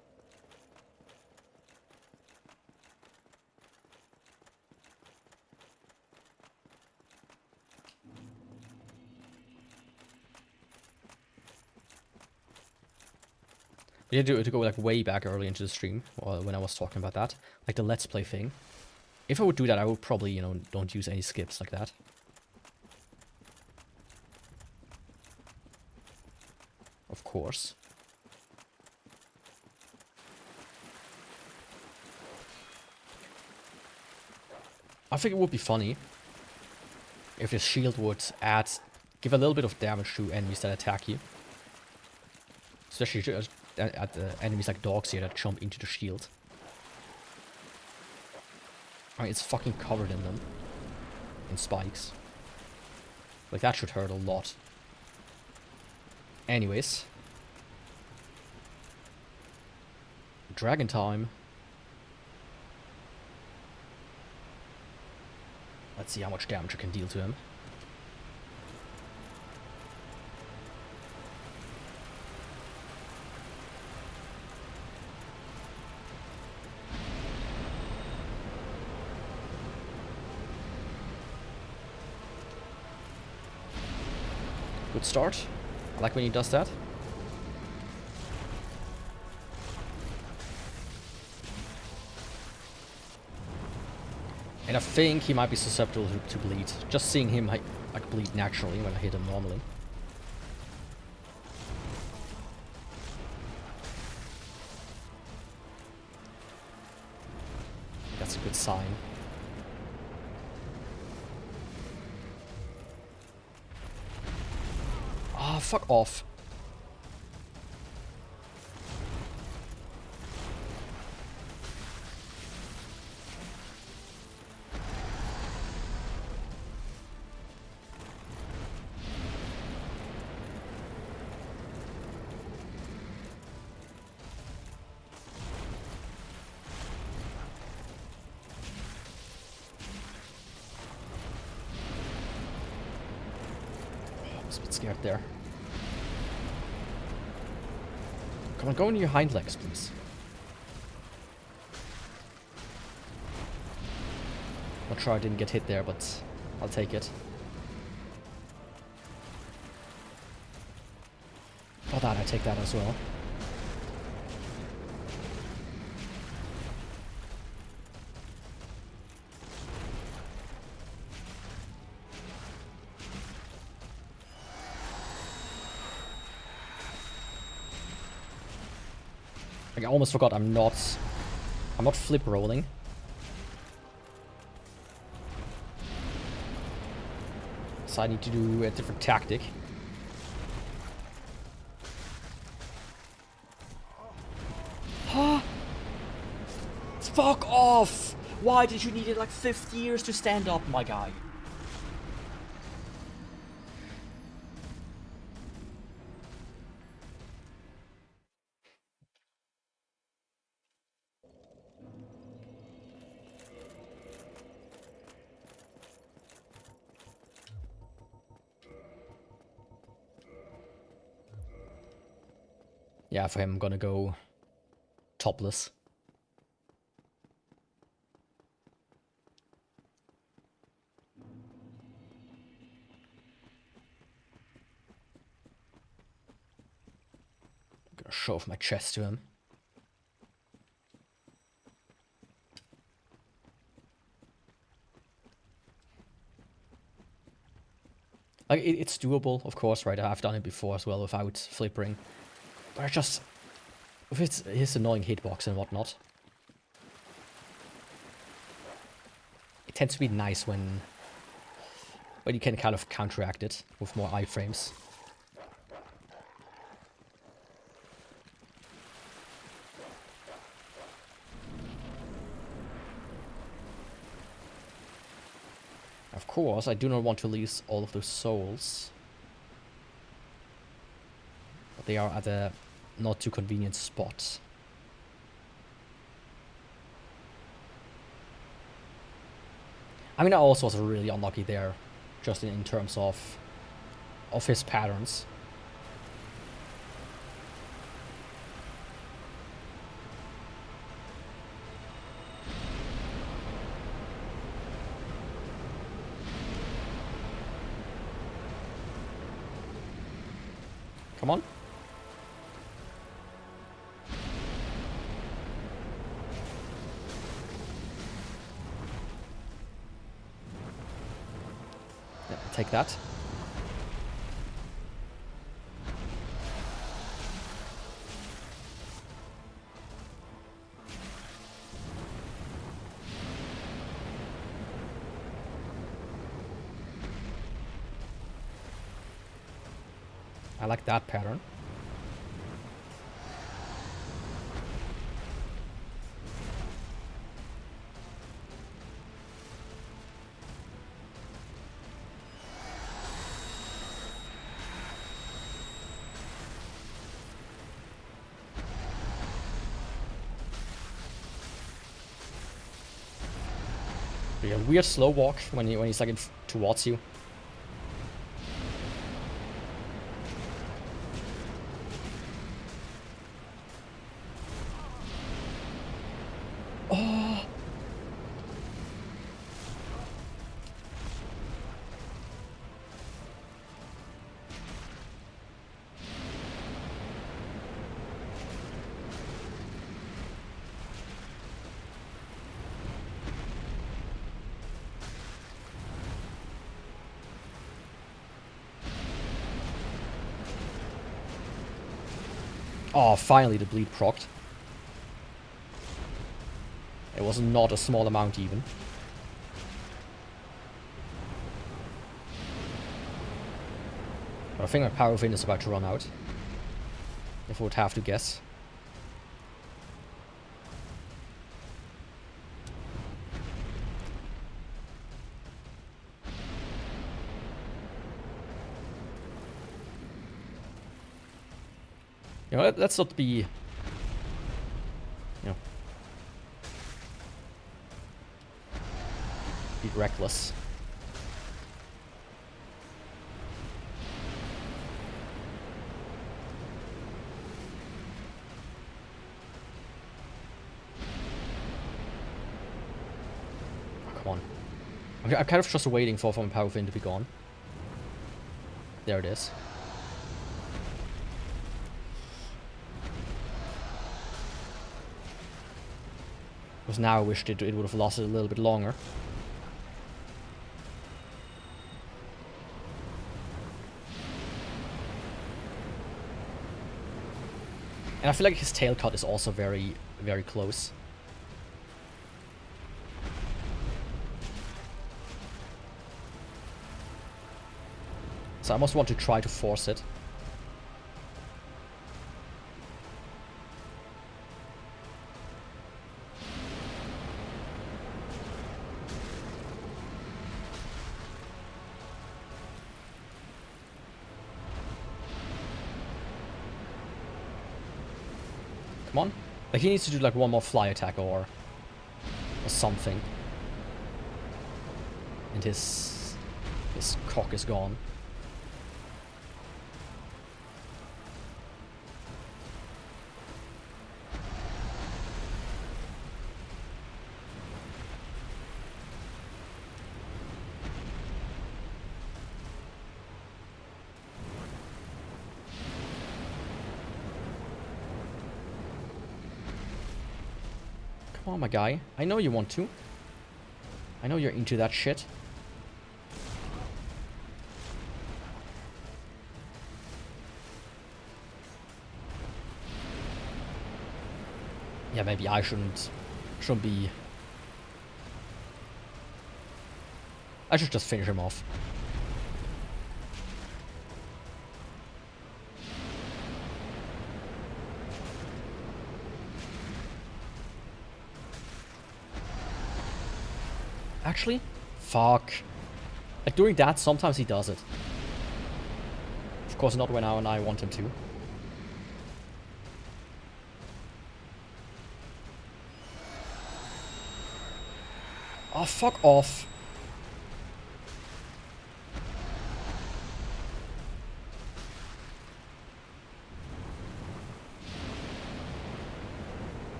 A: We had to go like way back early into the stream when I was talking about that, like the Let's Play thing. If I would do that, I would probably, you know, don't use any skips like that. Of course. I think it would be funny if this shield would give a little bit of damage to enemies that attack you. Especially at the enemies like dogs here that jump into the shield. I mean, it's fucking covered in them. In spikes. Like, that should hurt a lot. Anyways. Dragon time. Let's see how much damage I can deal to him. Good start. I like when he does that. And I think he might be susceptible to bleed. Just seeing him like bleed naturally when I hit him normally. That's a good sign. Ah, fuck off. I was a bit scared there. Come on, go into your hind legs, please. Not sure I didn't get hit there, but I'll take it. For that, I take that as well. Like, I almost forgot I'm not flip rolling. So I need to do a different tactic. Huh? Fuck off! Why did you need it like 50 years to stand up, my guy? Yeah, for him, I'm gonna go topless. I'm gonna show off my chest to him. Like, it's doable, of course, right? I've done it before as well without flippering. But I just... with his annoying hitbox and whatnot. It tends to be nice when you can kind of counteract it with more iframes. Of course, I do not want to lose all of those souls. But they are at a not too convenient spot. I mean, I also was really unlucky there, just in terms of his patterns. Come on. take that. I like that pattern. A weird slow walk when he's like towards you. Oh. Oh, finally the bleed procced. It was not a small amount even. But I think my power fin is about to run out. If I would have to guess. You know, let's not be, you know, be reckless. Oh, come on. I'm kind of just waiting for my power fin to be gone. There it is. Because now I wished it would have lasted a little bit longer. And I feel like his tail cut is also very, very close. So I almost want to try to force it. Come on. Like, he needs to do like one more fly attack or something. And his cock is gone. Come on, my guy. I know you want to. I know you're into that shit. Yeah, maybe I shouldn't be... I should just finish him off. Actually, fuck. Like, doing that, sometimes he does it. Of course, not when I want him to. Oh, fuck off.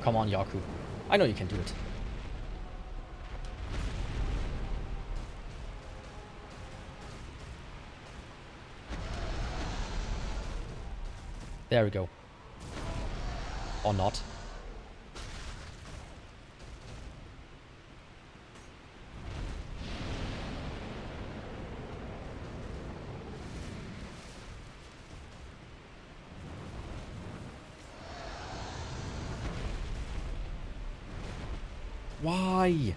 A: Come on, Yaku. I know you can do it. There we go. Or not. Why?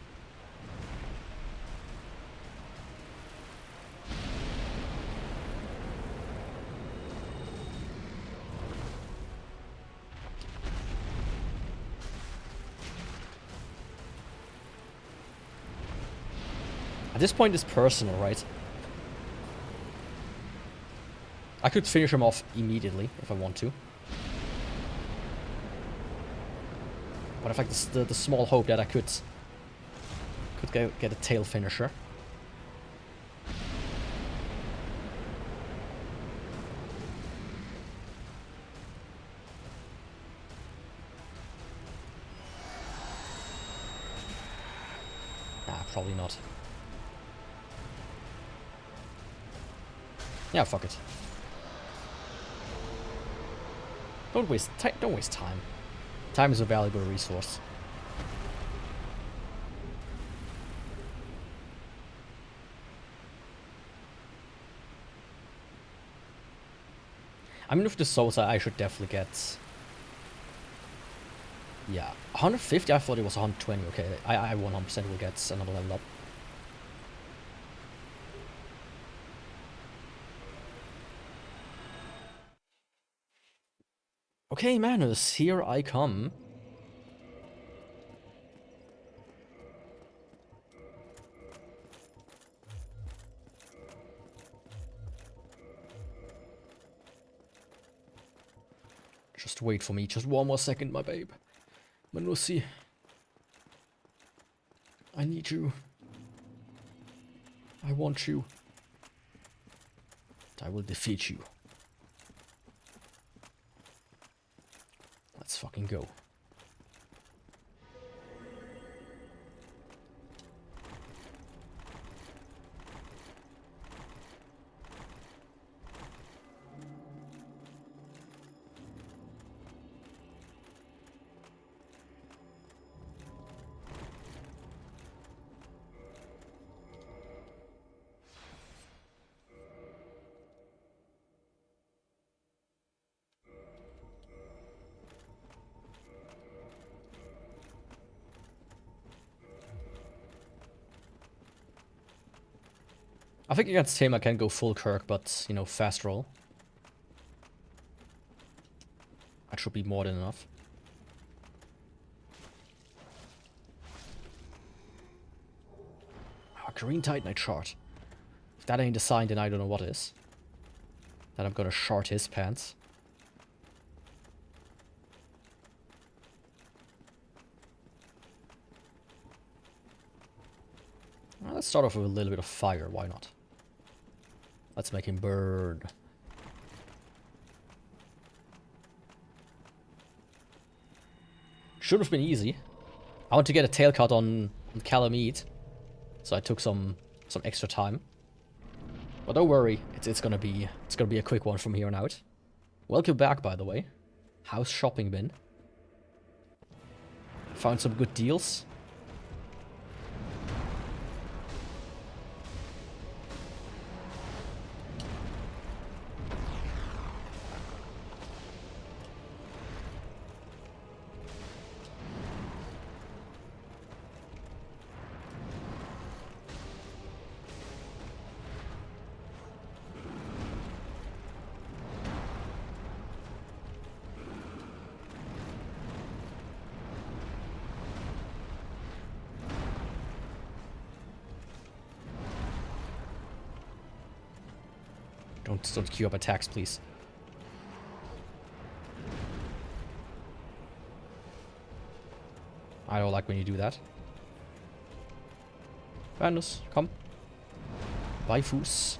A: At this point, it's personal, right? I could finish him off immediately if I want to. But I have like the small hope that I could get a tail finisher. Nah, probably not. Yeah, fuck it. Don't waste time. Time is a valuable resource. I mean, with the souls, I should definitely get... Yeah, 150? I thought it was 120. Okay, I 100% will get another level up. Okay, Manus, here I come. Just wait for me, just one more second, my babe. Manusi. I need you. I want you. I will defeat you. Let's fucking go. I think against him I can go full Kirk, but, you know, fast roll. That should be more than enough. Oh, Green Titanite shard. If that ain't a sign, then I don't know what is. Then I'm gonna shard his pants. Well, let's start off with a little bit of fire, why not? Let's make him burn. Should have been easy. I want to get a tail cut on Calamite, so I took some extra time. But don't worry, it's gonna be a quick one from here on out. Welcome back, by the way. How's shopping been? Found some good deals. Don't queue up attacks, please. I don't like when you do that. Vandus, come. Waifus.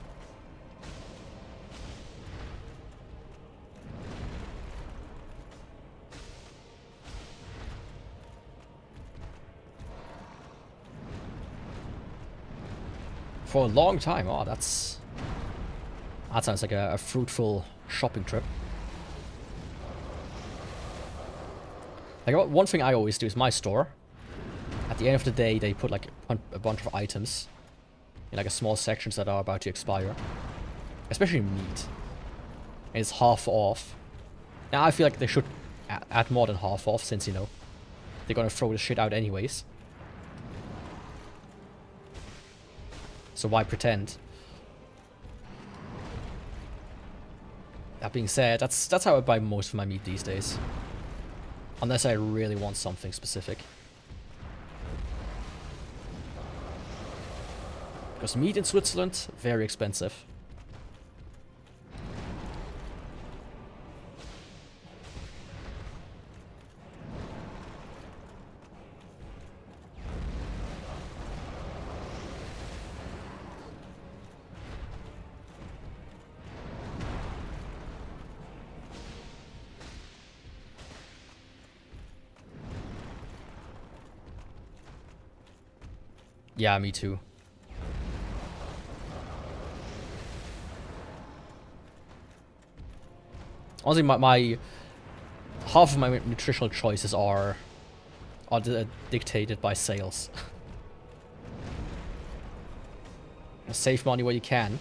A: For a long time. Oh, that sounds like a fruitful shopping trip. Like, one thing I always do is my store. At the end of the day, they put like a bunch of items in like a small sections that are about to expire. Especially meat. And it's half off. Now I feel like they should add more than half off, since, you know, they're gonna throw the shit out anyways. So why pretend? That being said, that's how I buy most of my meat these days. Unless I really want something specific. Because meat in Switzerland, very expensive. Yeah, me too. Honestly, my half of my nutritional choices are dictated by sales. Save money where you can.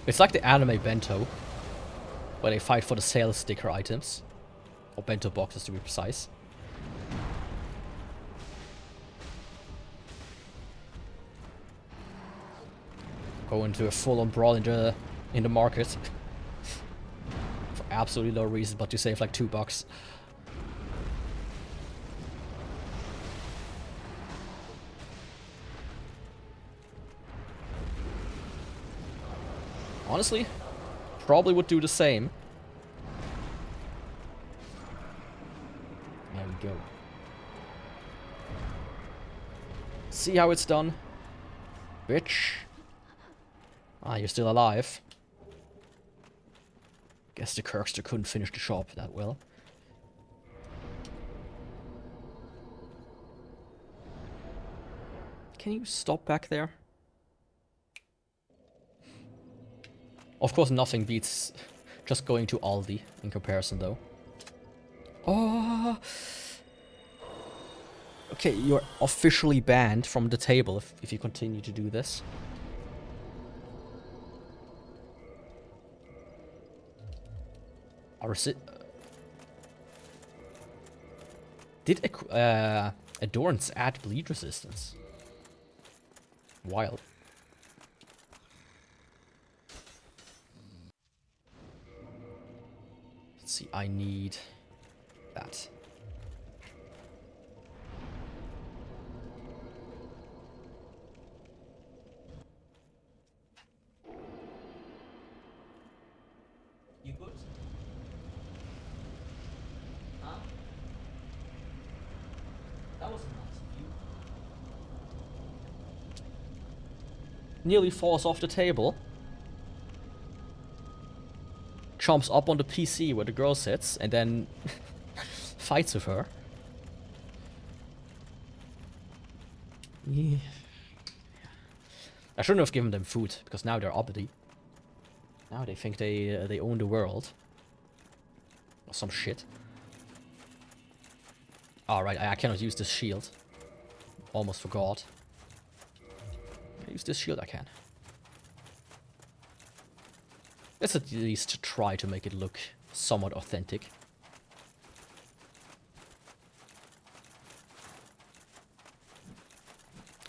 A: It's like the anime bento, where they fight for the sales sticker items. Or bento boxes to be precise. Go into a full-on brawl in the market. For absolutely no reason but to save like $2. Honestly, probably would do the same. There we go. See how it's done? Bitch. Ah, you're still alive. Guess the Kirkster couldn't finish the shop that well. Can you stop back there? Of course, nothing beats just going to Aldi in comparison, though. Oh! Okay, you're officially banned from the table if you continue to do this. Did Adorns add bleed resistance? Wild. Let's see, I need that. You good? Huh? That was nice of you. Nearly falls off the table. Jumps up on the PC where the girl sits and then fights with her. Yeah. I shouldn't have given them food because now they're uppity. Now they think they own the world. Or some shit. Alright, I cannot use this shield. Almost forgot. Can I use this shield? I can. Let's at least try to make it look somewhat authentic.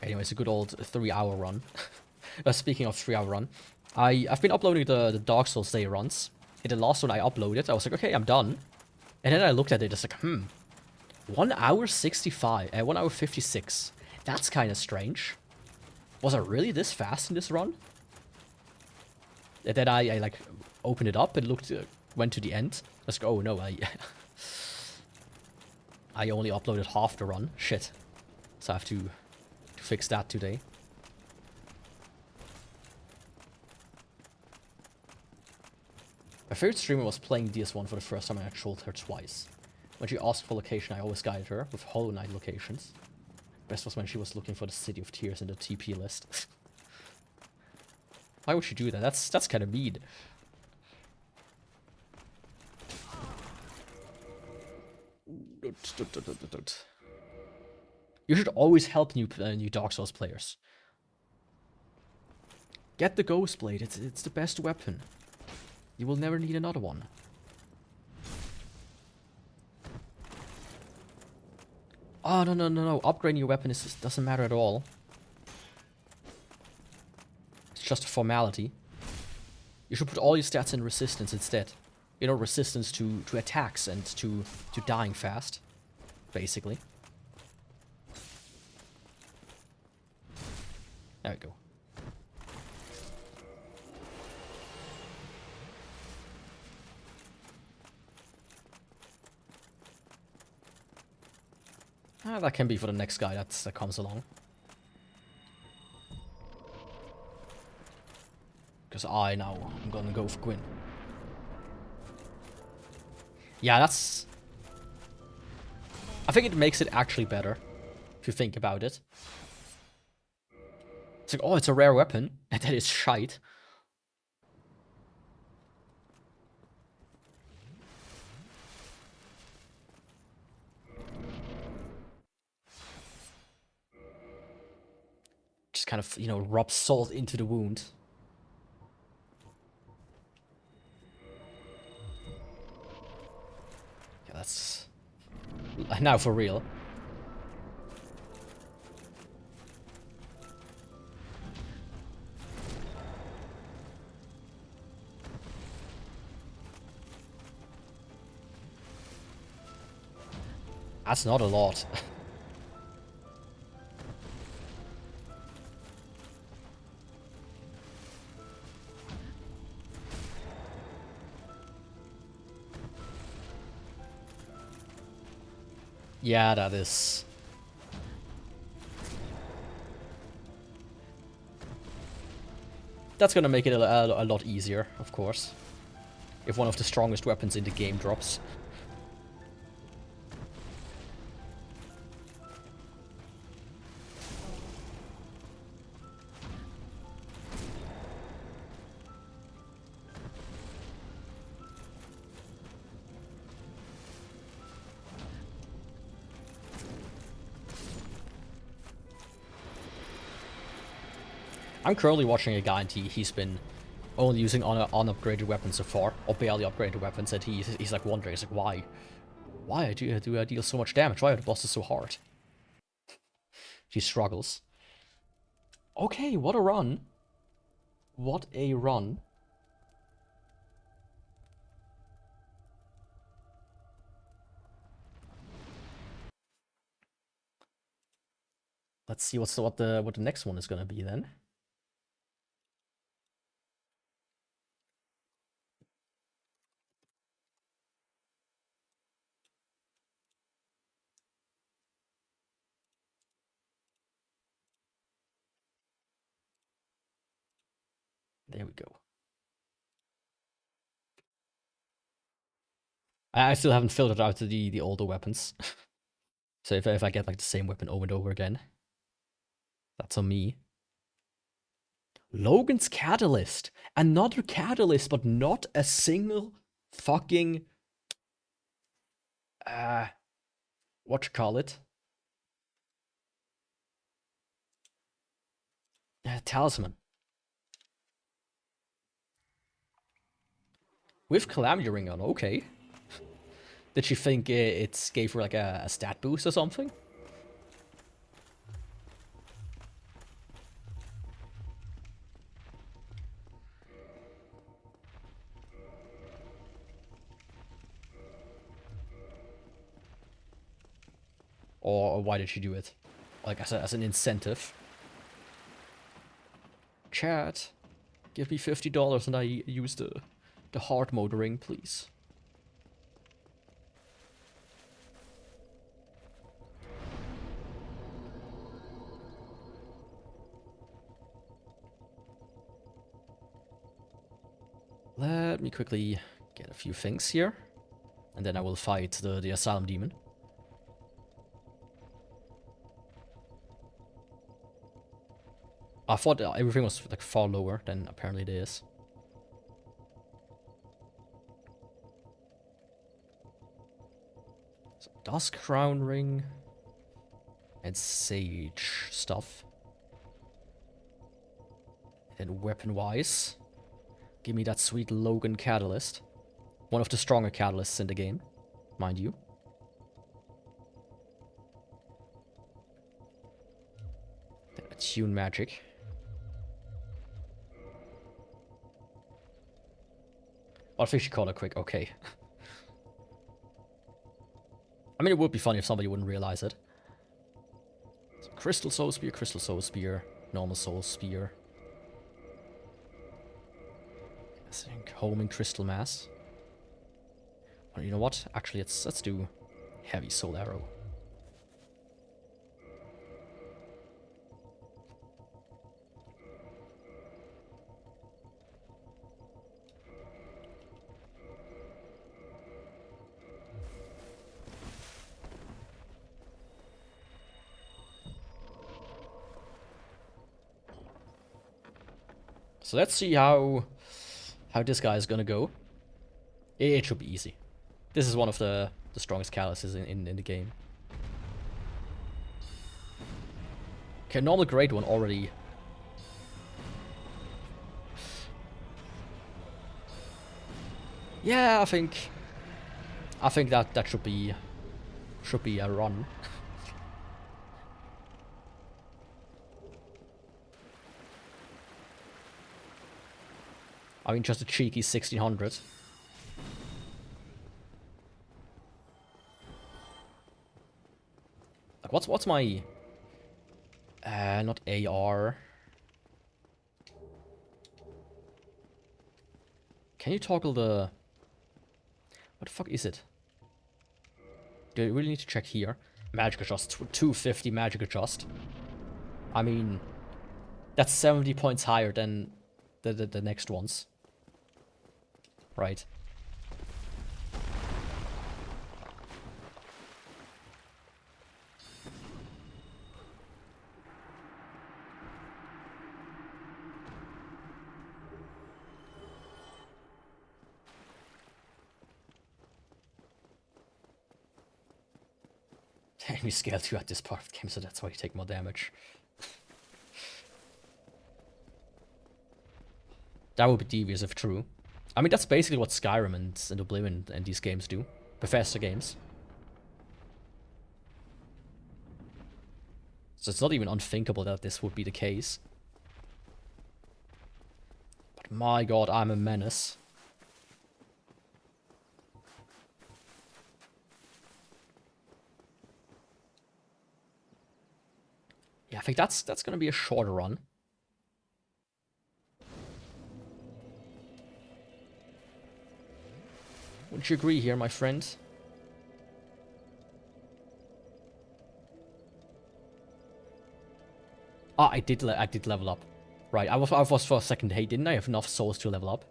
A: Anyway, it's a good old 3-hour run. Speaking of 3-hour run, I've been uploading the Dark Souls day runs. In the last one I uploaded, I was like, okay, I'm done. And then I looked at it, it's like, 1 hour 65, 1 hour 56. That's kind of strange. Was I really this fast in this run? And then I like opened it up and looked, went to the end. I was like, oh no, I only uploaded half the run. Shit. So I have to fix that today. My favorite streamer was playing DS1 for the first time and I trolled her twice. When she asked for location, I always guided her with Hollow Knight locations. Best was when she was looking for the City of Tears in the TP list. Why would she do that? That's kind of mean. You should always help new Dark Souls players. Get the Ghost Blade. It's the best weapon. You will never need another one. Oh, no, no, no, no. Upgrading your weapon doesn't matter at all. It's just a formality. You should put all your stats in resistance instead. You know, resistance to attacks and to dying fast, basically. There we go. Ah, that can be for the next guy that comes along. Because I'm gonna go for Gwyn. Yeah, that's... I think it makes it actually better, if you think about it. It's like, oh, it's a rare weapon, and that is shite. Just kind of, you know, rub salt into the wound. Yeah, that's... Now for real. That's not a lot. Yeah, that is... That's gonna make it a lot easier, of course. If one of the strongest weapons in the game drops. I'm currently watching a guy and he's been only using unupgraded weapons so far, or barely upgraded weapons, and he's like wondering, he's like, why? Why do I deal so much damage? Why are the bosses so hard? He struggles. Okay, what a run. What a run. Let's see what the next one is gonna be then. There we go. I still haven't filtered out the older weapons. So if I get like the same weapon over and over again, that's on me. Logan's Catalyst. Another Catalyst, but not a single fucking... what you call it? Talisman. With Calamity Ring on, okay. Did she think it gave her like a stat boost or something? Or why did she do it? Like as an incentive? Chat, give me $50 and I use the hard mode ring, please. Let me quickly get a few things here, and then I will fight the Asylum Demon. I thought everything was like far lower than apparently it is. So, Dusk Crown Ring and Sage stuff. And then weapon-wise, give me that sweet Logan Catalyst. One of the stronger catalysts in the game, mind you. Attune magic. Artificial color quick, okay. I mean, it would be funny if somebody wouldn't realize it. So, crystal soul spear, normal soul spear. I think homing crystal mass. Well, you know what? Actually, let's do heavy soul arrow. So let's see how this guy is gonna go. It should be easy. This is one of the strongest calluses in the game. Okay, normal great one already. Yeah, I think that should be a run. I mean, just a cheeky 1600. Like, what's my... not AR. Can you toggle the... What the fuck is it? Do I really need to check here? Magic adjust, 250 magic adjust. I mean, that's 70 points higher than the next ones. Right. We scaled you at this part of the game, so that's why you take more damage. That would be devious if true. I mean, that's basically what Skyrim and Oblivion and these games do. Bethesda games. So it's not even unthinkable that this would be the case. But my god, I'm a menace. Yeah, I think that's gonna be a shorter run. Wouldn't you agree here, my friend? Ah, I did level up. Right, I was for a second, hey, didn't I have enough souls to level up?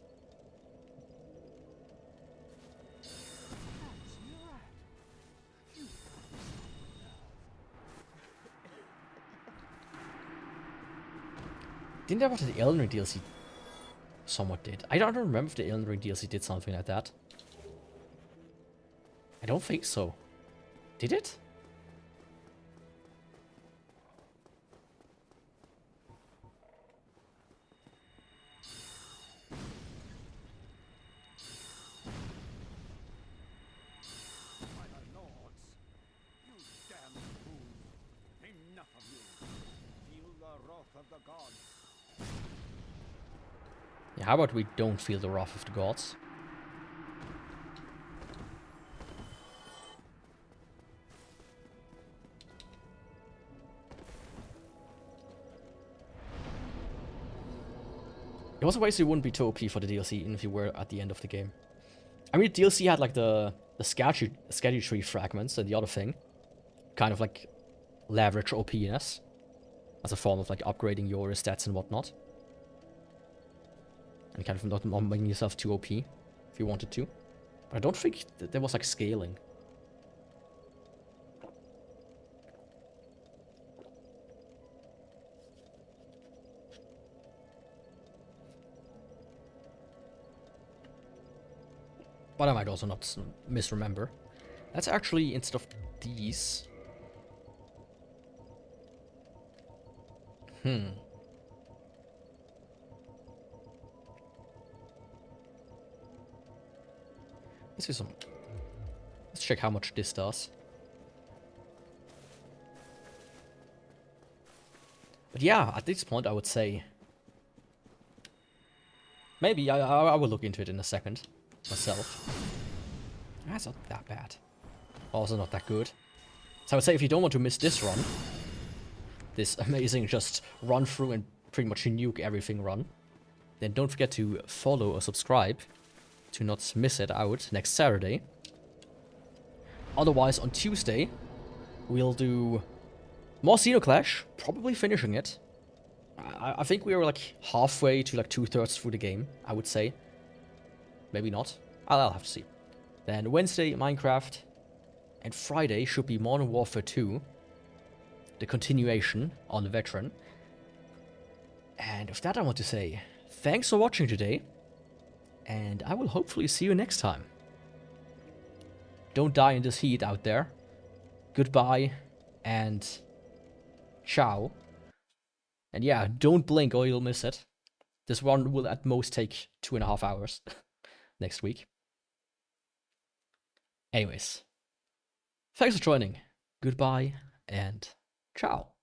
A: Didn't that what the Elden Ring DLC somewhat did? I don't remember if the Elden Ring DLC did something like that. I don't think so. Did it?
E: My lords, you damn fool! Enough of you! Feel the wrath of the gods.
A: Yeah, how about we don't feel the wrath of the gods? There was a way so you wouldn't be too OP for the DLC, even if you were at the end of the game. I mean, the DLC had like the schedule tree fragments and the other thing. Kind of like leverage OPness. As a form of like upgrading your stats and whatnot. And kind of not making yourself too OP, if you wanted to. But I don't think that there was like scaling. But I might also not misremember. That's actually, instead of these... Let's do some... Let's check how much this does. But yeah, at this point I would say maybe I will look into it in a second myself. That's not that bad. Also not that good. So I would say if you don't want to miss this run, this amazing just run through and pretty much nuke everything run, then don't forget to follow or subscribe to not miss it out next Saturday. Otherwise, on Tuesday, we'll do more Xenoclash, probably finishing it. I think we were like halfway to like 2/3 through the game, I would say. Maybe not. I'll have to see. Then Wednesday, Minecraft. And Friday should be Modern Warfare 2. The continuation on the Veteran. And with that I want to say, thanks for watching today. And I will hopefully see you next time. Don't die in this heat out there. Goodbye. And ciao. And yeah, don't blink or you'll miss it. This one will at most take 2.5 hours next week. Anyways, thanks for joining. Goodbye and ciao.